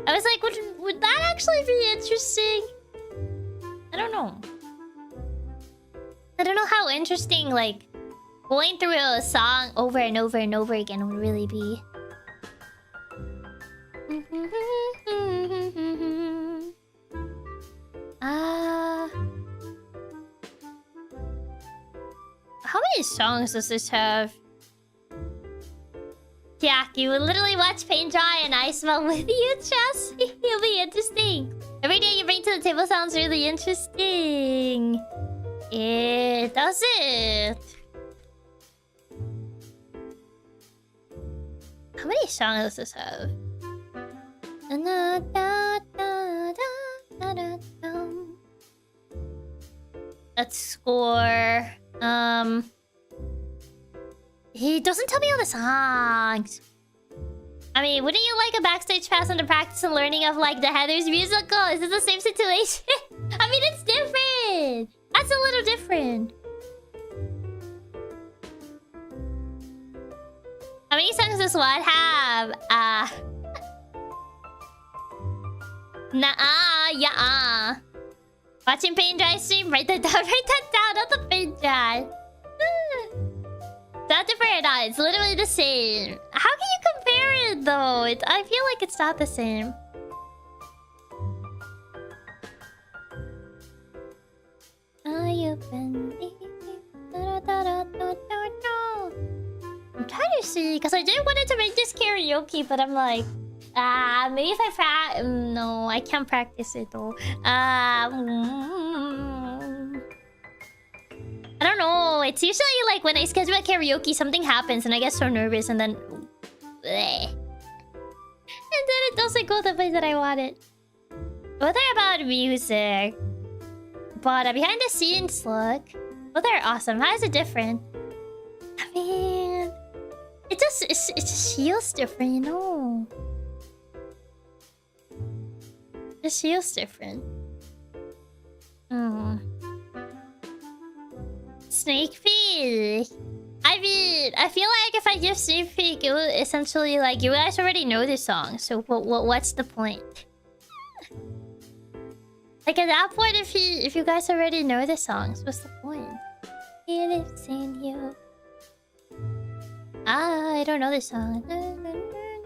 I was like, would that actually be interesting? I don't know. I don't know how interesting, like, going through a song over and over and over again would really be. How many songs does this have? Chiaki will literally watch paint dry and ice melt with you, Chess. It'll be interesting. Every day you bring to the table sounds really interesting. It does it. How many songs does this have? Let's score. He doesn't tell me all the songs. I mean, wouldn't you like a backstage pass on the practice and learning of like the Heathers musical? Is this the same situation? I mean, it's different. That's a little different. many songs does what have? Nyaa, yeah. Watching paint dry stream. Write that down. Write that down. Not the paint dry. Not different or not. It's literally the same. How can you compare it though? I feel like it's not the same. I'm trying to see because I did wanted to make this karaoke, but I'm like, maybe if I practice. No, I can't practice it though. I don't know. It's usually like when I schedule a karaoke, something happens and I get so nervous and then... bleh. And then it doesn't go the way that I want it. What are about music? But behind the scenes look. Well, they're awesome. How is it different? I mean... It just feels different, you know? It just feels different. Sneak peek. I mean, I feel like if I give sneak peek, it will essentially like you guys already know this song. So what's the point? Like at that point, if you guys already know the songs, what's the point? He lives in you. I don't know this song. Dun, dun, dun.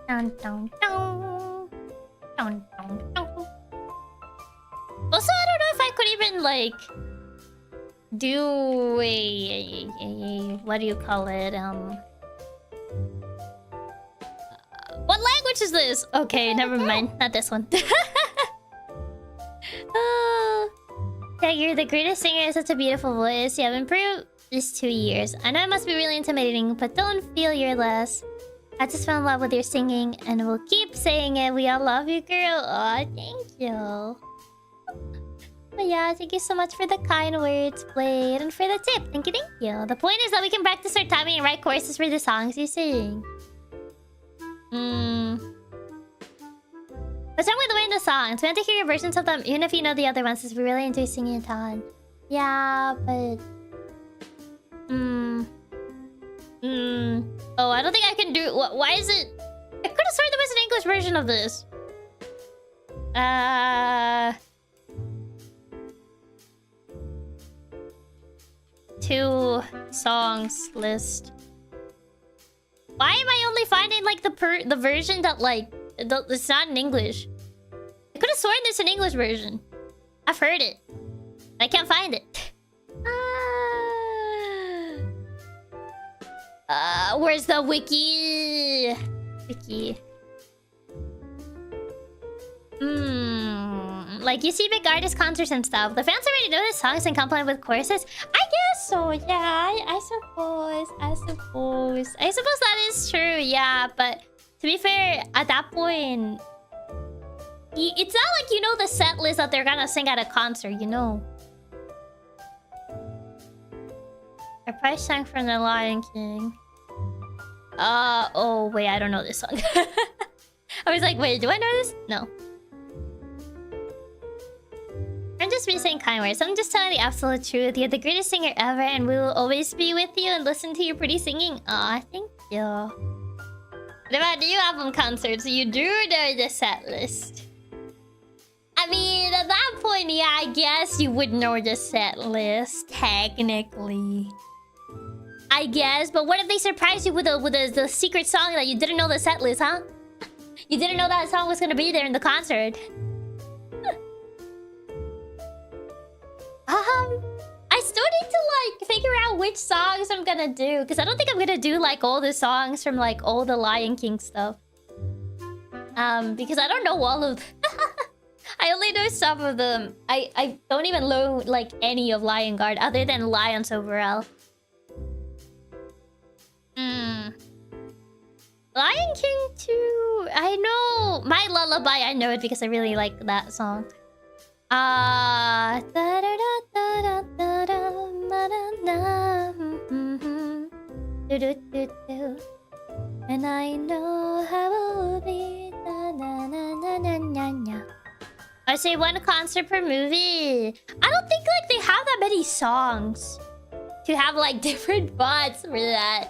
Dun, dun, dun. Also, I don't know if I could even like do a what do you call it? What language is this? Okay, never mind. Not this one. Yeah, you're the greatest singer. It's such a beautiful voice. You have improved these 2 years. I know it must be really intimidating, but don't feel you're less. I just fell in love with your singing, and we'll keep saying it. We all love you, girl. Aw, thank you. But yeah, thank you so much for the kind words, Blade, and for the tip. Thank you, thank you. The point is that we can practice our timing and write choruses for the songs you sing. What's wrong with learning the songs? We want to hear your versions of them, even if you know the other ones, since we really enjoy singing a ton. Yeah, but... Oh, I don't think I can do... Why is it... I could have sworn there was an English version of this. 2 songs list. Why am I only finding like the version that like it's not in English? I could have sworn there's an English version. I've heard it. I can't find it. Where's the wiki? Like you see big artist concerts and stuff. The fans already know the songs and compliment with choruses. I guess so, yeah. I suppose that is true, yeah. But to be fair, at that point, it's not like you know the set list that they're gonna sing at a concert, you know. I probably sang from The Lion King. Oh wait, I don't know this song. I was like, wait, do I know this? No. I'm just being saying kind words. I'm just telling the absolute truth. You're the greatest singer ever, and we will always be with you and listen to your pretty singing. Aw, thank you. What about new album concerts? You do know the set list. I mean, at that point, yeah, I guess you would know the set list, technically. I guess, but what if they surprise you with the secret song that you didn't know the set list, huh? You didn't know that song was gonna be there in the concert. I still need to like figure out which songs I'm gonna do, because I don't think I'm gonna do like all the songs from like all the Lion King stuff. Because I don't know all of them. I only know some of them. I don't even know like any of Lion Guard other than Lions overall. Lion King 2. I know My Lullaby. I know it because I really like that song. And I know how it will be. I say 1 concert per movie. I don't think like they have that many songs, to have like different fonts for that.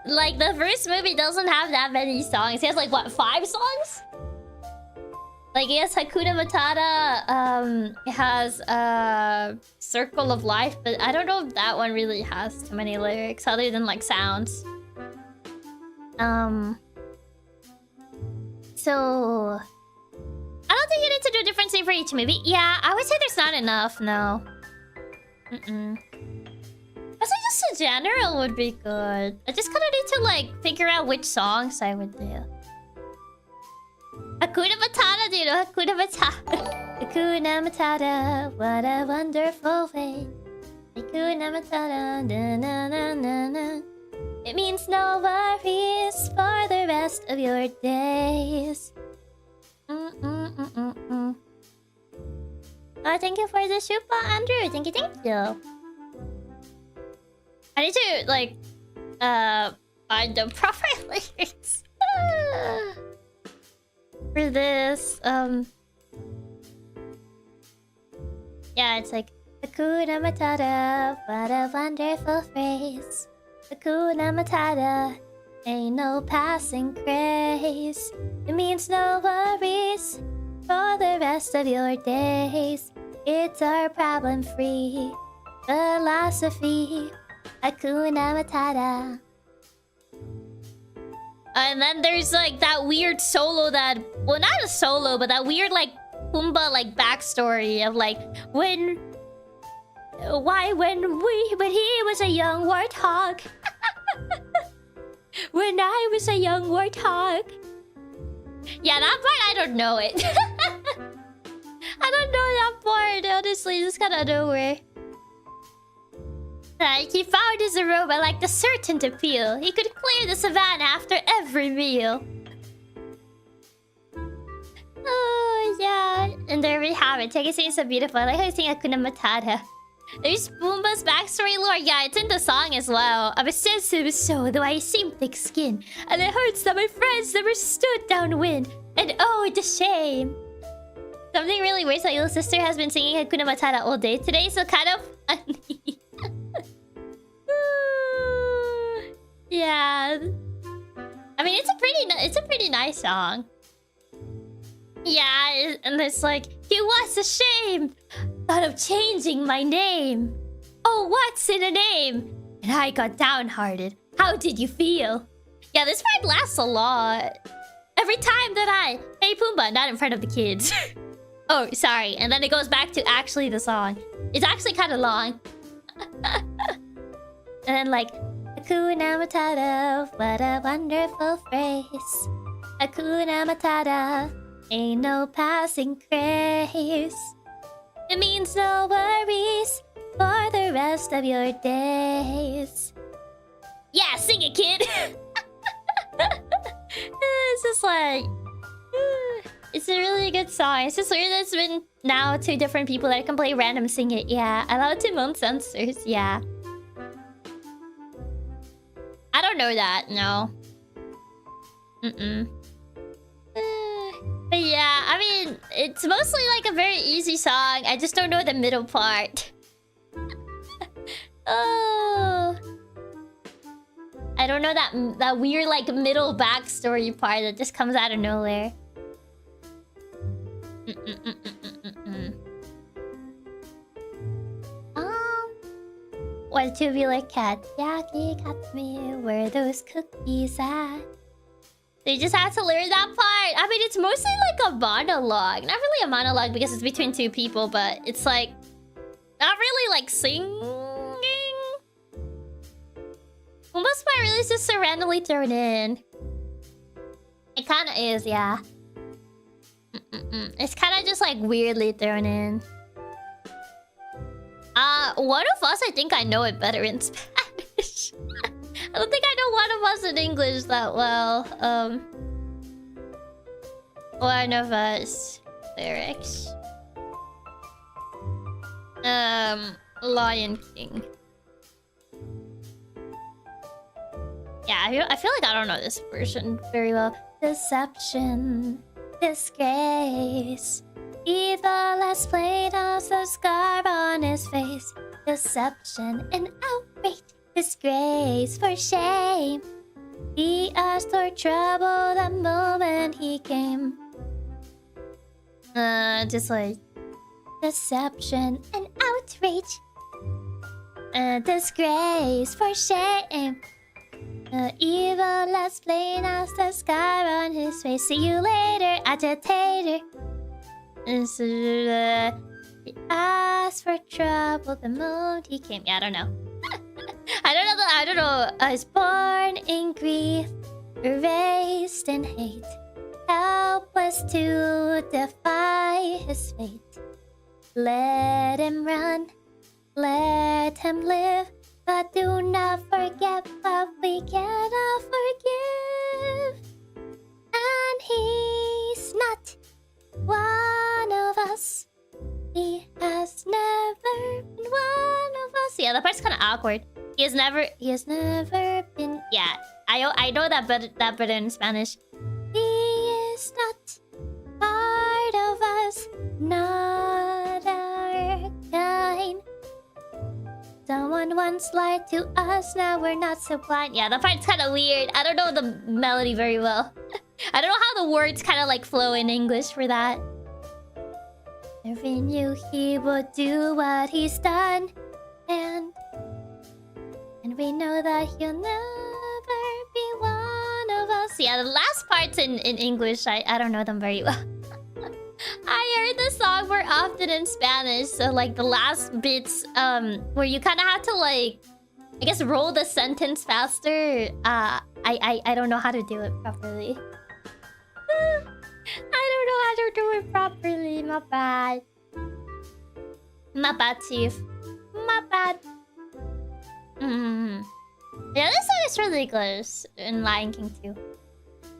Like the first movie doesn't have that many songs. He has like what, 5 songs? Like he has Hakuna Matata, it has Circle of Life, but I don't know if that one really has too many lyrics other than like sounds. So I don't think you need to do a different thing for each movie. Yeah, I would say there's not enough, no. I say just a general would be good. I just kind of need to like figure out which songs I would do. Hakuna Matata, do you know Hakuna Matata? Hakuna Matata, what a wonderful way. Hakuna Matata, na na na na na. It means no worries for the rest of your days. Oh, thank you for the shupa, Andrew. Thank you. I need to like find the proper lyrics for this. Yeah, it's like Hakuna Matata, what a wonderful phrase. Hakuna Matata, ain't no passing craze. It means no worries for the rest of your days. It's our problem-free philosophy. Hakuna Matata. And then there's like that weird solo that... Well, not a solo, but that weird like Pumbaa like backstory of like when he was a young warthog. When I was a young warthog. Yeah, that part I don't know it. I don't know that part, honestly. It's kind of nowhere. He found his aroma like the certain appeal. He could clear the savannah after every meal. Oh, yeah. And there we have it. Take it so beautiful. I like how you sing Hakuna Matata. There's Pumbaa's backstory lore. Yeah, it's in the song as well. I'm a sensitive soul, though I seem thick skin. And it hurts that my friends never stood downwind. And oh, it's a shame. Something really weird. My little sister has been singing Hakuna Matata all day today, so kind of funny. Yeah. I mean, it's a pretty nice song. Yeah, and it's like, he was ashamed. Thought of changing my name. Oh, what's in a name? And I got downhearted. How did you feel? Yeah, this part lasts a lot. Every time that hey Pumbaa, not in front of the kids. Oh, sorry. And then it goes back to actually the song. It's actually kind of long. And then like, Hakuna Matata, what a wonderful phrase. Hakuna Matata, ain't no passing craze. It means no worries for the rest of your days. Yeah, sing it, kid! It's just like... It's a really good song. It's just weird that it's been now 2 different people that can play random sing it. Yeah, allowed to mount censors. Yeah. I don't know that, no. But yeah, I mean, it's mostly like a very easy song. I just don't know the middle part. Oh. I don't know that weird like middle backstory part that just comes out of nowhere. What tubular cat? Chiaki Katsumi, where are those cookies at? They just have to learn that part. I mean, it's mostly like a monologue. Not really a monologue because it's between 2 people, but it's like... Not really like singing. Pumbaa's part really is just so randomly thrown in. It kind of is, yeah. It's kind of just like weirdly thrown in. One of us, I think I know it better in Spanish. I don't think I know one of us in English that well. One of us lyrics. Lion King. Yeah, I feel like I don't know this version very well. Deception, disgrace. Evil as plain as the scar on his face. Deception and outrage. Disgrace for shame. He asked for trouble the moment he came. Just like deception and outrage. Disgrace for shame. Evil as plain as the scar on his face. See you later, agitator. He asked for trouble the moment he came. Yeah, I don't know. I don't know. I was born in grief, raised in hate, helpless to defy his fate. Let him run, let him live, but do not forget what we cannot forgive. And he's not one of us. He has never been one of us. Yeah, that part's kind of awkward. He has never been. Yeah, I know that better in Spanish. He is not part of us, not our kind. Someone once lied to us, now we're not so blind. Yeah, that part's kind of weird. I don't know the melody very well. I don't know how the words kind of like flow in English for that. Never knew he would do what he's done, and we know that he'll never be one of us. Yeah, the last parts in English, I don't know them very well. I heard the song more often in Spanish, so like the last bits, where you kind of have to like, I guess, roll the sentence faster. I don't know how to do it properly. I don't know how to do it properly. My bad. My bad, Chief. My bad. Yeah, this song is really good in Lion King 2.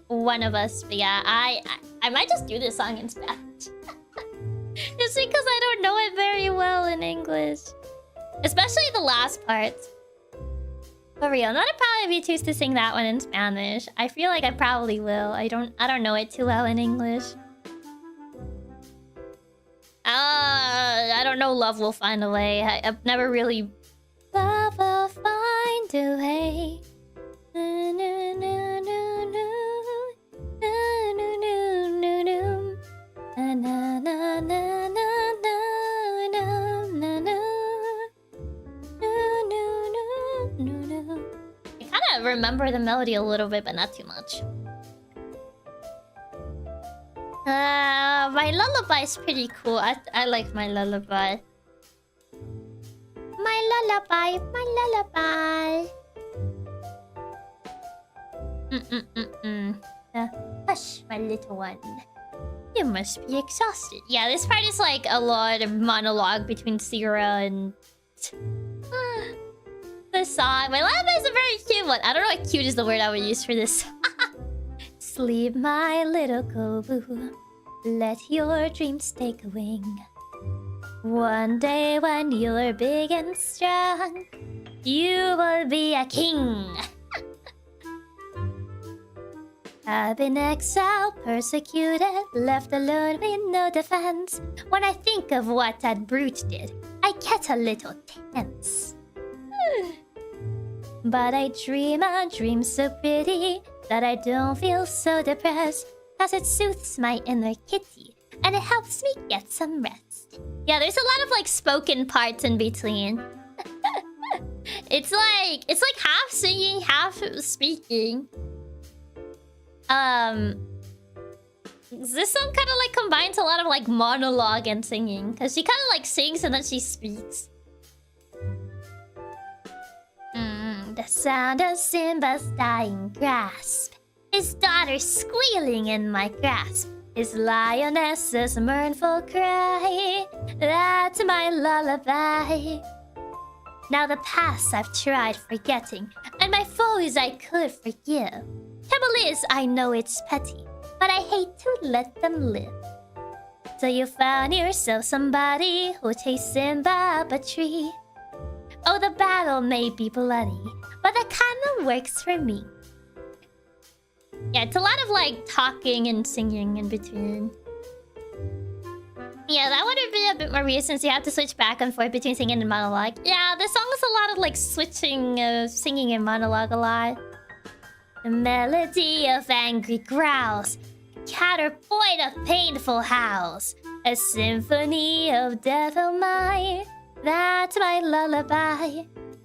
One of us, but yeah, I might just do this song in Spanish. Just because I don't know it very well in English. Especially the last part. For real, I'm gonna probably choose to sing that one in Spanish. I feel like I probably will. I don't know it too well in English. I don't know. Love will find a way. I've never really. Love will find a way. I kind of remember the melody a little bit, but not too much. My lullaby is pretty cool. I like my lullaby. My lullaby, my lullaby. Hush, my little one. You must be exhausted. Yeah, this part is like a lot of monologue between Sierra and the song. My lullaby is a very cute one. I don't know what cute is the word I would use for this. Sleep, my little Kobu. Let your dreams take a wing. One day when you're big and strong, you will be a king. I've been exiled, persecuted, left alone with no defense. When I think of what that brute did, I get a little tense. But I dream a dream so pretty that I don't feel so depressed, cause it soothes my inner kitty and it helps me get some rest. Yeah, there's a lot of like spoken parts in between. It's like half singing, half speaking. This song kind of like combines a lot of like monologue and singing, because she kind of like sings and then she speaks. The sound of Simba's dying grasp, his daughter squealing in my grasp, his lioness's mournful cry. That's my lullaby. Now the past I've tried forgetting, and my foes I could forgive. Trouble is, I know it's petty, but I hate to let them live. So you found yourself somebody who'll chase Simba up a tree. Oh, the battle may be bloody, but that kinda works for me. Yeah, it's a lot of like talking and singing in between. Yeah, that would be a bit more weird since you have to switch back and forth between singing and monologue. Yeah, this song is a lot of like switching, singing and monologue a lot. A melody of angry growls, counterpoint of painful howls, a symphony of devil may. That's my lullaby.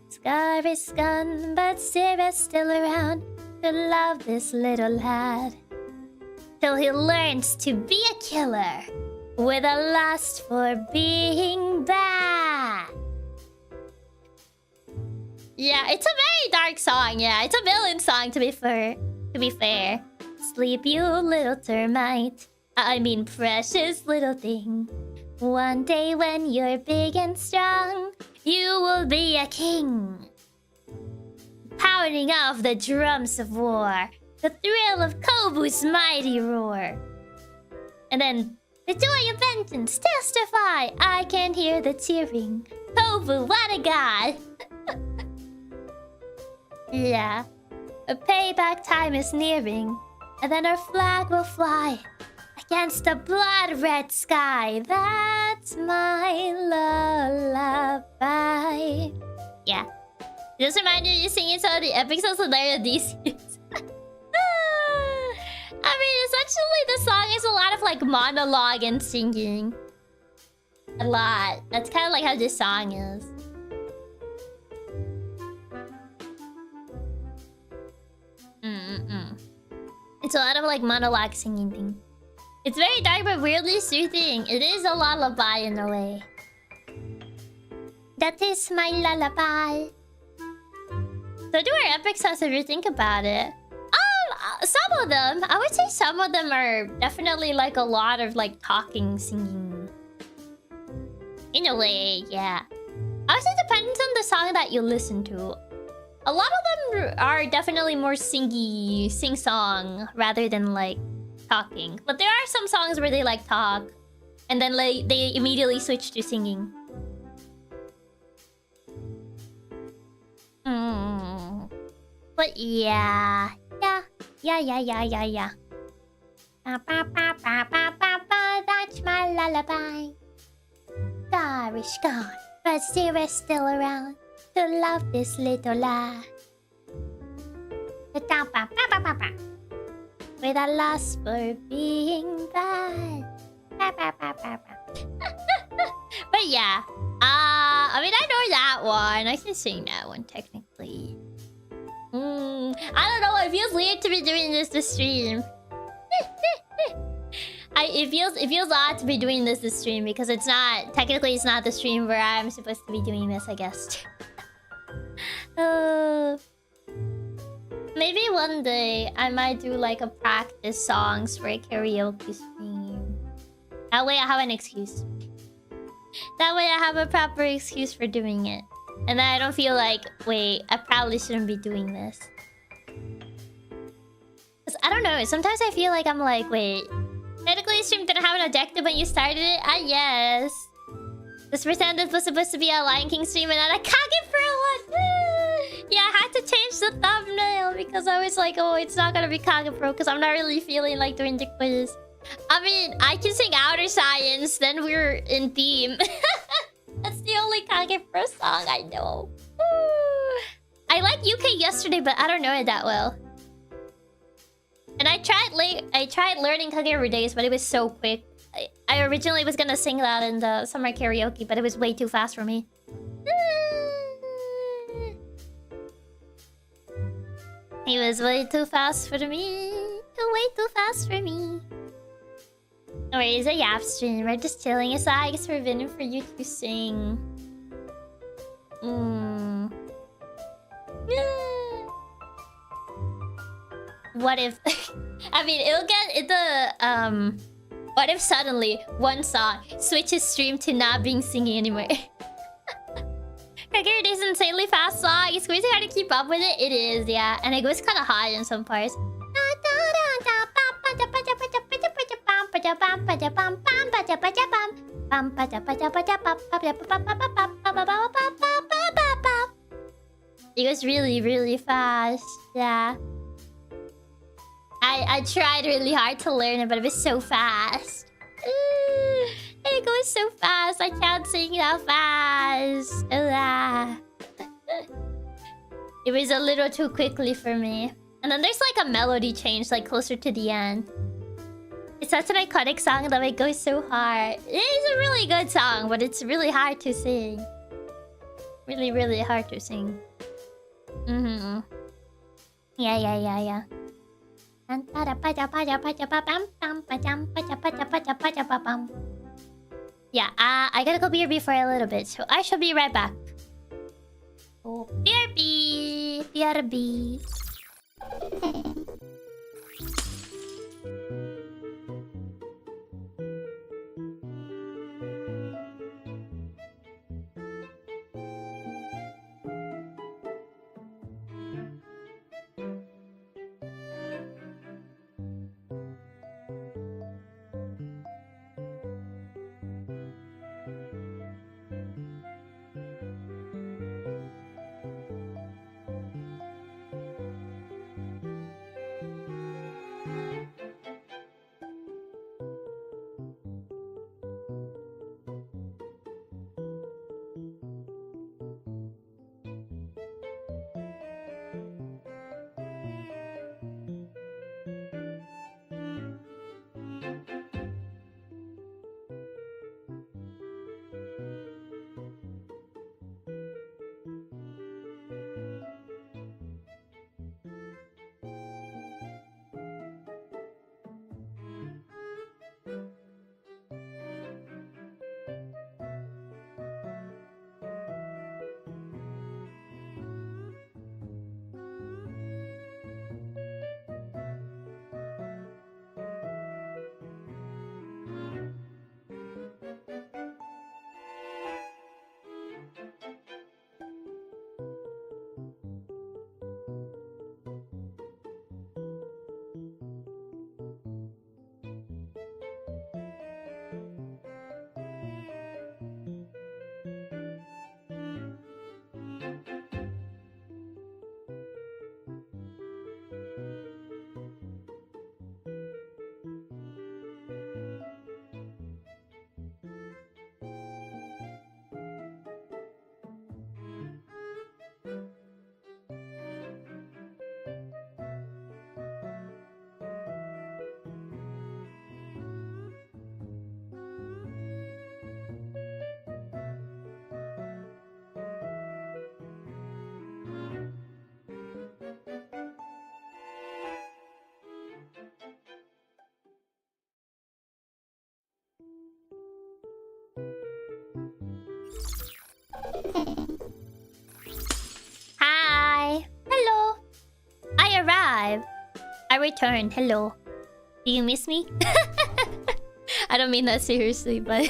Scar is gone, but Sarah's still around to love this little lad. Till he learns to be a killer with a lust for being bad. Yeah, it's a very dark song. Yeah, it's a villain song to be fair. Sleep, you little termite. I mean, precious little thing. One day when you're big and strong, you will be a king. Pounding off the drums of war, the thrill of Kobu's mighty roar. And then, the joy of vengeance testify. I can hear the cheering. Kobu, what a god! Yeah, a payback time is nearing, and then our flag will fly against the blood-red sky. That's my lullaby. Yeah. Just remind you singing some of the epic songs of these years. I mean, essentially the song is a lot of like monologue and singing. A lot. That's kind of like how this song is. It's a lot of like monologue singing thing. It's very dark but weirdly soothing. It is a lullaby in a way. That is my lullaby. So do our epic songs if you think about it. Some of them, I would say some of them are definitely like a lot of like talking, singing. In a way, yeah. I would say it depends on the song that you listen to. A lot of them are definitely more singy, sing-song rather than like talking. But there are some songs where they like talk and then like they immediately switch to singing. But yeah. That's my lullaby. Star is gone, but Sarah's still around to love this little lad. With a lust for being bad. But yeah. I mean, I know that one. I can sing that one technically. I don't know. It feels weird to be doing this to stream. It feels odd to be doing this to stream because it's not technically it's not the stream where I'm supposed to be doing this, I guess. Maybe one day I might do like a practice songs for a karaoke stream. That way I have an excuse. That way I have a proper excuse for doing it. And then I don't feel like, wait, I probably shouldn't be doing this. Cause I don't know, sometimes I feel like I'm like, wait, technically stream didn't have an objective when you started it? Yes. This pretended was supposed to be a Lion King stream and then I Kage for one! Yeah, I had to change the thumbnail because I was like, oh, it's not gonna be Kage Pro because I'm not really feeling like doing the quiz. I mean, I can sing Outer Science, then we're in theme. That's the only Kage Pro song I know. I liked UK yesterday, but I don't know it that well. And I tried learning Kage days, but it was so quick. I originally was gonna sing that in the summer karaoke, but it was way too fast for me. It was way too fast for me. Way too fast for me. No worries, a Yap stream. We're just chilling. It's I guess we're waiting for you to sing. What if... I mean, it'll get the... What if suddenly one song switches stream to not being singing anymore? Kagero is an insanely fast song. It's crazy hard to keep up with it. It is, yeah. And it goes kind of high in some parts. It goes really, really fast. Yeah. I tried really hard to learn it, but it was so fast. And it goes so fast. I can't sing that fast. It was a little too quickly for me. And then there's like a melody change, like closer to the end. It's such an iconic song that it goes so hard. It is a really good song, but it's really hard to sing. Really, really hard to sing. Yeah. Yeah, I gotta go BRB for a little bit, so I shall be right back. Oh, BRB. Hi. Hello. I arrived. I returned. Hello. Do you miss me? I don't mean that seriously, but...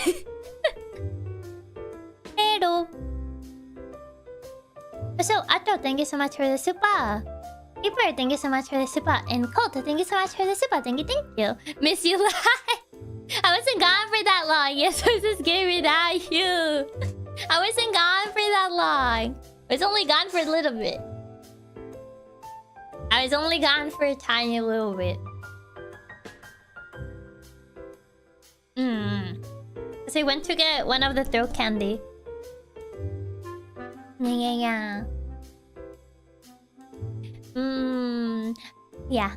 Hello. So, Atto, thank you so much for the super. Keeper, thank you so much for the super. And Colt, thank you so much for the super. Thank you. Miss you live. I wasn't gone for that long. Yes, I was just game without you. I wasn't gone for that long. I was only gone for a little bit. I was only gone for a tiny little bit. So I went to get one of the throat candy. Yeah. Yeah.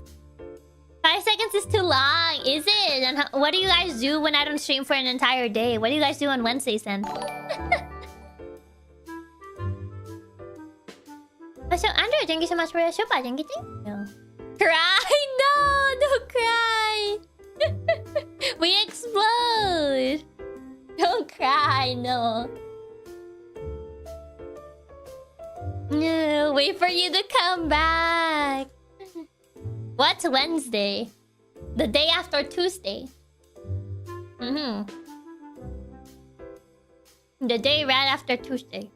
5 seconds is too long, is it? And what do you guys do when I don't stream for an entire day? What do you guys do on Wednesdays then? So Andrew, thank you so much for the super. Thank you. Cry? No, don't cry. We explode. Don't cry, no. No, wait for you to come back. What's Wednesday? The day after Tuesday. The day right after Tuesday.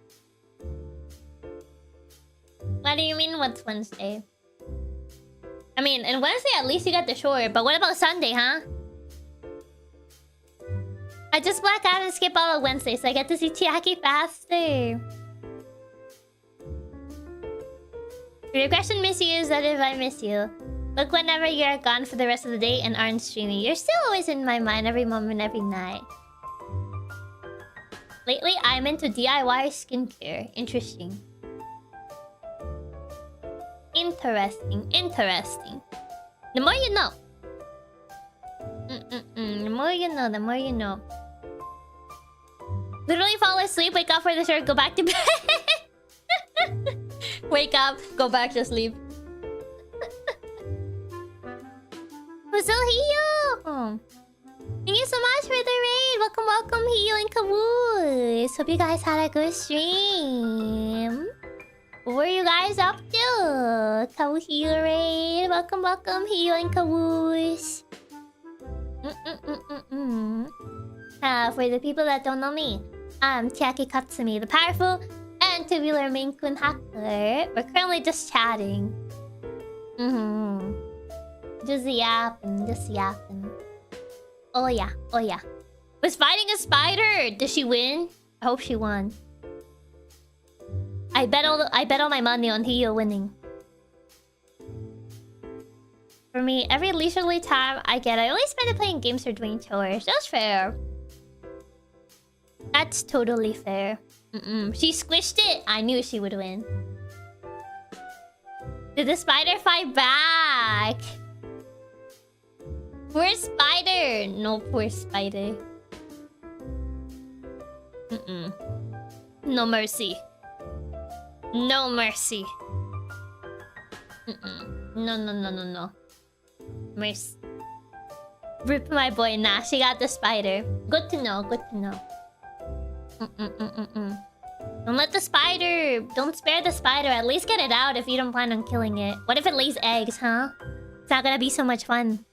What do you mean, what's Wednesday? I mean, and Wednesday at least you got the short, but what about Sunday, huh? I just black out and skip all of Wednesday, so I get to see Chiaki faster. Your question, miss you, is that if I miss you. Look, whenever you're gone for the rest of the day and aren't streaming, you're still always in my mind every moment, every night. Lately, I'm into DIY skincare. Interesting. Interesting. The more you know. The more you know, the more you know. Literally fall asleep, wake up for the shirt, go back to bed. Wake up, go back to sleep. Hiyo! Thank you so much for the raid. Welcome, Hiyo and Caboose. Hope you guys had a good stream. What were you guys up to? Hiyo raid. Welcome, Hiyo and Caboose. For the people that don't know me, I'm Chiaki Katsumi, the powerful and tubular Maine Coon hacker. We're currently just chatting. Just yapping. Oh yeah. Was fighting a spider. Did she win? I hope she won. I bet all my money on Hiyo winning. For me, every leisurely time I get, I always spend it playing games or doing chores. That's fair. That's totally fair. She squished it. I knew she would win. Did the spider fight back? Poor spider. No, poor spider. No mercy. No mercy. No. Mercy. Rip my boy. Nah, she got the spider. Good to know. Don't let the spider... Don't spare the spider. At least get it out if you don't plan on killing it. What if it lays eggs, huh? It's not gonna be so much fun.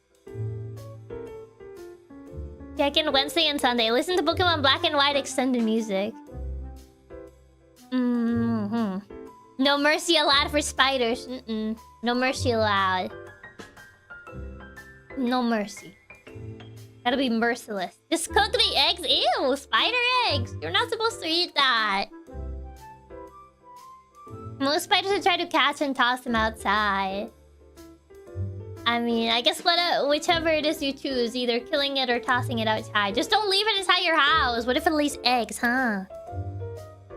Check in Wednesday and Sunday. Listen to Pokemon Black and White extended music. No mercy allowed for spiders. No mercy allowed. No mercy. Gotta be merciless. Just cook the eggs. Ew, spider eggs. You're not supposed to eat that. Most spiders would try to catch and toss them outside. I mean, I guess whichever it is you choose, either killing it or tossing it outside. Just don't leave it inside your house. What if it lays eggs, huh?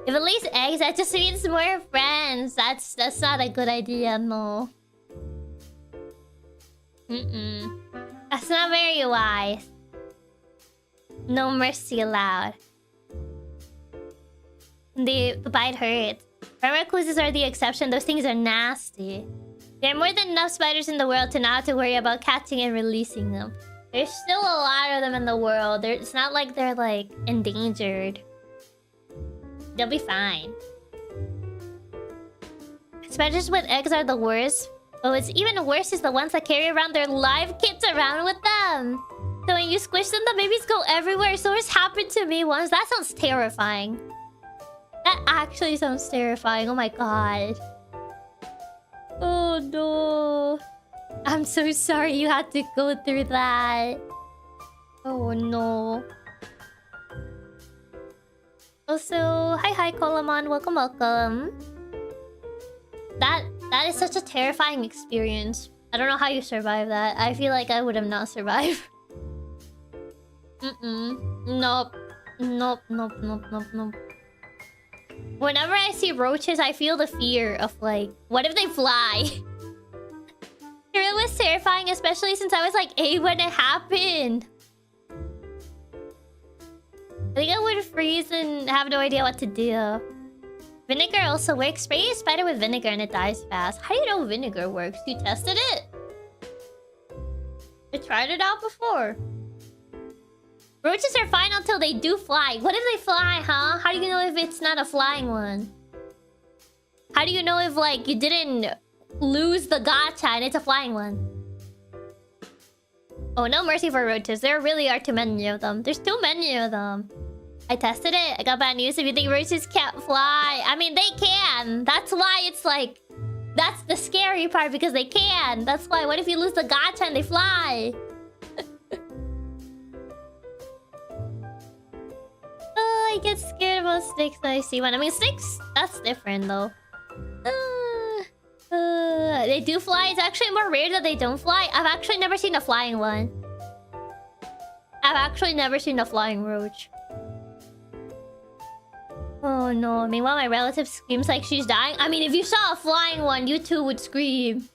If it lays eggs, that just means more friends. That's not a good idea, no. That's not very wise. No mercy allowed. The bite hurts. Recluses are the exception. Those things are nasty. There are more than enough spiders in the world to not have to worry about catching and releasing them. There's still a lot of them in the world. It's not like they're, like, endangered. They'll be fine. Spiders with eggs are the worst. But what's even worse is the ones that carry around their live kits around with them. So when you squish them, the babies go everywhere. So it's happened to me once. That sounds terrifying. That actually sounds terrifying. Oh my god. Oh no. I'm so sorry you had to go through that. Oh no. Also, hi Colamon. Welcome. That is such a terrifying experience. I don't know how you survive that. I feel like I would have not survived. Nope. Whenever I see roaches, I feel the fear of, like, what if they fly? It was terrifying, especially since I was like 8 when it happened. I think I would freeze and have no idea what to do. Vinegar also works. Spray a spider with vinegar and it dies fast. How do you know vinegar works? You tested it? I tried it out before. Roaches are fine until they do fly. What if they fly, huh? How do you know if it's not a flying one? How do you know if, like, you didn't lose the gacha and it's a flying one? Oh, no mercy for roaches. There really are too many of them. There's too many of them. I tested it. I got bad news. If you think roaches can't fly, I mean, they can. That's why it's like... That's the scary part, because they can. That's why. What if you lose the gacha and they fly? Oh, I get scared about snakes when I see one. I mean, snakes, that's different, though. They do fly. It's actually more rare that they don't fly. I've actually never seen a flying one. I've actually never seen a flying roach. Oh no. Meanwhile, my relative screams like she's dying. I mean, if you saw a flying one, you too would scream.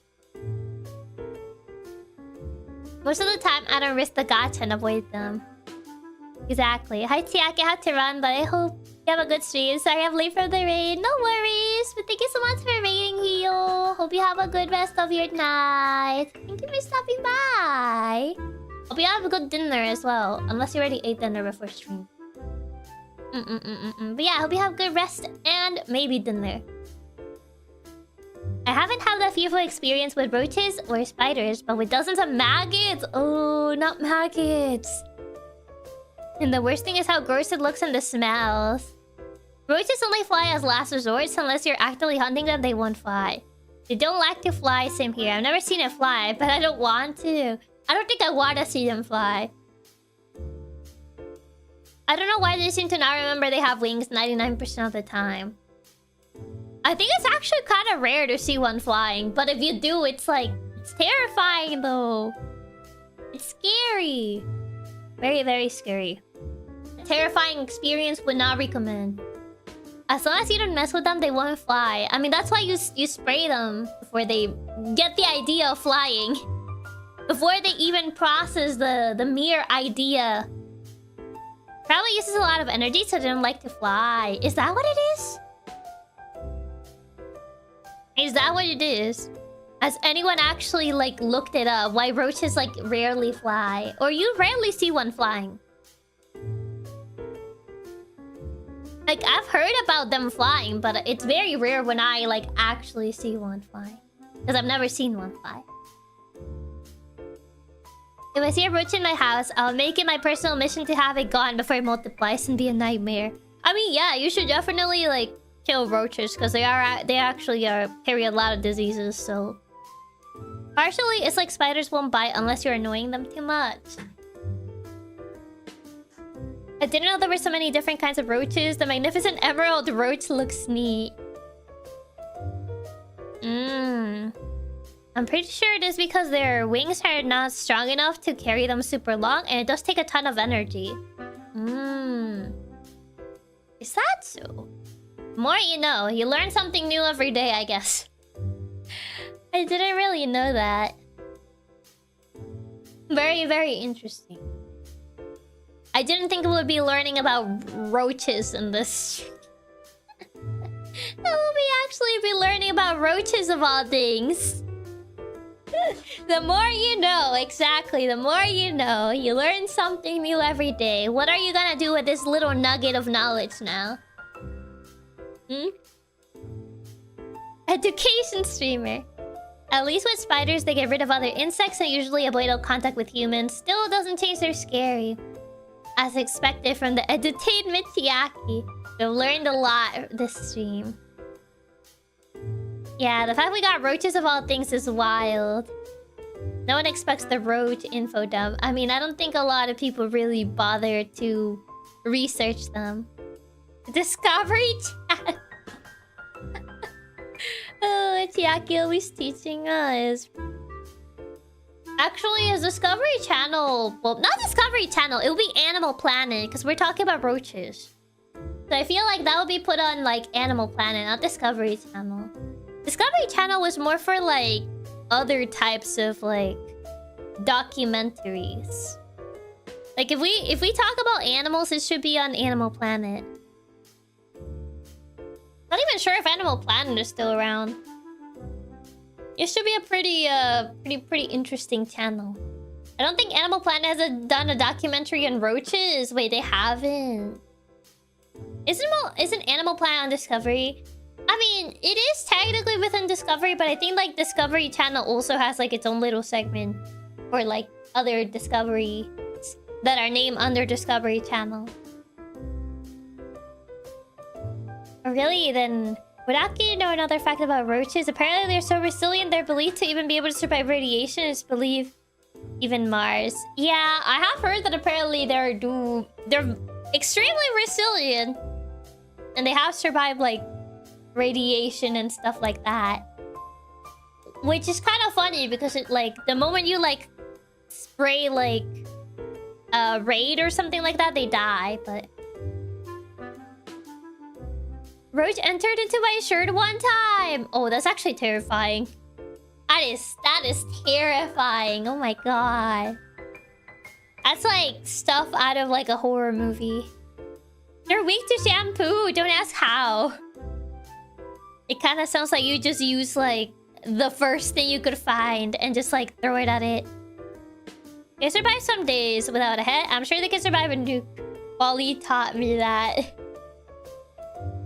Most of the time, I don't risk the gacha and avoid them. Exactly. Hi, Chiaki. I had to run, but I hope you have a good stream. Sorry I'm late for the raid. No worries. But thank you so much for raiding, Hio. Hope you have a good rest of your night. Thank you for stopping by. Hope you have a good dinner as well. Unless you already ate dinner before stream. But yeah, I hope you have good rest and maybe dinner. I haven't had that fearful experience with roaches or spiders, but with dozens of maggots. Oh, not maggots. And the worst thing is how gross it looks and the smells. Roaches only fly as last resorts. Unless you're actively hunting them, they won't fly. They don't like to fly, same here. I've never seen it fly, but I don't want to. I don't think I want to see them fly. I don't know why they seem to not remember they have wings 99% of the time. I think it's actually kind of rare to see one flying. But if you do, it's like... It's terrifying though. It's scary. Very, very scary. A terrifying experience, would not recommend. As long as you don't mess with them, they won't fly. I mean, that's why you spray them before they get the idea of flying. Before they even process the mere idea. Probably uses a lot of energy, so they don't like to fly. Is that what it is? Is that what it is? Has anyone actually, like, looked it up? Why roaches, like, rarely fly? Or you rarely see one flying? Like, I've heard about them flying, but it's very rare when I, like, actually see one fly. Because I've never seen one fly. If I see a roach in my house, I'll make it my personal mission to have it gone before it multiplies and be a nightmare. I mean, yeah, you should definitely, like, kill roaches because they actually carry a lot of diseases, so... Partially, it's like spiders won't bite unless you're annoying them too much. I didn't know there were so many different kinds of roaches. The magnificent emerald roach looks neat. I'm pretty sure it is because their wings are not strong enough to carry them super long, and it does take a ton of energy. Is that so? More you know. You learn something new every day, I guess. I didn't really know that. Very, very interesting. I didn't think we would be learning about roaches in this. That will be actually be learning about roaches of all things. The more you know, exactly. The more you know. You learn something new every day. What are you gonna do with this little nugget of knowledge now? Education streamer. At least with spiders, they get rid of other insects and usually avoid all contact with humans. Still doesn't change they're scary. As expected from the edutainment Chiaki. We've learned a lot this stream. Yeah, the fact we got roaches of all things is wild. No one expects the roach info dump. I mean, I don't think a lot of people really bother to research them. Discovery chat. Oh, Chiaki always teaching us. Actually, his Discovery Channel... Well, not Discovery Channel. It would be Animal Planet, because we're talking about roaches. So I feel like that would be put on, like, Animal Planet, not Discovery Channel. Discovery Channel was more for, like, other types of, like, documentaries. Like, if we talk about animals, it should be on Animal Planet. Not even sure if Animal Planet is still around. It should be a pretty interesting channel. I don't think Animal Planet has done a documentary on roaches. Wait, they haven't. Isn't Animal Planet on Discovery? I mean, it is technically within Discovery, but I think like Discovery Channel also has like its own little segment for like other Discovery that are named under Discovery Channel. Really, then without you know another fact about roaches, apparently they're so resilient they're believed to even be able to survive radiation. It's believed even Mars. Yeah, I have heard that apparently they're extremely resilient, and they have survived like radiation and stuff like that. Which is kind of funny because it like the moment you like spray like a raid or something like that, they die. But Roach entered into my shirt one time. Oh, that's actually terrifying. That is terrifying. Oh my god. That's like stuff out of like a horror movie. You're weak to shampoo. Don't ask how. It kind of sounds like you just use like the first thing you could find and just like throw it at it. They survive some days without a head. I'm sure they can survive a nuke. Wally taught me that.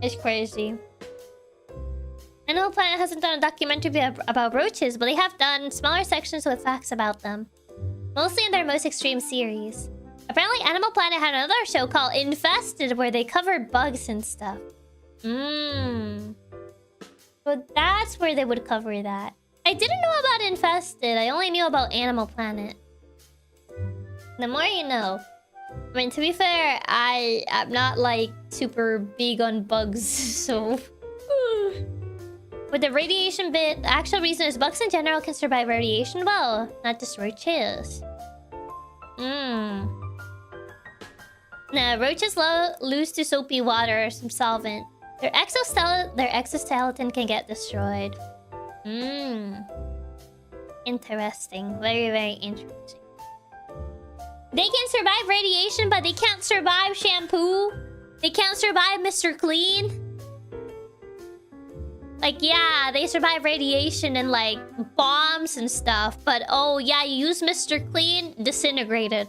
It's crazy. Animal Planet hasn't done a documentary about roaches, but they have done smaller sections with facts about them. Mostly in their most extreme series. Apparently, Animal Planet had another show called Infested where they covered bugs and stuff. So that's where they would cover that. I didn't know about Infested. I only knew about Animal Planet. The more you know. I mean, to be fair, I'm not like super big on bugs, so... With the radiation bit, the actual reason is bugs in general can survive radiation well, not just roaches. Nah, roaches lose to soapy water or some solvent. Their exoskeleton can get destroyed. Interesting. Very, very interesting. They can survive radiation, but they can't survive shampoo. They can't survive Mr. Clean. Like, yeah, they survive radiation and, like, bombs and stuff. But, oh, yeah, you use Mr. Clean, disintegrated.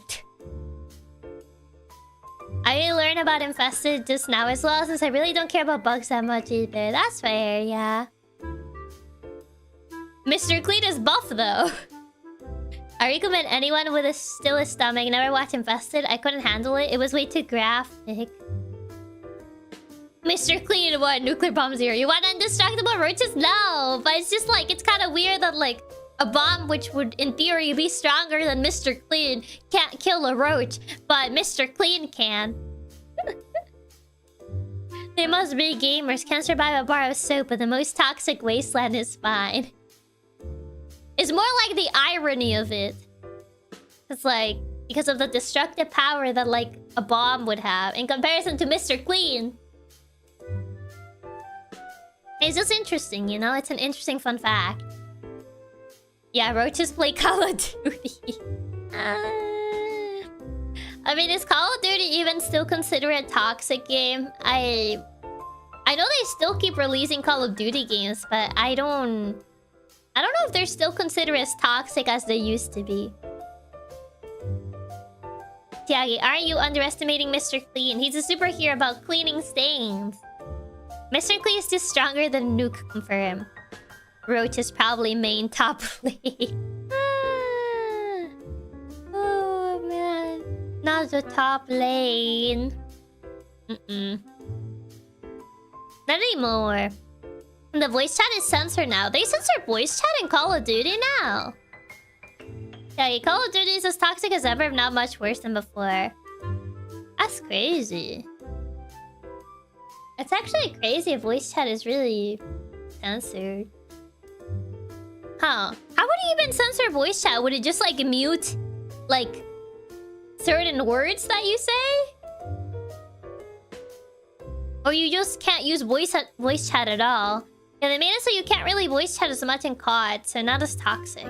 I learned about Infested just now as well, since I really don't care about bugs that much either. That's fair, yeah. Mr. Clean is buff, though. I recommend anyone with a still a stomach never watch Infested. I couldn't handle it. It was way too graphic. Mr. Clean, what? Nuclear bomb zero. You want indestructible roaches? No. But it's just like, it's kind of weird that like a bomb which would in theory be stronger than Mr. Clean can't kill a roach, but Mr. Clean can. They must be gamers. Can't survive a bar of soap, but the most toxic wasteland is fine. It's more like the irony of it. It's like, because of the destructive power that like a bomb would have in comparison to Mr. Clean. It's just interesting, you know? It's an interesting fun fact. Yeah, roaches play Call of Duty. I mean, is Call of Duty even still considered a toxic game? I know they still keep releasing Call of Duty games, but I don't know if they're still considered as toxic as they used to be. Chiaki, aren't you underestimating Mr. Clean? He's a superhero about cleaning stains. Mr. Clean is just stronger than Nuke, confirm. Roach is probably main top lane. Oh man. Not the top lane. Not anymore. The voice chat is censored now. They censor voice chat in Call of Duty now. Yeah, Call of Duty is as toxic as ever, if not much worse than before. That's crazy. It's actually crazy if voice chat is really censored. Huh. How would you even censor voice chat? Would it just like mute like certain words that you say? Or you just can't use voice chat at all? Yeah, they made it so you can't really voice chat as much in COD, so not as toxic.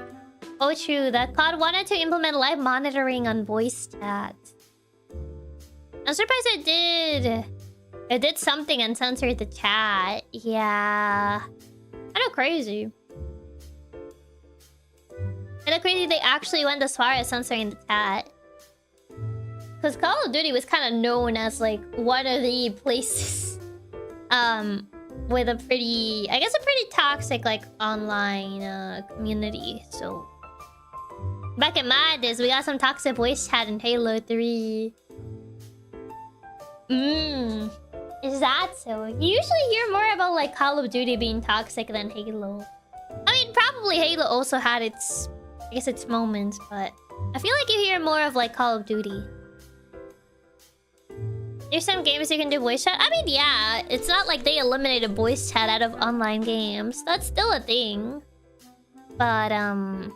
Oh, true. That COD wanted to implement live monitoring on voice chat. I'm surprised it did. It did something and censored the chat. Yeah. I know, crazy. I know, crazy they actually went as far as censoring the chat. Because Call of Duty was kind of known as like one of the places with a pretty, I guess a pretty toxic like online community. So back in my days, we got some toxic voice chat in Halo 3. Is that so? You usually hear more about like Call of Duty being toxic than Halo. I mean, probably Halo also had its, I guess, its moments, but I feel like you hear more of like Call of Duty. There's some games you can do voice chat. I mean, yeah, it's not like they eliminated voice chat out of online games. That's still a thing. But I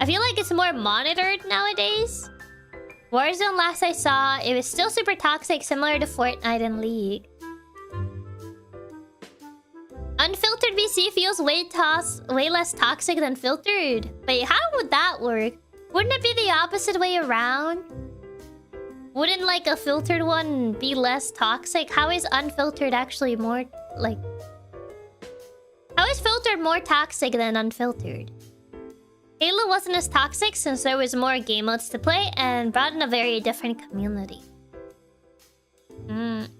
feel like it's more monitored nowadays. Warzone last I saw, it was still super toxic, similar to Fortnite and League. Unfiltered VC feels way less toxic than filtered. Wait, how would that work? Wouldn't it be the opposite way around? Wouldn't like a filtered one be less toxic? How is unfiltered actually more like... How is filtered more toxic than unfiltered? Halo wasn't as toxic since there was more game modes to play and brought in a very different community.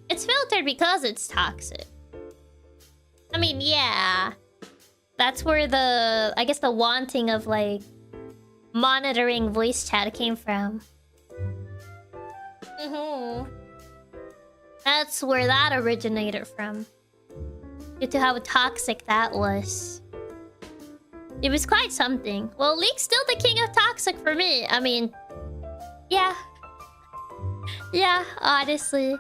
It's filtered because it's toxic. I mean, yeah. That's where the... I guess the wanting of, like... monitoring voice chat came from. That's where that originated from. Due to how toxic that was. It was quite something. Well, League's still the king of toxic for me. I mean... Yeah. Yeah, honestly.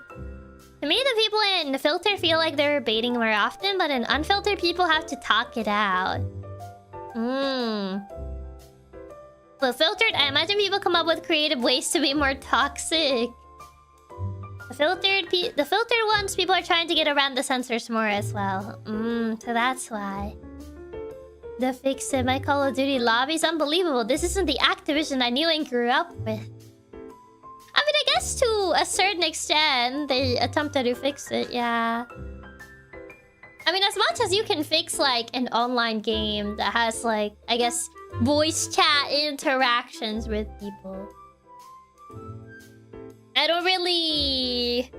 To me, the people in the filter feel like they're baiting more often, but in unfiltered, people have to talk it out. But filtered, I imagine people come up with creative ways to be more toxic. The filtered ones, people are trying to get around the censors more as well. So that's why. The fix in my Call of Duty lobby is unbelievable. This isn't the Activision I knew and grew up with. I mean, I guess to a certain extent, they attempted to fix it, yeah. I mean, as much as you can fix, like, an online game that has, like, I guess, voice chat interactions with people. I don't really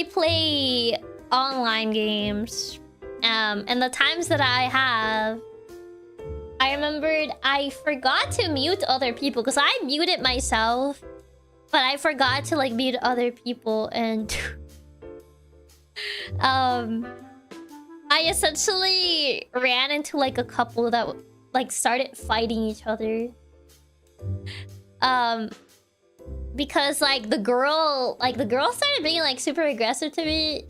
play online games. And the times that I have, I remembered I forgot to mute other people because I muted myself. But I forgot to, like, mute other people, and... I essentially ran into, like, a couple that, like, started fighting each other. Because, like, the girl started being, like, super aggressive to me.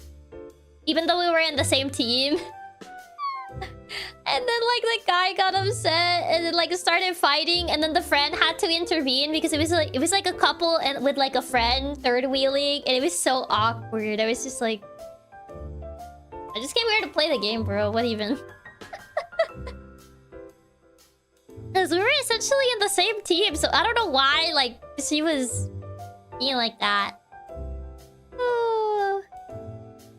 Even though we were in the same team. And then, like, the guy got upset and then, like, started fighting, and then the friend had to intervene because it was like a couple and with, like, a friend third wheeling, and it was so awkward. I was just like, I just came here to play the game, bro. What even? Because we were essentially in the same team, so I don't know why, like, she was being like that. Oh.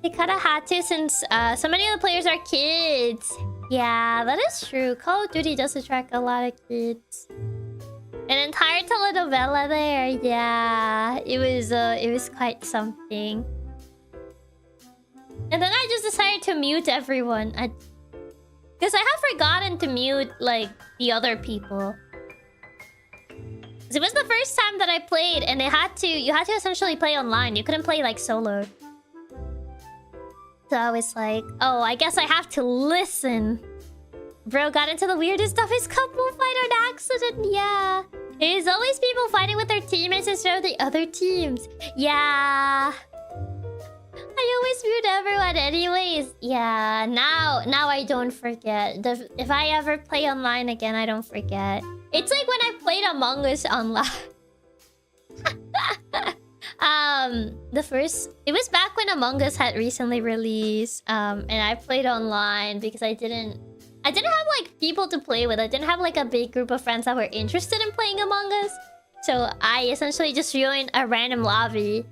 They kind of had to since so many of the players are kids. Yeah, that is true. Call of Duty does attract a lot of kids. An entire telenovela there. Yeah, it was quite something. And then I just decided to mute everyone. Because I have forgotten to mute, like, the other people. It was the first time that I played, and you had to essentially play online. You couldn't play, like, solo. So I was like, oh, I guess I have to listen. Bro got into the weirdest of his couple fight on accident. Yeah. It is always people fighting with their teammates instead of the other teams. Yeah. I always mute everyone anyways. Yeah, now I don't forget. If I ever play online again, I don't forget. It's like when I played Among Us online. It was back when Among Us had recently released, and I played online because I didn't have, like, people to play with. I didn't have, like, a big group of friends that were interested in playing Among Us. So I essentially just joined a random lobby.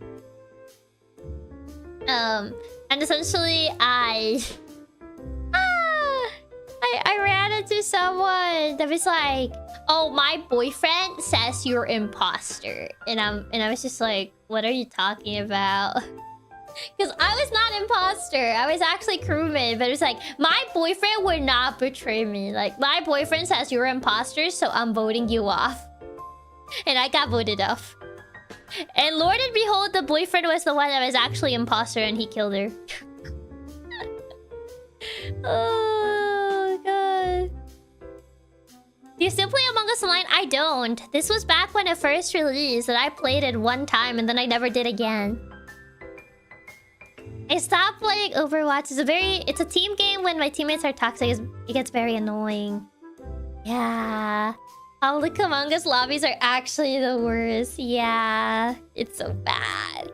And essentially I ran into someone that was like, oh, my boyfriend says you're imposter. And I was just like, what are you talking about? Because I was not imposter. I was actually crewmate. But it was like, my boyfriend would not betray me. Like, my boyfriend says you're imposter, so I'm voting you off. And I got voted off. And Lord and behold, the boyfriend was the one that was actually imposter, and he killed her. Oh, God. Do you still play Among Us Online? I don't. This was back when it first released, and I played it one time, and then I never did again. I stopped playing Overwatch. It's a team game. When my teammates are toxic, it gets very annoying. Yeah. Public Among Us lobbies are actually the worst. Yeah, it's so bad.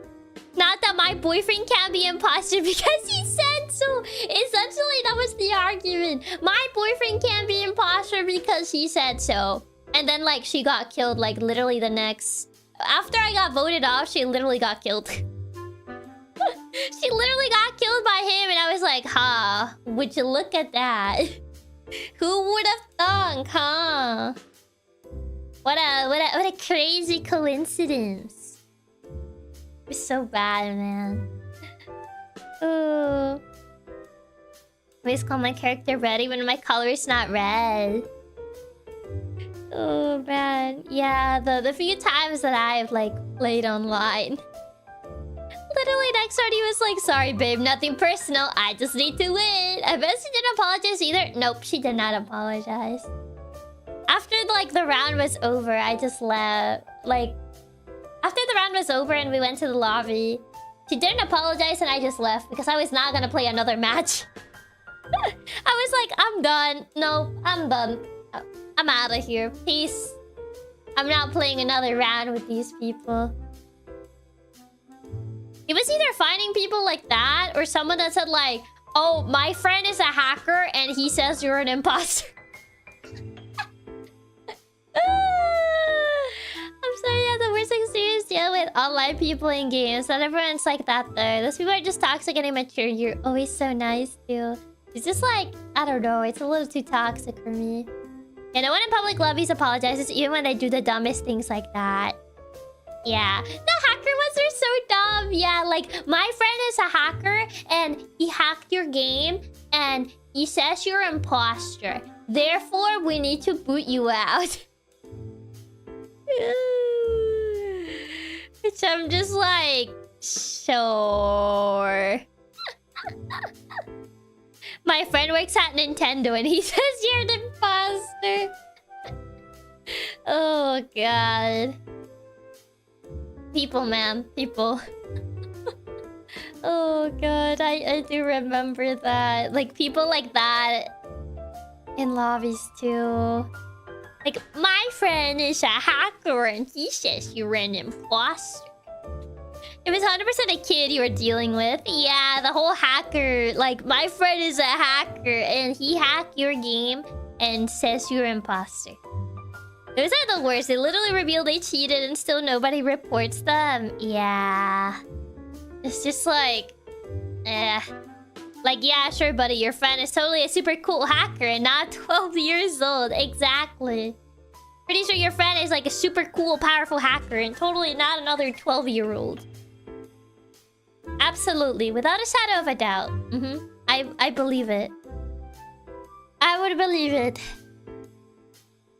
Not that my boyfriend can't be imposter because he said so. Essentially, that was the argument. My boyfriend can't be imposter because he said so. And then, like, she got killed, like, literally the next... After I got voted off, she literally got killed. She literally got killed by him, and I was like, huh, would you look at that? Who would have thunk, huh? What a crazy coincidence. It's so bad, man. Ooh. Always call my character red even when my color is not red. Oh man. Yeah, the few times that I've like played online. Literally next party was like, sorry babe, nothing personal. I just need to win. I bet she didn't apologize either. Nope, she did not apologize. After like the round was over, I just left. Like after the round was over and we went to the lobby, she didn't apologize and I just left because I was not gonna play another match. I was like, I'm done. No, I'm done. I'm out of here. Peace. I'm not playing another round with these people. It was either finding people like that or someone that said like, oh, my friend is a hacker and he says you're an imposter. I'm sorry, I have the worst experience dealing with online people in games. Not everyone's like that though. Those people are just toxic and immature. You're always so nice too. It's just like, I don't know, it's a little too toxic for me. Yeah, no one in public lobbies apologizes even when they do the dumbest things like that. Yeah, the hacker ones are so dumb. Yeah, like my friend is a hacker and he hacked your game and he says you're an imposter. Therefore, we need to boot you out. Which I'm just like, sure. My friend works at Nintendo and he says you're an imposter. Oh god. People, man. People. Oh god, I do remember that. Like, people like that in lobbies too. Like, my friend is a hacker and he says you're an imposter. It was 100% a kid you were dealing with. Yeah, the whole hacker. Like, my friend is a hacker and he hacked your game and says you're an imposter. Those are the worst. They literally reveal they cheated and still nobody reports them. Yeah. It's just like... Like, yeah, sure, buddy. Your friend is totally a super cool hacker and not 12 years old. Exactly. Pretty sure your friend is like a super cool, powerful hacker and totally not another 12-year-old. Absolutely. Without a shadow of a doubt. I believe it. I would believe it.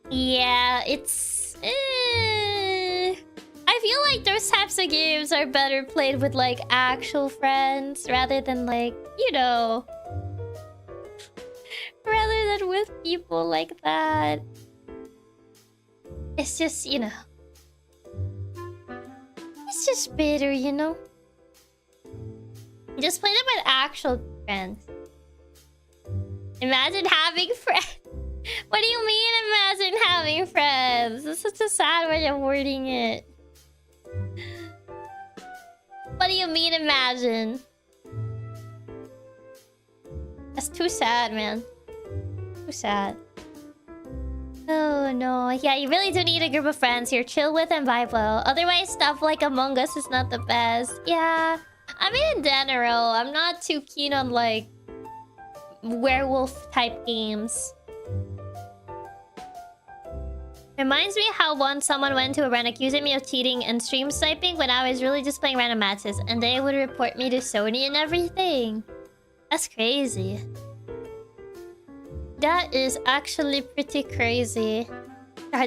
Yeah, it's... I feel like those types of games are better played with, like, actual friends rather than, like, you know... rather than with people like that. It's just, you know... it's just better, you know? Just play them with actual friends. Imagine having friends. What do you mean, imagine having friends? That's such a sad way of wording it. What do you mean, imagine? That's too sad, man. Too sad. Oh, no. Yeah, you really do need a group of friends you're chill with and vibe well. Otherwise, stuff like Among Us is not the best. Yeah. I mean, in general, I'm not too keen on, like, werewolf-type games. Reminds me how once someone went to a run accusing me of cheating and stream sniping when I was really just playing random matches, and they would report me to Sony and everything. That's crazy. That is actually pretty crazy.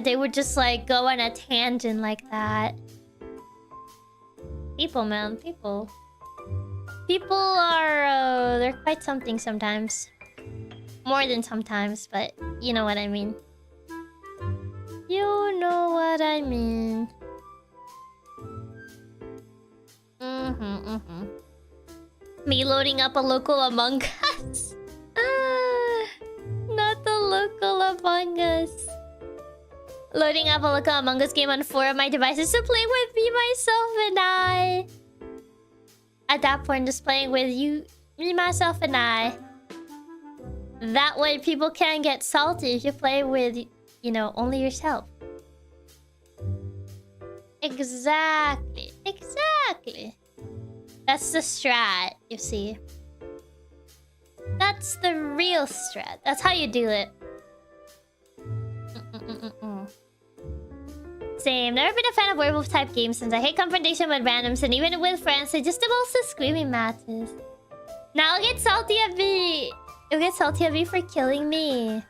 They would just like go on a tangent like that. People, man, people. People are they're quite something sometimes. More than sometimes, but you know what I mean. You know what I mean. Me loading up a local Among Us. Not the local Among Us. Loading up a look at Among Us game on 4 of my devices to play with me, myself, and I. At that point, just playing with you, me, myself, and I. That way, people can't get salty if you play with, you know, only yourself. Exactly. Exactly. That's the strat, you see. That's the real strat. That's how you do it. Same. Never been a fan of werewolf type games since I hate confrontation with randoms, and even with friends, it just involves the screaming matches. Now I'll get salty at me. You'll get salty at me for killing me.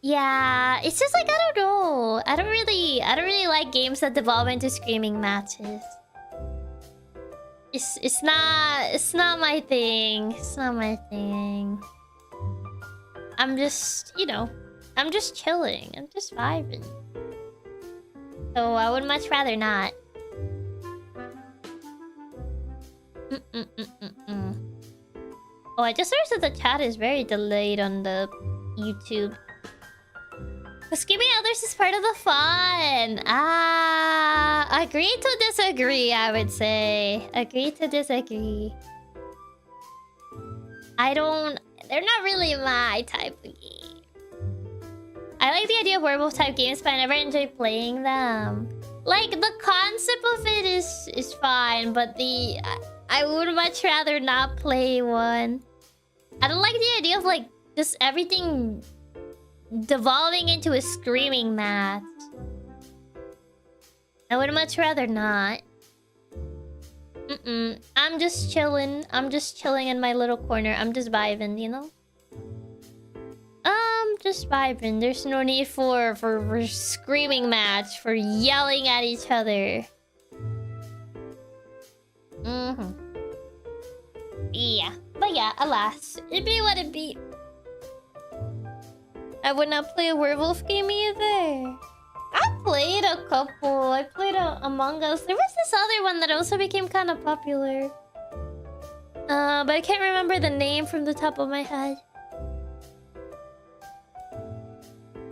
Yeah, it's just like, I don't know. I don't really like games that devolve into screaming matches. It's not my thing. It's not my thing. I'm just, you know, I'm just chilling. I'm just vibing. So I would much rather not. Oh, I just noticed that the chat is very delayed on the YouTube. But screaming at others is part of the fun. Ah, agree to disagree, I would say. Agree to disagree. They're not really my type of game. I like the idea of werewolf type games, but I never enjoy playing them. Like, the concept of it is fine, but I would much rather not play one. I don't like the idea of, like, just everything devolving into a screaming match. I would much rather not. I'm just chilling. I'm just chilling in my little corner. I'm just vibing, you know? Just vibing. There's no need for screaming match, for yelling at each other. Yeah. But yeah, alas. It be what it be. I would not play a werewolf game either. I played a couple. I played Among Us. There was this other one that also became kind of popular. But I can't remember the name from the top of my head.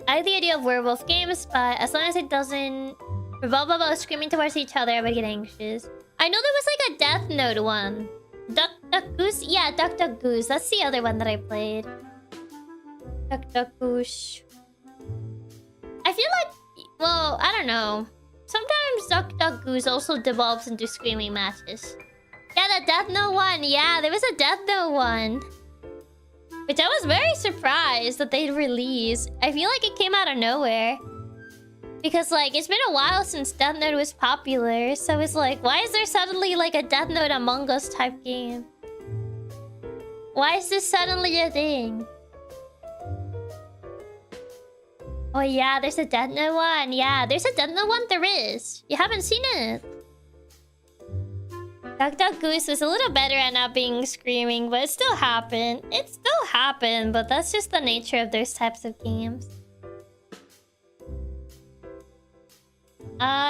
I like the idea of werewolf games, but as long as it doesn't revolve about screaming towards each other, I would get anxious. I know there was like a Death Note one. Duck Goose? Yeah, Duck Goose. That's the other one that I played. Duck Goose. I feel like... Well, I don't know. Sometimes Duck Goose also devolves into screaming matches. Yeah, the Death Note one. Yeah, there was a Death Note one. Which I was very surprised that they'd release. I feel like it came out of nowhere. Because, like, it's been a while since Death Note was popular. So it's like, why is there suddenly, like, a Death Note Among Us type game? Why is this suddenly a thing? Oh, yeah, there's a Death Note one. Yeah, there's a Death Note one. There is. You haven't seen it. Duck Goose was a little better at not being screaming, but it still happened. It still happened, but that's just the nature of those types of games.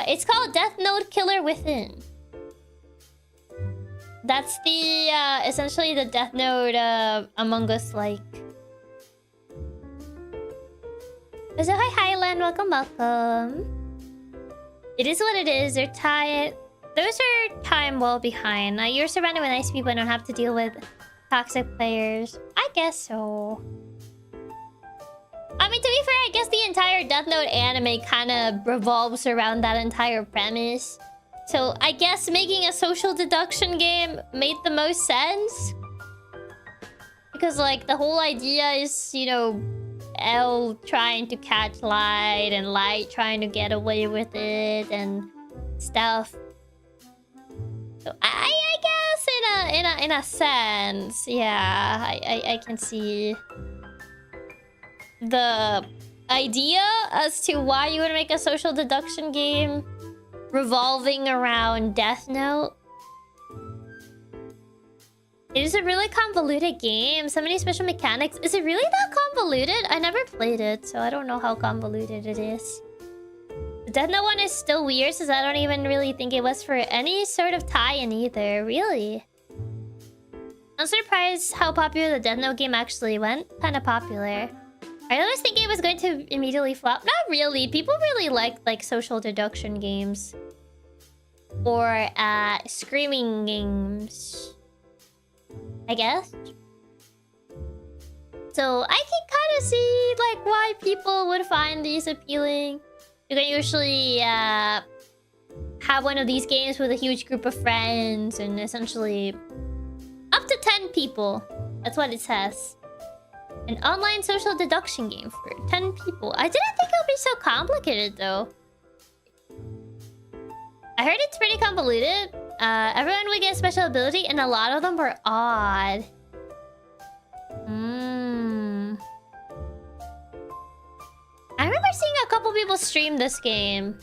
It's called Death Note Killer Within. That's the, essentially the Death Note, Among Us, like. So hi Highland, welcome. It is what it is, they're tired. Those are time well behind. Now you're surrounded with nice people and don't have to deal with toxic players. I guess so. I mean, to be fair, I guess the entire Death Note anime kind of revolves around that entire premise. So I guess making a social deduction game made the most sense. Because, like, the whole idea is, you know, L trying to catch Light and Light trying to get away with it and stuff. So I guess in a sense, yeah, I can see the idea as to why you would make a social deduction game revolving around Death Note. It is a really convoluted game. So many special mechanics. Is it really that convoluted? I never played it, so I don't know how convoluted it is. The Death Note one is still weird since I don't even really think it was for any sort of tie-in either. Really? I'm surprised how popular the Death Note game actually went. Kind of popular. I always think it was going to immediately flop. Not really. People really like social deduction games. Or screaming games, I guess. So I can kind of see like why people would find these appealing. You can usually have one of these games with a huge group of friends and essentially up to 10 people. That's what it says. An online social deduction game for 10 people. I didn't think it would be so complicated though. I heard it's pretty convoluted. Everyone would get a special ability and a lot of them were odd. I remember seeing a couple people stream this game.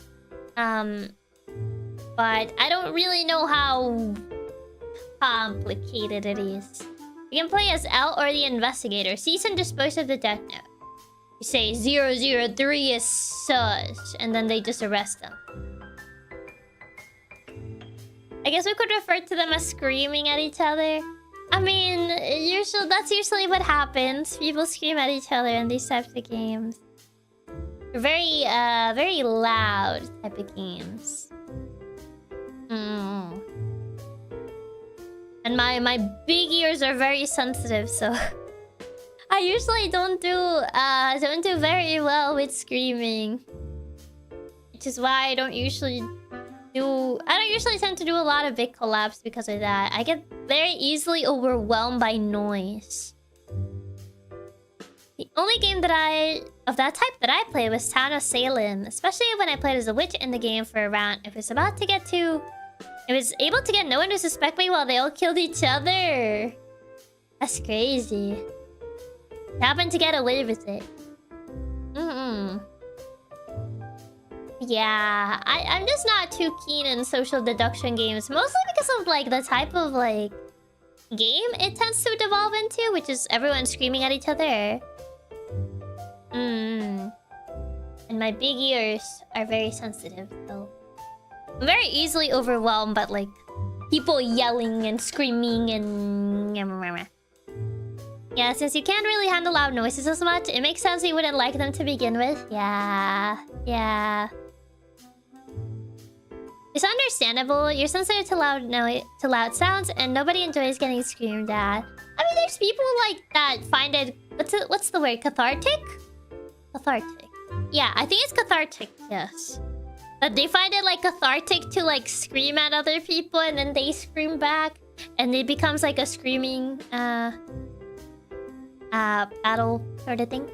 But I don't really know how complicated it is. You can play as L or the investigator. Seize and dispose of the death note. You say 003 is such, and then they just arrest them. I guess we could refer to them as screaming at each other. I mean, that's usually what happens. People scream at each other in these types of games. They're very, very loud type of games. And my big ears are very sensitive, so I usually don't do very well with screaming, which is why I don't usually tend to do a lot of big collabs because of that. I get very easily overwhelmed by noise. The only game of that type that I played was Town of Salem, especially when I played as a witch in the game for a round. It was able to get no one to suspect me while they all killed each other. That's crazy. I happened to get away with it. Yeah, I'm just not too keen in social deduction games, mostly because of like the type of like game it tends to devolve into, which is everyone screaming at each other. And my big ears are very sensitive, so I'm very easily overwhelmed by like people yelling and screaming and yeah, since you can't really handle loud noises as much, it makes sense you wouldn't like them to begin with. Yeah. It's understandable. You're sensitive to loud sounds, and nobody enjoys getting screamed at. I mean, there's people like that find it. What's the word? Cathartic? Cathartic. Yeah, I think it's cathartic. Yes. That they find it like cathartic to like scream at other people, and then they scream back, and it becomes like a screaming battle sort of thing.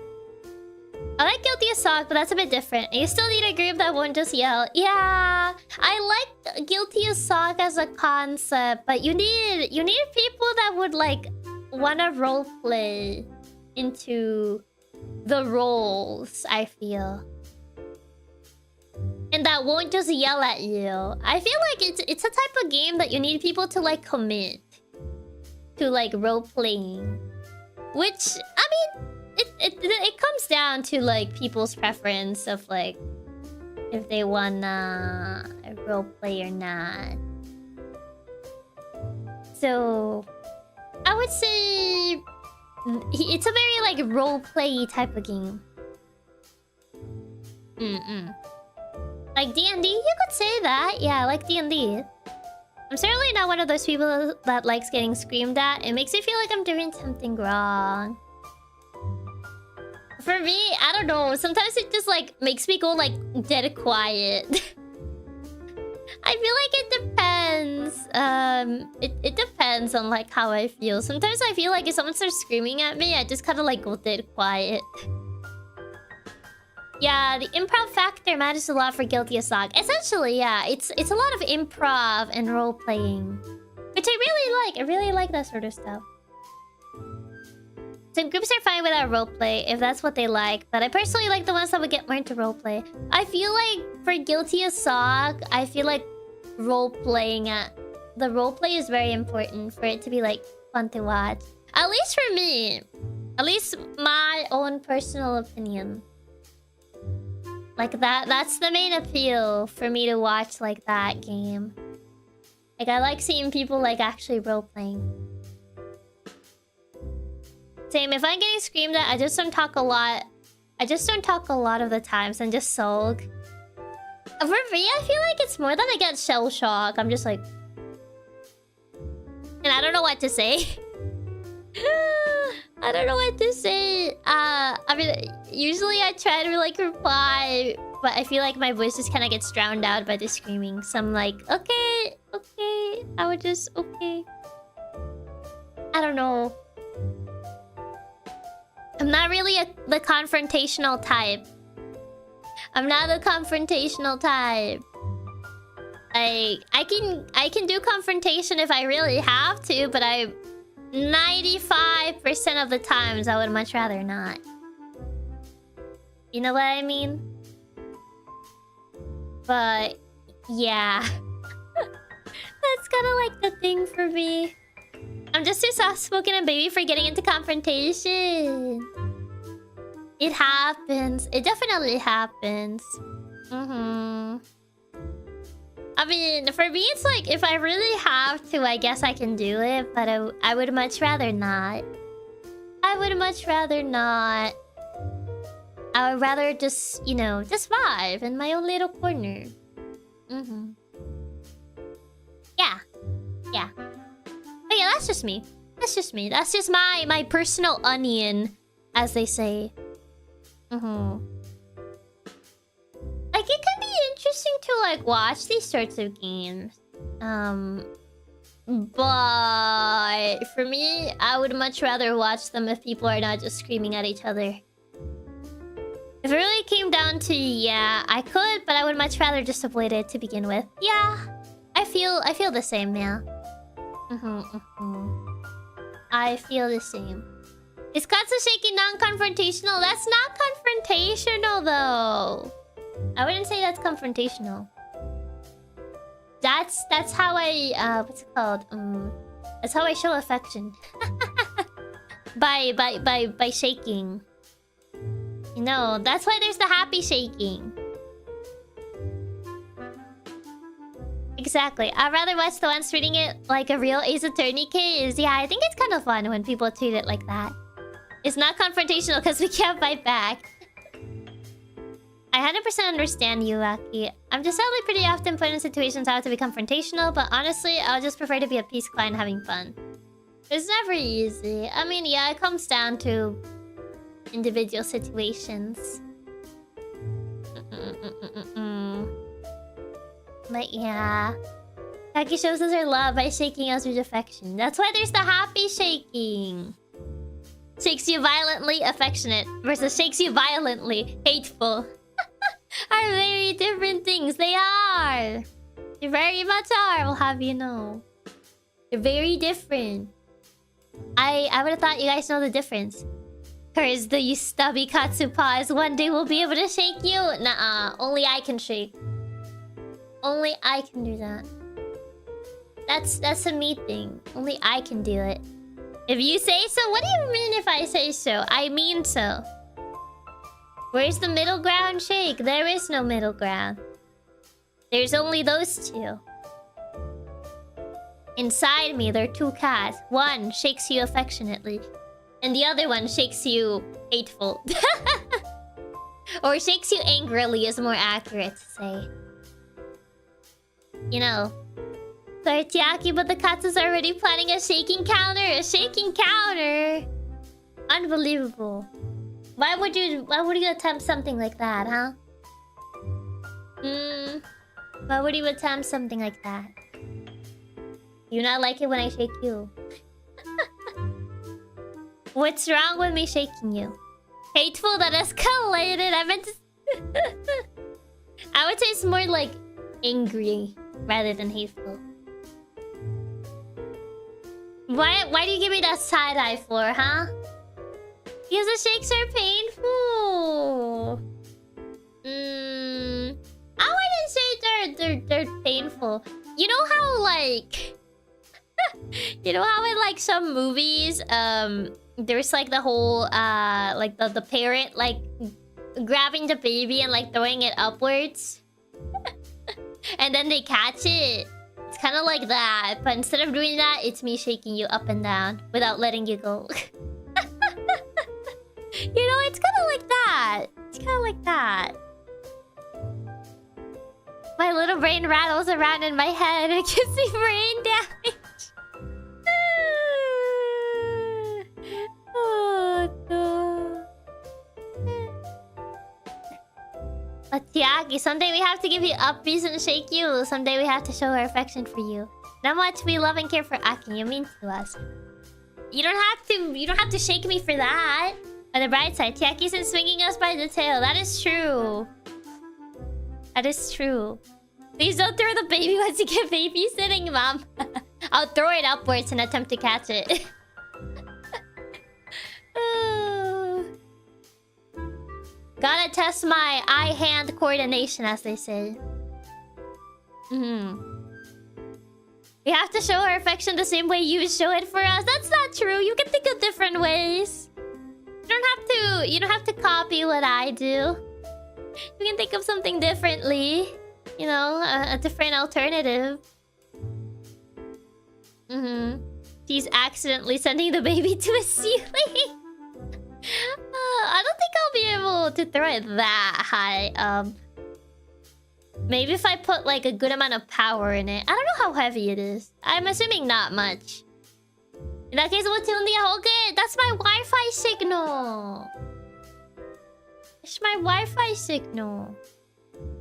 I like Guilty as Sock, but that's a bit different. You still need a group that won't just yell. Yeah, I like Guilty as Sock as a concept, but you need people that would like wanna roleplay into the roles, I feel. And that won't just yell at you. I feel like it's a type of game that you need people to like commit to like roleplaying. Which, I mean, it comes down to like people's preference of like if they wanna roleplay or not. So I would say it's a very like roleplay type of game. Like D&D, you could say that. Yeah, I like D&D. I'm certainly not one of those people that likes getting screamed at. It makes me feel like I'm doing something wrong. For me, I don't know. Sometimes it just like makes me go like dead quiet. I feel like it depends. It depends on like how I feel. Sometimes I feel like if someone starts screaming at me, I just kind of like go dead quiet. Yeah, the improv factor matters a lot for Guilty as Sock. Essentially, yeah, it's a lot of improv and role playing, which I really like. I really like that sort of stuff. Some groups are fine without roleplay if that's what they like, but I personally like the ones that would get more into roleplay. I feel like for Guilty as Sock, I feel like the roleplay is very important for it to be like fun to watch. At least for me. At least my own personal opinion. Like that's the main appeal for me to watch like that game. Like I like seeing people like actually role-playing. Same, if I'm getting screamed at, I just don't talk a lot I just don't talk a lot of the times and just sulk. For me, I feel like it's more that I get shell shock. I'm just like... And I don't know what to say. I don't know what to say. I mean, usually I try to like reply, but I feel like my voice just kind of gets drowned out by the screaming. So I'm like, okay, okay. I would just, okay. I don't know. I'm not really the confrontational type. I'm not the confrontational type. I can do confrontation if I really have to, but 95% of the times I would much rather not. You know what I mean? But yeah. That's kind of like the thing for me. I'm just too soft-spoken and baby for getting into confrontation. It happens. It definitely happens. I mean, for me, it's like, if I really have to, I guess I can do it. But I would much rather not. I would much rather not. I would rather just, you know, just vibe in my own little corner. Yeah. Yeah. But yeah, that's just me. That's just me. That's just my personal onion, as they say. Like, it can be interesting to like watch these sorts of games. But for me, I would much rather watch them if people are not just screaming at each other. If it really came down to, yeah, I could, but I would much rather just avoid it to begin with. Yeah, I feel the same, yeah. I feel the same. Is Katsu shaking non-confrontational? That's not confrontational, though. I wouldn't say that's confrontational. That's how I what's it called? That's how I show affection. by shaking. You know, that's why there's the happy shaking. Exactly. I'd rather watch the ones treating it like a real Ace Attorney case. Yeah, I think it's kind of fun when people treat it like that. It's not confrontational because we can't fight back. I 100% understand you, Aki. I'm just sadly pretty often put in situations I have to be confrontational, but honestly, I would just prefer to be a peace client having fun. It's never easy. I mean, yeah, it comes down to individual situations. But yeah. Aki shows us her love by shaking us with affection. That's why there's the happy shaking. Shakes you violently affectionate versus shakes you violently hateful. Are very different things. They are. They very much are, I'll have you know. They're very different. I would have thought you guys know the difference. Cause the you stubby Katsu paws one day will be able to shake you. Nuh-uh. Only I can shake. Only I can do that. That's a me thing. Only I can do it. If you say so, what do you mean if I say so? I mean so. Where's the middle ground shake? There is no middle ground. There's only those two. Inside me, there are two cats. One shakes you affectionately, and the other one shakes you hateful. Or shakes you angrily is more accurate to say. You know. Sorry, Chiaki, but the Katsu's already planning a shaking counter. A shaking counter. Unbelievable. Why would you attempt something like that, huh? Why would you attempt something like that? You not like it when I shake you. What's wrong with me shaking you? Hateful, that escalated. I meant to... I would say it's more like angry rather than hateful. Why do you give me that side-eye for, huh? Because the shakes are painful. I wouldn't say they're painful. You know how like you know how in like some movies there's like the whole like the parent like grabbing the baby and like throwing it upwards and then they catch it. It's kind of like that, but instead of doing that, it's me shaking you up and down without letting you go. You know, it's kind of like that. that. It's kind of like that. My little brain rattles around in my head. It gives me brain damage. Oh no. But Chiaki, someday we have to give you uppies and shake you. Someday we have to show our affection for you. How much we love and care for Aki. You mean to us. You don't have to shake me for that. On the bright side, Chiaki isn't swinging us by the tail. That is true. That is true. Please don't throw the baby once you get babysitting, Mom. I'll throw it upwards and attempt to catch it. Gotta test my eye-hand coordination, as they say. We have to show our affection the same way you show it for us. That's not true. You can think of different ways. You don't have to copy what I do. You can think of something differently. You know, a different alternative. She's accidentally sending the baby to a ceiling. I don't think I'll be able to throw it that high. Maybe if I put like a good amount of power in it. I don't know how heavy it is. I'm assuming not much. In that case, we'll tune the Hoge. That's my Wi-Fi signal. It's my Wi-Fi signal.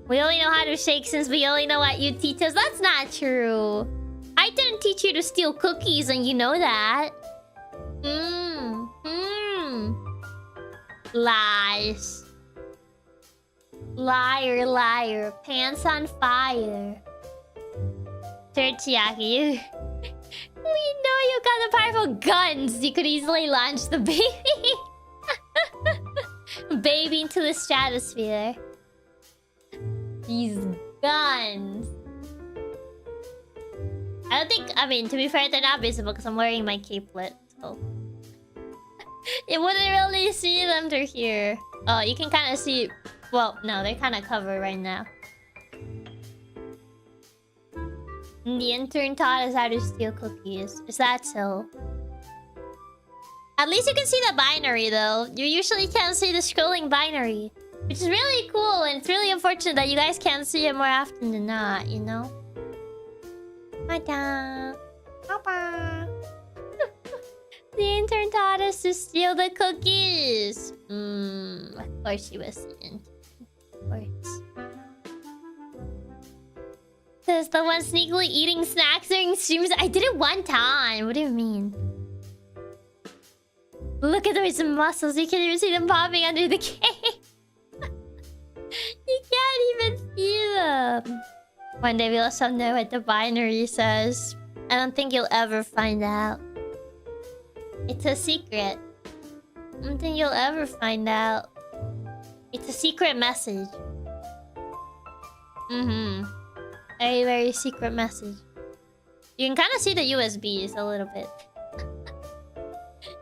We only know how to shake since we only know what you teach us. That's not true. I didn't teach you to steal cookies, and you know that. Lies. Liar, liar. Pants on fire. Sure, Chiaki, we know you got the powerful guns. You could easily launch the baby. Baby into the stratosphere. These guns. I mean, to be fair, they're not visible because I'm wearing my capelet, so... You wouldn't really see them through here. Oh, you can kind of see... Well, no, they're kind of covered right now. The intern taught us how to steal cookies. Is that so? At least you can see the binary, though. You usually can't see the scrolling binary. Which is really cool, and it's really unfortunate that you guys can't see it more often than not, you know? Madam. Papa. The intern taught us to steal the cookies. Of course she was the intern. Of course. Says the one sneakily eating snacks during streams. I did it one time. What do you mean? Look at those muscles. You can't even see them popping under the cake. You can't even see them. One day we'll also know what the binary says. I don't think you'll ever find out. It's a secret. I don't think you'll ever find out. It's a secret message. Very, very secret message. You can kind of see the USBs a little bit.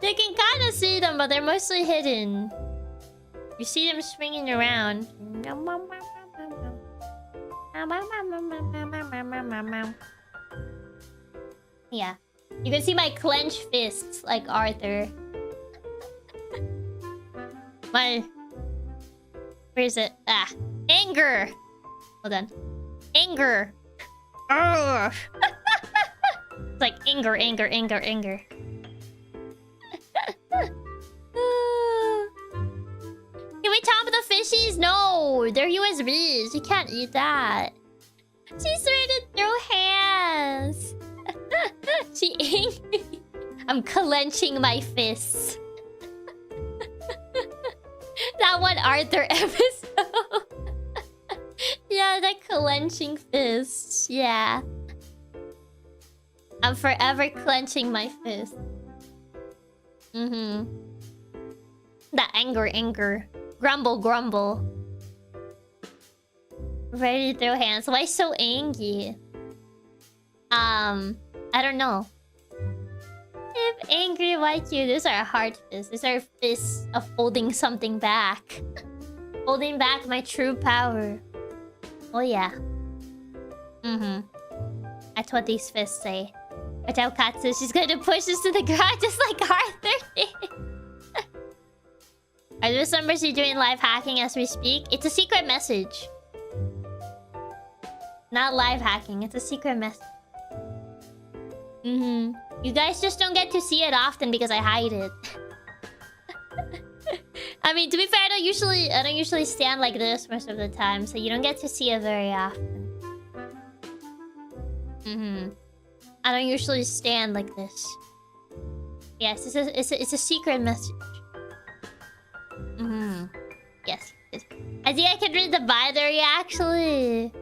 You can kind of see them, but they're mostly hidden. You see them swinging around. Yeah. You can see my clenched fists like Arthur. My... Where is it? Ah. Anger! Hold on. Anger! Ugh. It's like anger, anger, anger, anger. Can we chop the fishies? No! They're USBs. You can't eat that. She's ready to throw hands. She angry. I'm clenching my fists. That one Arthur episode. Yeah, the clenching fists. Yeah. I'm forever clenching my fist. The anger, anger. Grumble, grumble. Ready to throw hands. Why so angry? I don't know. If angry like you, these are hard fists. These are fists of holding something back. Holding back my true power. Oh yeah. That's what these fists say. Watch out, Katsu. She's going to push us to the ground just like Arthur did. Are those numbers you doing live hacking as we speak? It's a secret message. Not live hacking, it's a secret message. You guys just don't get to see it often because I hide it. I mean, to be fair, I don't usually stand like this most of the time, so you don't get to see it very often. I don't usually stand like this. Yes, it's a secret message. Yes. I think I can read the binary actually.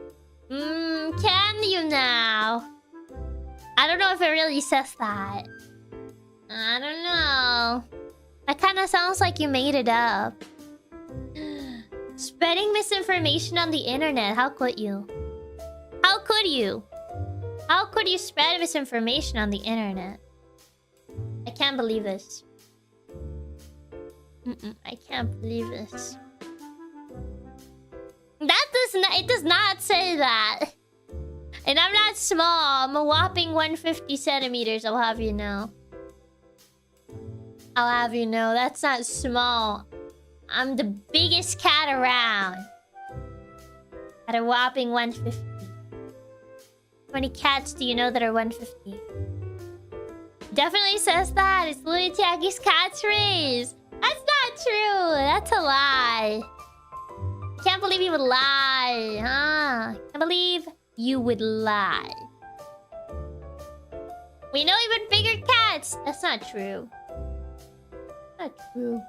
Can you now? I don't know if it really says that. I don't know. That kind of sounds like you made it up. Spreading misinformation on the internet. How could you? How could you? How could you spread misinformation on the internet? I can't believe this. I can't believe this. It does not say that. And I'm not small. I'm a whopping 150 centimeters, I'll have you know. I'll have you know, that's not small. I'm the biggest cat around. At a whopping 150. How many cats do you know that are 150? Definitely says that. It's literally Chiaki's catchphrase. That's not true. That's a lie. Can't believe you would lie, huh? Can't believe you would lie. We know even bigger cats. That's not true. Not true.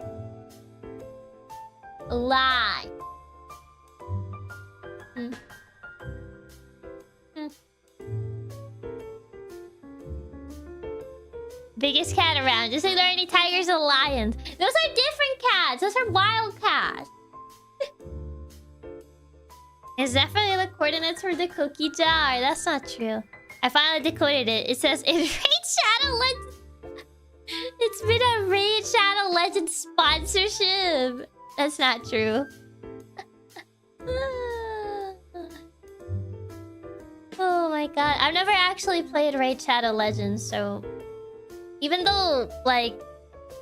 A lie. Biggest cat around. Just like there are any tigers or lions. Those are different cats. Those are wild cats. It's definitely the coordinates for the cookie jar. That's not true. I finally decoded it. It says in Raid Shadow Legends. It's been a Raid Shadow Legends sponsorship. That's not true. Oh my god. I've never actually played Raid Shadow Legends, so... Even though, like,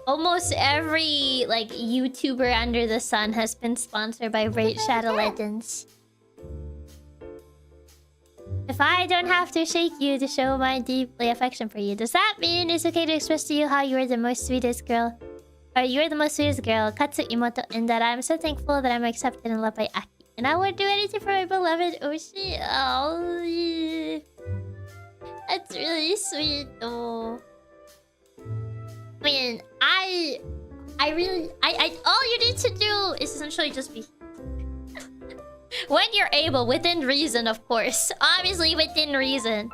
almost every, like, YouTuber under the sun has been sponsored by Raid Shadow Legends. If I don't have to shake you to show my deeply affection for you, does that mean it's okay to express to you how you are the most sweetest girl? Or you're the most sweetest girl, Katsu Imoto, and that I'm so thankful that I'm accepted and loved by Aki. And I would do anything for my beloved Oshi. Oh, yeah. That's really sweet, though. I mean, all you need to do is essentially just be... When you're able, within reason, of course. Obviously, within reason.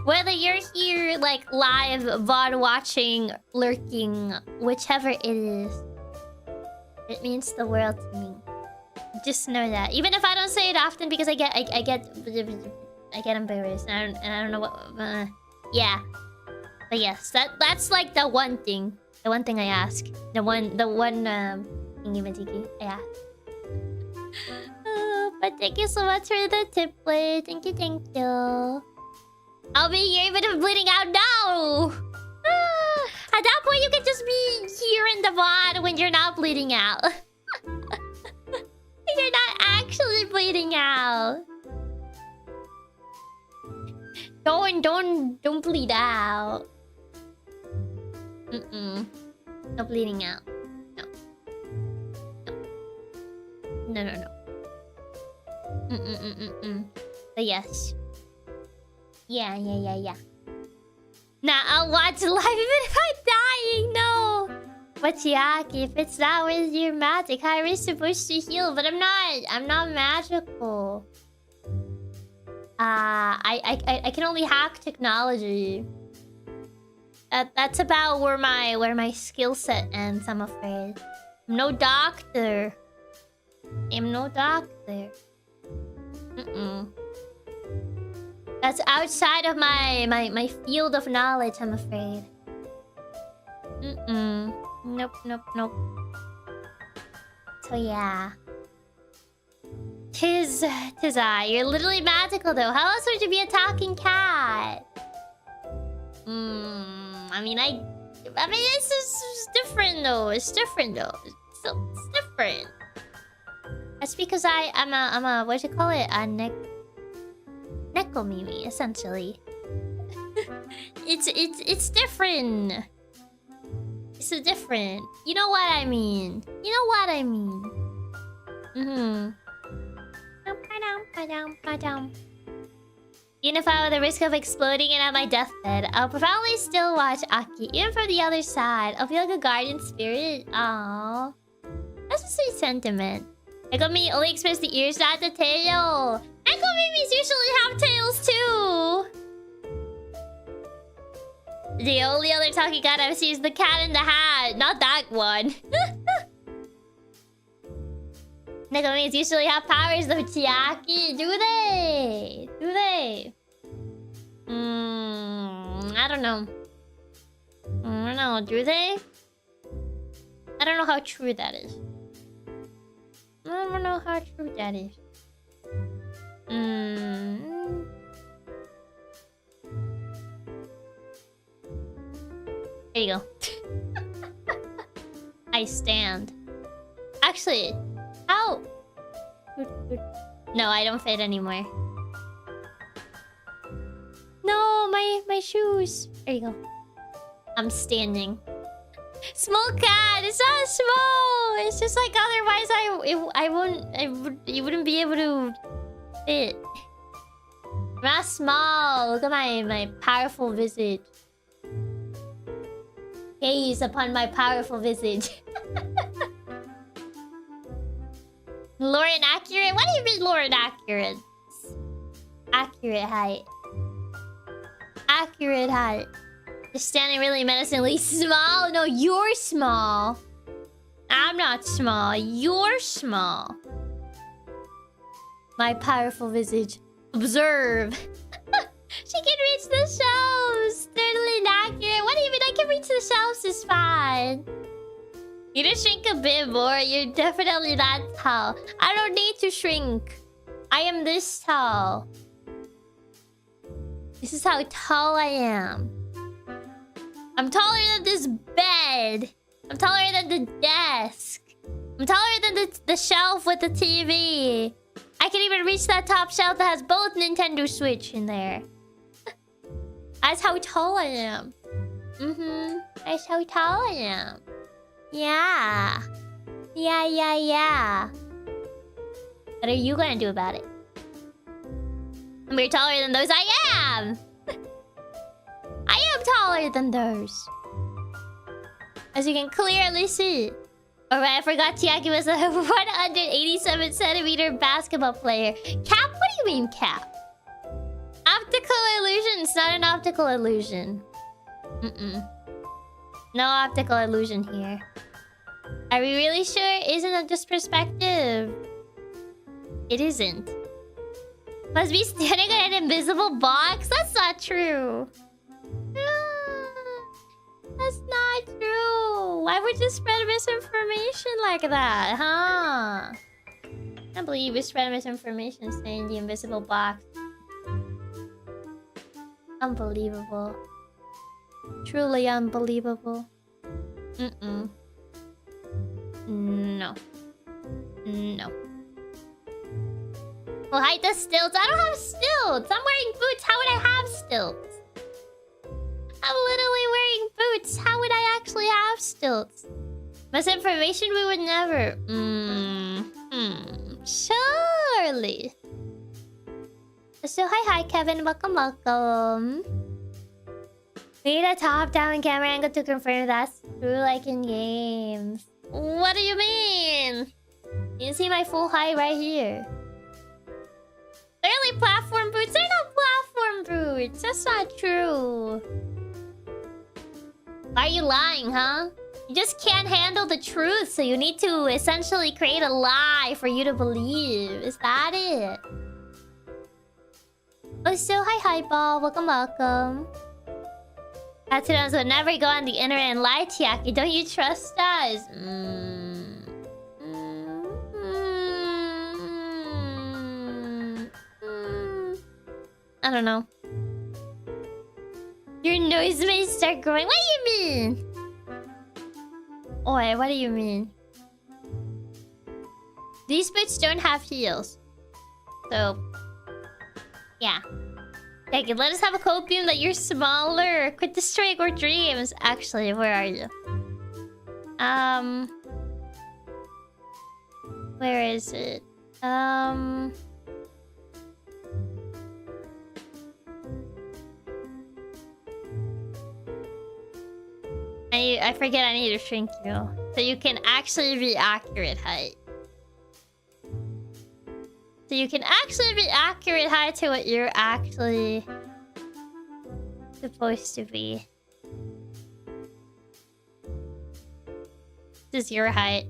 Whether you're here, like, live, VOD watching, lurking, whichever it is. It means the world to me. Just know that. Even if I don't say it often because I get embarrassed. And I don't know what... yeah. But yes, that's like the one thing. The one thing I ask. The one thingy-majiggy I ask. But thank you so much for the tip plate. Thank you. I'll be here even if I'm bleeding out now. At that point, you can just be here in the VOD when you're not bleeding out. You're not actually bleeding out. Don't bleed out. No bleeding out. No. But yes. Yeah. Nah, I'll watch live even if I'm dying. No. But Chiaki, if it's not with your magic, how are we supposed to heal? But I'm not magical. I can only hack technology. That's about where my skill set ends, I'm afraid. I'm no doctor. That's outside of my field of knowledge, I'm afraid. Nope. So yeah. Tis I. You're literally magical though. How else would you be a talking cat? I mean, it's different though. It's So it's different. That's because I'm a what do you call it? A nekomimi, essentially. It's different. It's a different. You know what I mean. You know what I mean. Even if I were the risk of exploding and at my deathbed, I'll probably still watch Aki, even from the other side. I'll feel like a guardian spirit. Aww. That's a sweet sentiment. Nekomi only express the ears, not the tail. Nekomimis usually have tails too. The only other talking cat I've seen is the Cat in the Hat. Not that one. Nekomimis usually have powers though, Chiaki. Do they? Do they? I don't know. I don't know. Do they? I don't know how true that is. I don't know how true that is. There you go. I stand. Actually, how? No, I don't fit anymore. No, my shoes. There you go. I'm standing. Small cat. It's not small. It's just like otherwise you wouldn't be able to fit. I'm not small. Look at my powerful visage. Gaze upon my powerful visage. Lore inaccurate? What do you mean lore inaccurate? Accurate height. Accurate height. You're standing really menacingly small. No, you're small. I'm not small. You're small. My powerful visage. Observe. She can reach the shelves. Totally inaccurate. What do you mean I can reach the shelves? Is fine. You just shrink a bit more. You're definitely that tall. I don't need to shrink. I am this tall. This is how tall I am. I'm taller than this bed. I'm taller than the desk. I'm taller than the shelf with the TV. I can even reach that top shelf that has both Nintendo Switch in there. That's how tall I am. That's how tall I am. Yeah. Yeah. What are you gonna do about it? I'm more taller than those. I am! I am taller than those. As you can clearly see. Alright, I forgot Chiaki was a 187 centimeter basketball player. Cap? What do you mean, Cap? Optical illusion. It's not an optical illusion. No optical illusion here. Are we really sure? Isn't it just perspective? It isn't. Must be standing on an invisible box? That's not true. That's not true. Why would you spread misinformation like that, huh? I can't believe you spread misinformation saying the invisible box. Unbelievable. Truly unbelievable. No. Well, hide the stilts. I don't have stilts. I'm wearing boots. How would I have stilts? I'm literally wearing boots. How would I actually have stilts? Misinformation, we would never. Surely. So hi Kevin. Welcome. We need a top-down camera angle to confirm that's true, like in games. What do you mean? You can see my full height right here. They're only platform boots. They're not platform boots. That's not true. Why are you lying, huh? You just can't handle the truth, so you need to essentially create a lie for you to believe. Is that it? Oh, so hi ball. Welcome. Tatsunons would never go on the internet and lie, Chiaki. Don't you trust us? I don't know. Your nose may start growing. What do you mean? Oi, what do you mean? These boots don't have heels. So, yeah. Okay, let us have a copium that you're smaller. Quit destroying our dreams. Actually, where are you? Where is it? I forget I need to shrink you. So you can actually be accurate height. So you can actually be accurate height to what you're actually supposed to be. This is your height.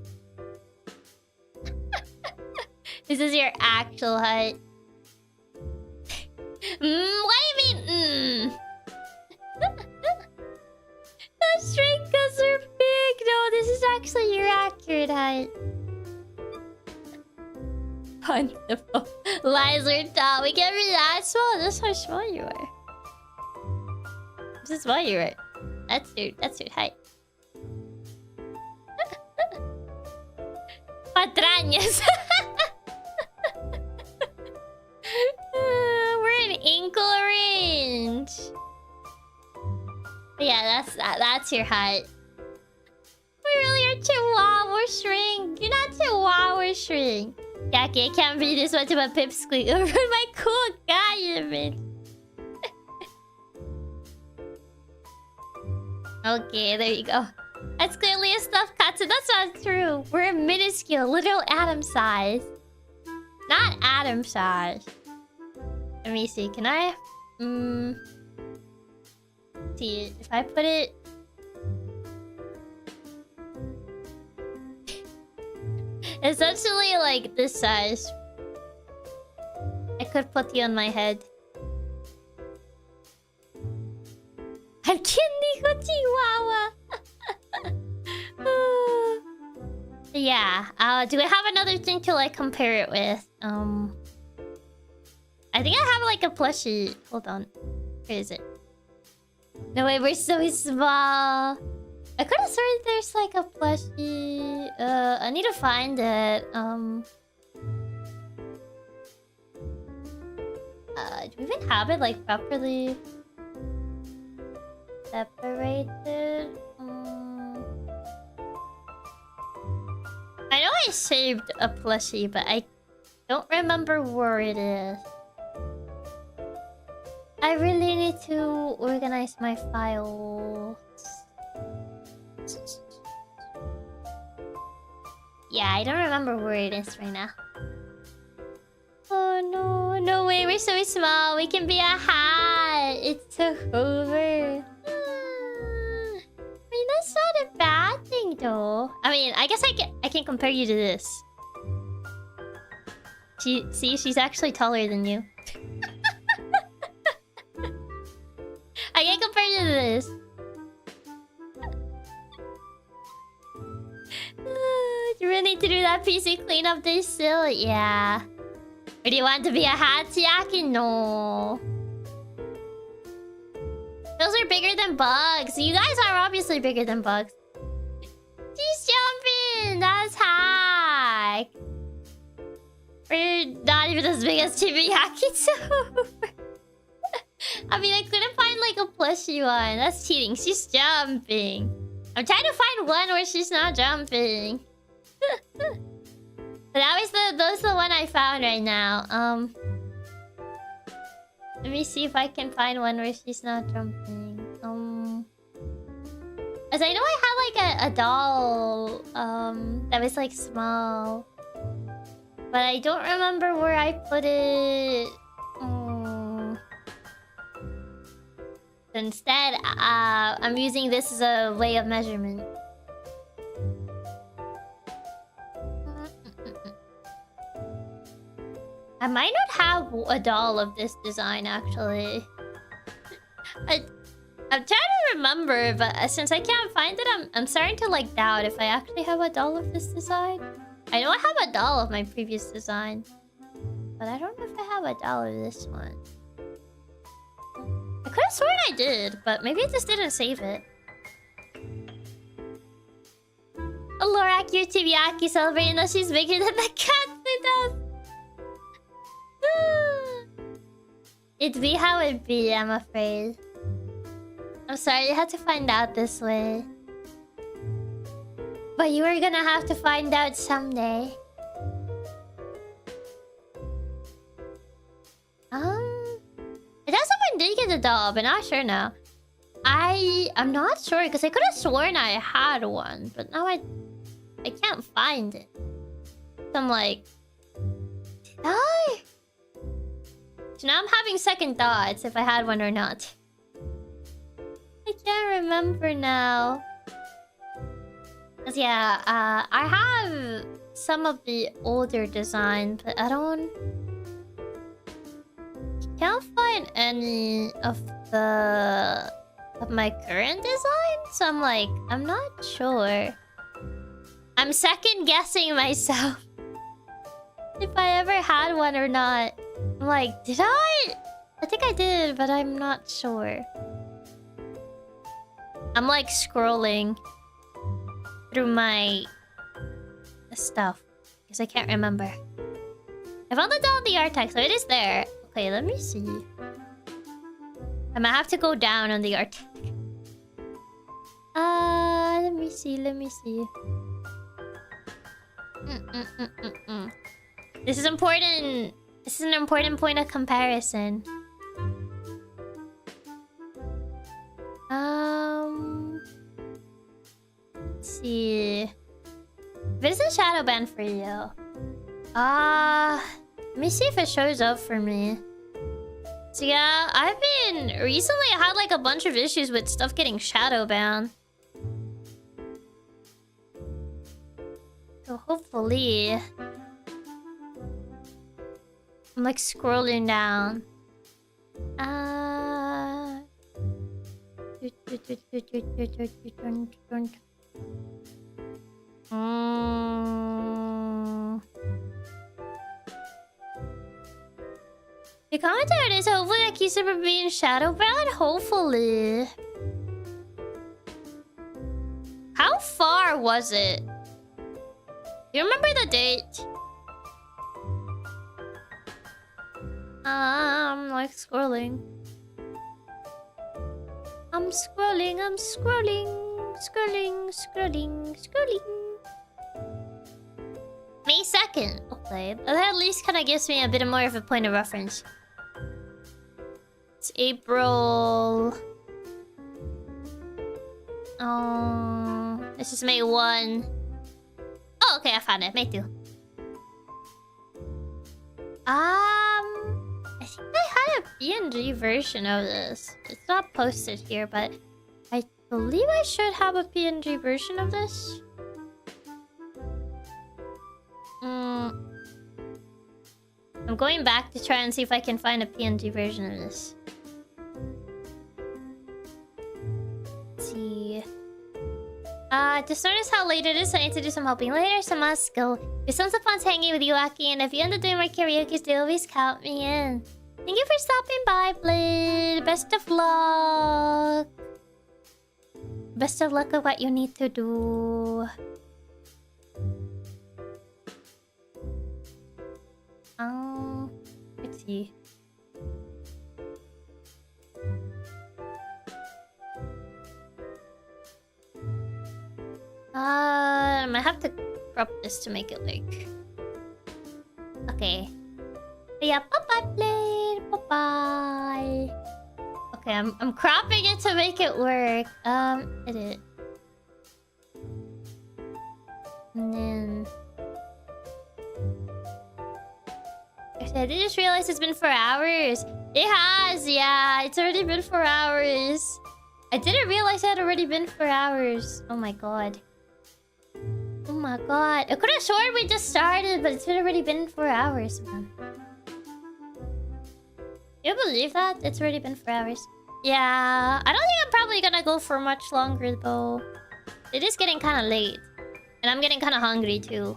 This is your actual height. What do you mean? The shrinkers are big. No, this is actually your accurate height. Wonderful. Lies are tall. We can't be that small. That's how small you are. This is why you are. That's your height. Patrañas. We're in ankle range. Yeah, that's your height. We really are Chihuahua shrink. You're not Chihuahua shrink. Chiaki, I can't be this much of a pipsqueak over my cool guy, you bitch. Okay, there you go. That's clearly a stuffed Katsu. That's not true. We're a minuscule, literal atom size. Not atom size. Let me see. Can I? See, if I put it. Essentially, like this size. I could put you on my head. I'm kidding, Chihuahua. Yeah. Do I have another thing to like compare it with? I think I have like a plushie. Hold on. Where is it? No way, we're so small. I could have sworn there's like a plushie. I need to find it. Do we even have it like properly separated? I know I saved a plushie, but I don't remember where it is. I really need to organize my files. Yeah, I don't remember where it is right now. Oh no, no way, we're so small. We can be a hat. It's so over. I mean, that's not a bad thing though. I mean, I guess I can compare you to this. See, she's actually taller than you. I can compare you to this. You really need to do that PC cleanup day still? Yeah. Or do you want to be a hat, Chiaki? No. Those are bigger than bugs. You guys are obviously bigger than bugs. She's jumping! That's hack! We're not even as big as Chibi-Yaki, so... I mean, I couldn't find like a plushie one. That's cheating. She's jumping. I'm trying to find one where she's not jumping. But that's the one I found right now. Let me see if I can find one where she's not jumping. As I know I had like a doll that was like small. But I don't remember where I put it. Instead, I'm using this as a way of measurement. I might not have a doll of this design, actually. I'm trying to remember, but since I can't find it, I'm starting to like doubt if I actually have a doll of this design. I know I have a doll of my previous design, but I don't know if I have a doll of this one. I could have sworn I did, but maybe I just didn't save it. Lorak, your Chibi-Yaki celebrating that she's bigger than the cat. It'd be how it'd be, I'm afraid. I'm sorry you had to find out this way. But you were gonna have to find out someday. I thought someone did get the doll, but not sure now. I'm not sure because I could have sworn I had one, but now I can't find it. So I'm like, did I? So now I'm having second thoughts if I had one or not. I can't remember now. Cause yeah, I have some of the older design, but I can't find any of my current design. So I'm like, I'm not sure. I'm second guessing myself if I ever had one or not. I'm like, did I? I think I did, but I'm not sure. I'm like scrolling through my stuff because I can't remember. I found the doll in the art tag, so it is there. Okay, let me see. I might have to go down on the art tag. Let me see. This is important. This is an important point of comparison. Let's see. If it's a shadow band for you. Let me see if it shows up for me. So yeah, recently I had like a bunch of issues with stuff getting shadow banned. So hopefully... I'm like scrolling down. The commentary is hopefully that keeps it from being shadow banned. Hopefully. How far was it? You remember the date? I'm like scrolling. I'm scrolling. May 2nd. Okay. That at least kind of gives me a bit more of a point of reference. It's April. Oh, this is May 1. Oh, okay, I found it. May 2. I think I had a PNG version of this. It's not posted here, but I believe I should have a PNG version of this. I'm going back to try and see if I can find a PNG version of this. Let's see. Just notice how late it is. I need to do some helping later, so I must go. It sounds fun hanging with you, Aki, and if you end up doing more karaoke, they always count me in. Thank you for stopping by, Blade. Best of luck. Best of luck with what you need to do. Let's see. I might have to crop this to make it like... Okay. Yeah, bye-bye, Blade. Bye-bye. Okay, I'm cropping it to make it work. Edit. And then... Actually, I did just realize it's been 4 hours. It has, yeah. It's already been 4 hours. I didn't realize it had already been 4 hours. Oh my god. Oh my god. I could have sworn we just started, but it's already been 4 hours, man. You believe that? It's already been 4 hours. Yeah, I don't think I'm probably gonna go for much longer, though. It is getting kind of late. And I'm getting kind of hungry, too.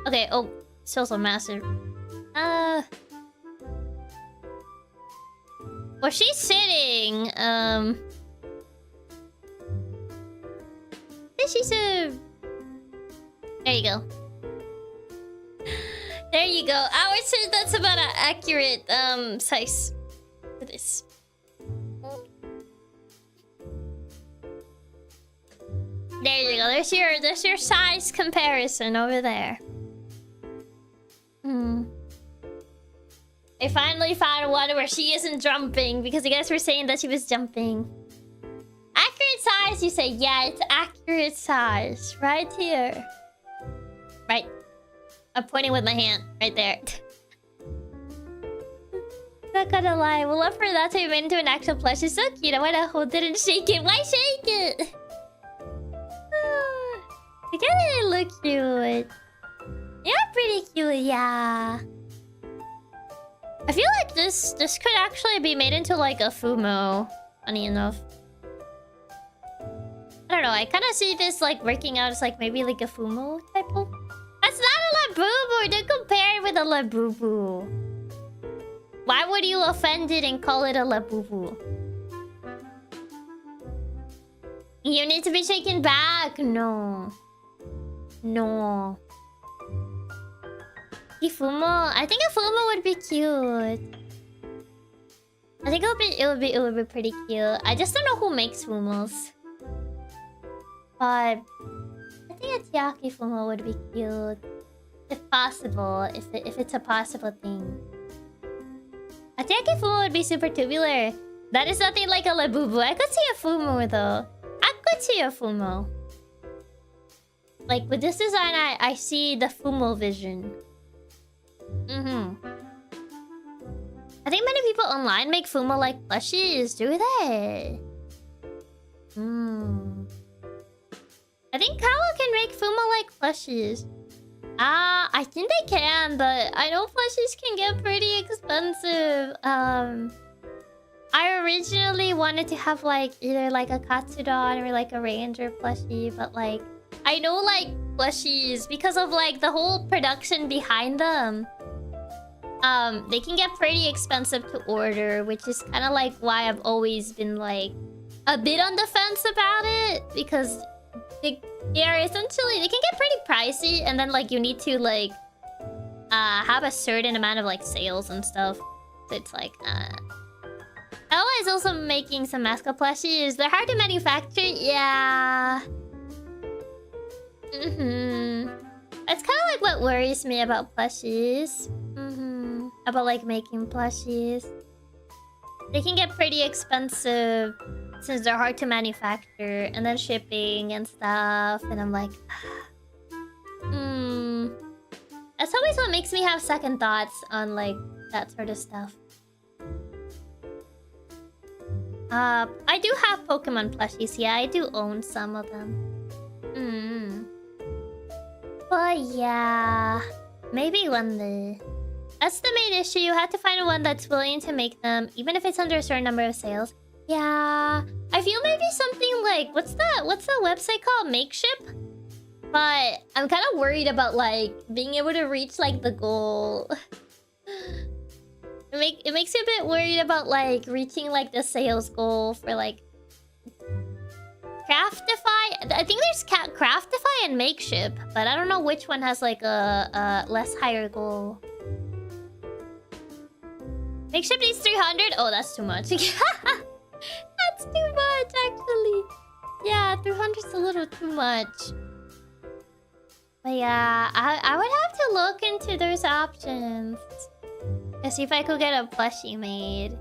Okay, oh. Still so massive. Well, she's sitting. She's a... There you go. There you go. I would say that's about an accurate size for this. There you go. There's your size comparison over there. I finally found one where she isn't jumping because you guys were saying that she was jumping. Accurate size, you say. Yeah, it's accurate size. Right here. Right. I'm pointing with my hand. Right there. Not gonna lie. We'll love for that to be made into an actual plush. It's so cute. I wanna hold it and shake it. Why shake it? You gotta look cute. You're pretty cute, yeah. I feel like this could actually be made into like a fumo. Funny enough. I don't know. I kind of see this like working out as like maybe like a fumo type of. That's not a labubu. Don't compare it with a labubu. Why would you offend it and call it a labubu? You need to be shaken back. No. No. Fumo. I think a fumo would be cute. I think it would be pretty cute. I just don't know who makes fumos. But I think a Chiaki fumo would be cute. If possible. If it's a possible thing. A Chiaki fumo would be super tubular. That is nothing like a labubu. I could see a fumo though. I could see a fumo. Like with this design, I see the fumo vision. I think many people online make fumo like plushies, do they? I think Kawa can make fumo like plushies. I think they can, but I know plushies can get pretty expensive. I originally wanted to have like either like a Katsudon or like a Ranger plushie, but like I know like plushies because of like the whole production behind them. They can get pretty expensive to order, which is kind of like why I've always been like a bit on the fence about it, because they are essentially, they can get pretty pricey, and then like you need to like have a certain amount of like sales and stuff. So it's like Ella is also making some mascot plushies. They're hard to manufacture. Yeah. That's kind of like what worries me about plushies. About like making plushies. They can get pretty expensive since they're hard to manufacture, and then shipping and stuff. And I'm like, that's always what makes me have second thoughts on like that sort of stuff. I do have Pokemon plushies. Yeah, I do own some of them. But yeah, maybe one day. That's the main issue. You have to find one that's willing to make them, even if it's under a certain number of sales. Yeah, I feel maybe something like what's the website called? Makeship. But I'm kind of worried about like being able to reach like the goal. It makes me a bit worried about like reaching like the sales goal for like Craftify. I think there's Craftify and Makeship, but I don't know which one has like a less higher goal. Makeship needs 300. Oh, that's too much. That's too much, actually. Yeah, 300's a little too much. But yeah, I would have to look into those options and see if I could get a plushie made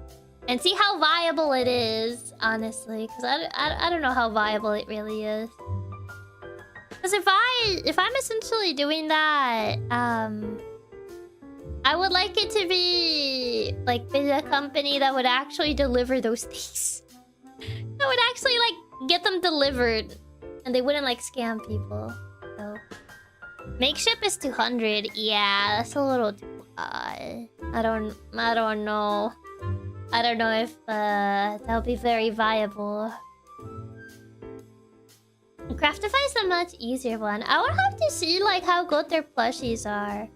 and see how viable it is, honestly, because I don't know how viable it really is. Because if I'm essentially doing that, I would like it to be like with a company that would actually deliver those things. That would actually like get them delivered, and they wouldn't like scam people. So Makeship is 200. Yeah, that's a little too high. I don't know. I don't know if that'll be very viable. Craftify is a much easier one. I would have to see like how good their plushies are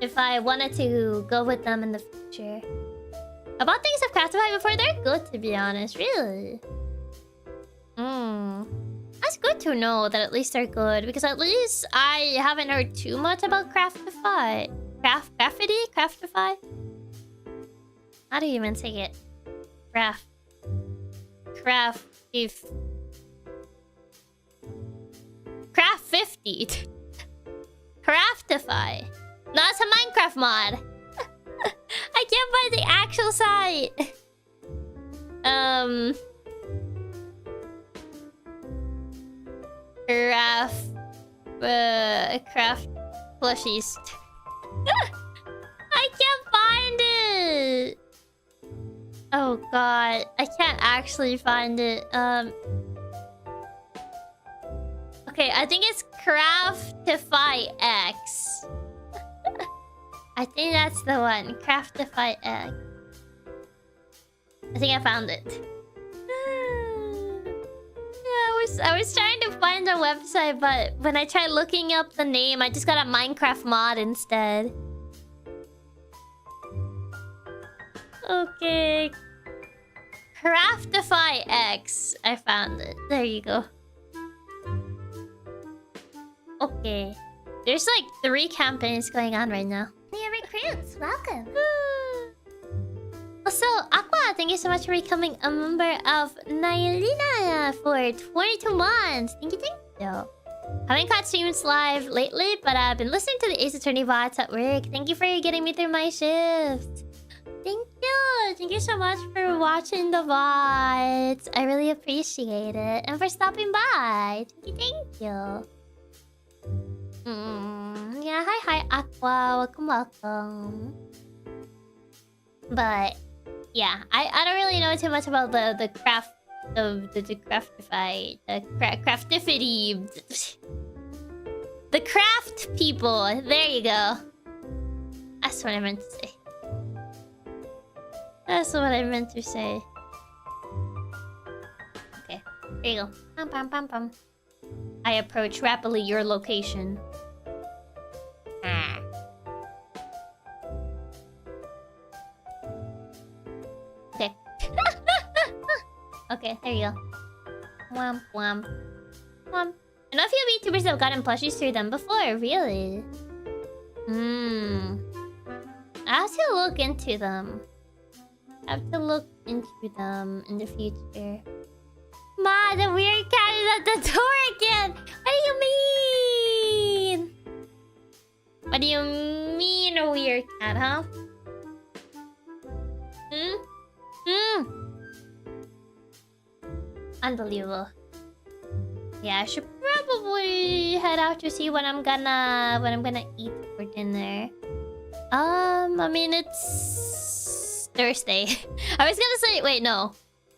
if I wanted to go with them in the future. I bought things of Craftify before. They're good, to be honest. Really. That's good to know that at least they're good, because at least I haven't heard too much about Craftify. Craftify? How do you even say it? Craft 50. Craftify. No, it's a Minecraft mod. I can't find the actual site. Craft plushies. I can't find it. Oh god, I can't actually find it. Okay, I think it's Craftify X. I think that's the one. Craftify X. I think I found it. Yeah, I was trying to find the website, but when I tried looking up the name, I just got a Minecraft mod instead. Okay. Craftify X. I found it. There you go. Okay. There's like 3 campaigns going on right now. New recruits, welcome. Also, Aqua, thank you so much for becoming a member of Nyaa for 22 months. Thank you. Haven't caught streams live lately, but I've been listening to the Ace Attorney VODs at work. Thank you for getting me through my shift. Thank you. Thank you so much for watching the VODs. I really appreciate it. And for stopping by. Thank you. Yeah, hi, Aqua. Welcome. But yeah, I don't really know too much about the craft of the craftify, craftifity, the craft people. There you go. That's what I meant to say. That's what I meant to say. Okay, there you go. Pam pam pam. I approach rapidly your location. Okay. Okay, there you go. Womp womp. Womp. I know a few VTubers have gotten plushies through them before, really. I have to look into them. I have to look into them in the future. Ma, the weird cat is at the door again! What do you mean? What do you mean, a weird cat, huh? Unbelievable. Yeah, I should probably head out to see what I'm gonna eat for dinner. I mean, it's Thursday. I was gonna say, wait, no.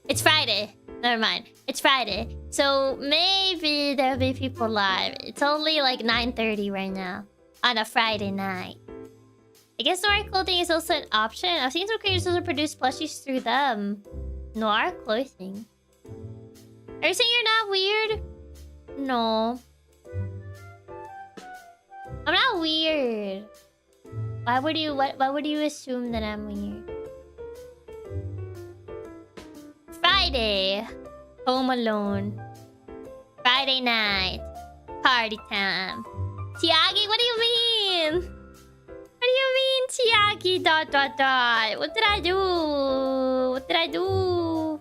It's Friday. Never mind. It's Friday. So maybe there'll be people live. It's only like 9:30 right now. On a Friday night. I guess Noir clothing is also an option. I've seen some creators also produce plushies through them. Noir clothing. Are you saying you're not weird? No. I'm not weird. Why would you assume that I'm weird? Friday. Home alone. Friday night. Party time. Chiaki, what do you mean? What do you mean, Chiaki? ... What did I do? What did I do?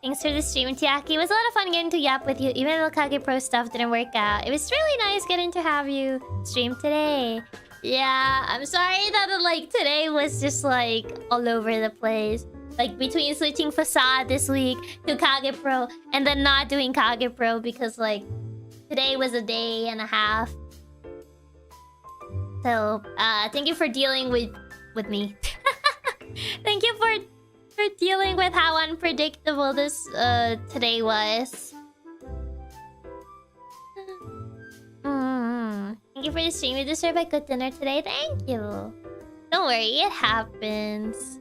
Thanks for the stream, Chiaki. It was a lot of fun getting to yap with you, even though Kage Pro stuff didn't work out. It was really nice getting to have you stream today. Yeah, I'm sorry that like today was just like all over the place. Like between switching Facade this week to Kage Pro and then not doing Kage Pro because like today was a day and a half. So, thank you for dealing with me. Thank you for dealing with how unpredictable this today was. Thank you for the stream. You deserve a good dinner today. Thank you. Don't worry, it happens.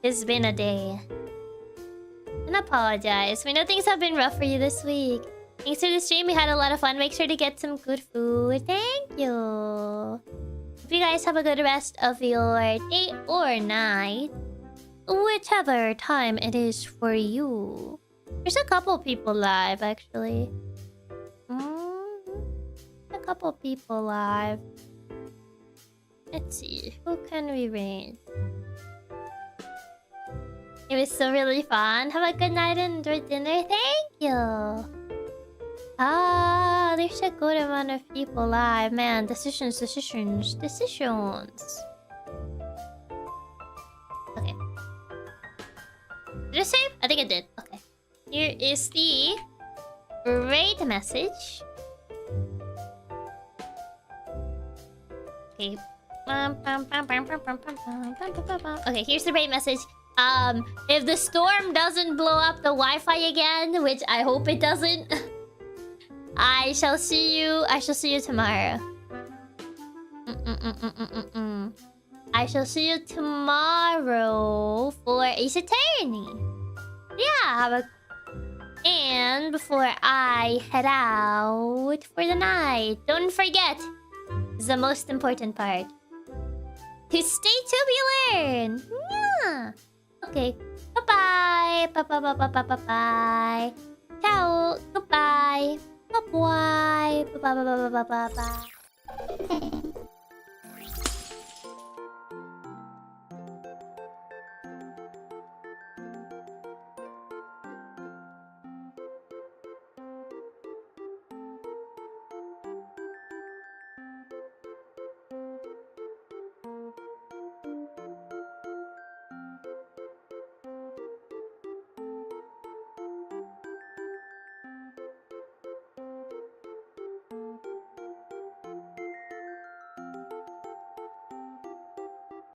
It's been a day. And apologize. We know things have been rough for you this week. Thanks for the stream. We had a lot of fun. Make sure to get some good food. Thank you. Hope you guys have a good rest of your day or night. Whichever time it is for you. There's a couple people live, actually. A couple people live. Let's see. Who can we raid? It was so really fun. Have a good night and enjoy dinner. Thank you. Ah, there's a good amount of people live. Man, decisions. Okay. Did I save? I think I did. Okay. Here is the raid message. Okay. Okay, here's the raid message. If the storm doesn't blow up the Wi-Fi again, which I hope it doesn't, I shall see you tomorrow. I shall see you tomorrow for Ace Attorney. Yeah, and before I head out for the night, don't forget the most important part. To stay tubular. Yeah. Okay. Bye-bye. Bye-bye. Ciao. Goodbye. Bye-bye. Bye-bye.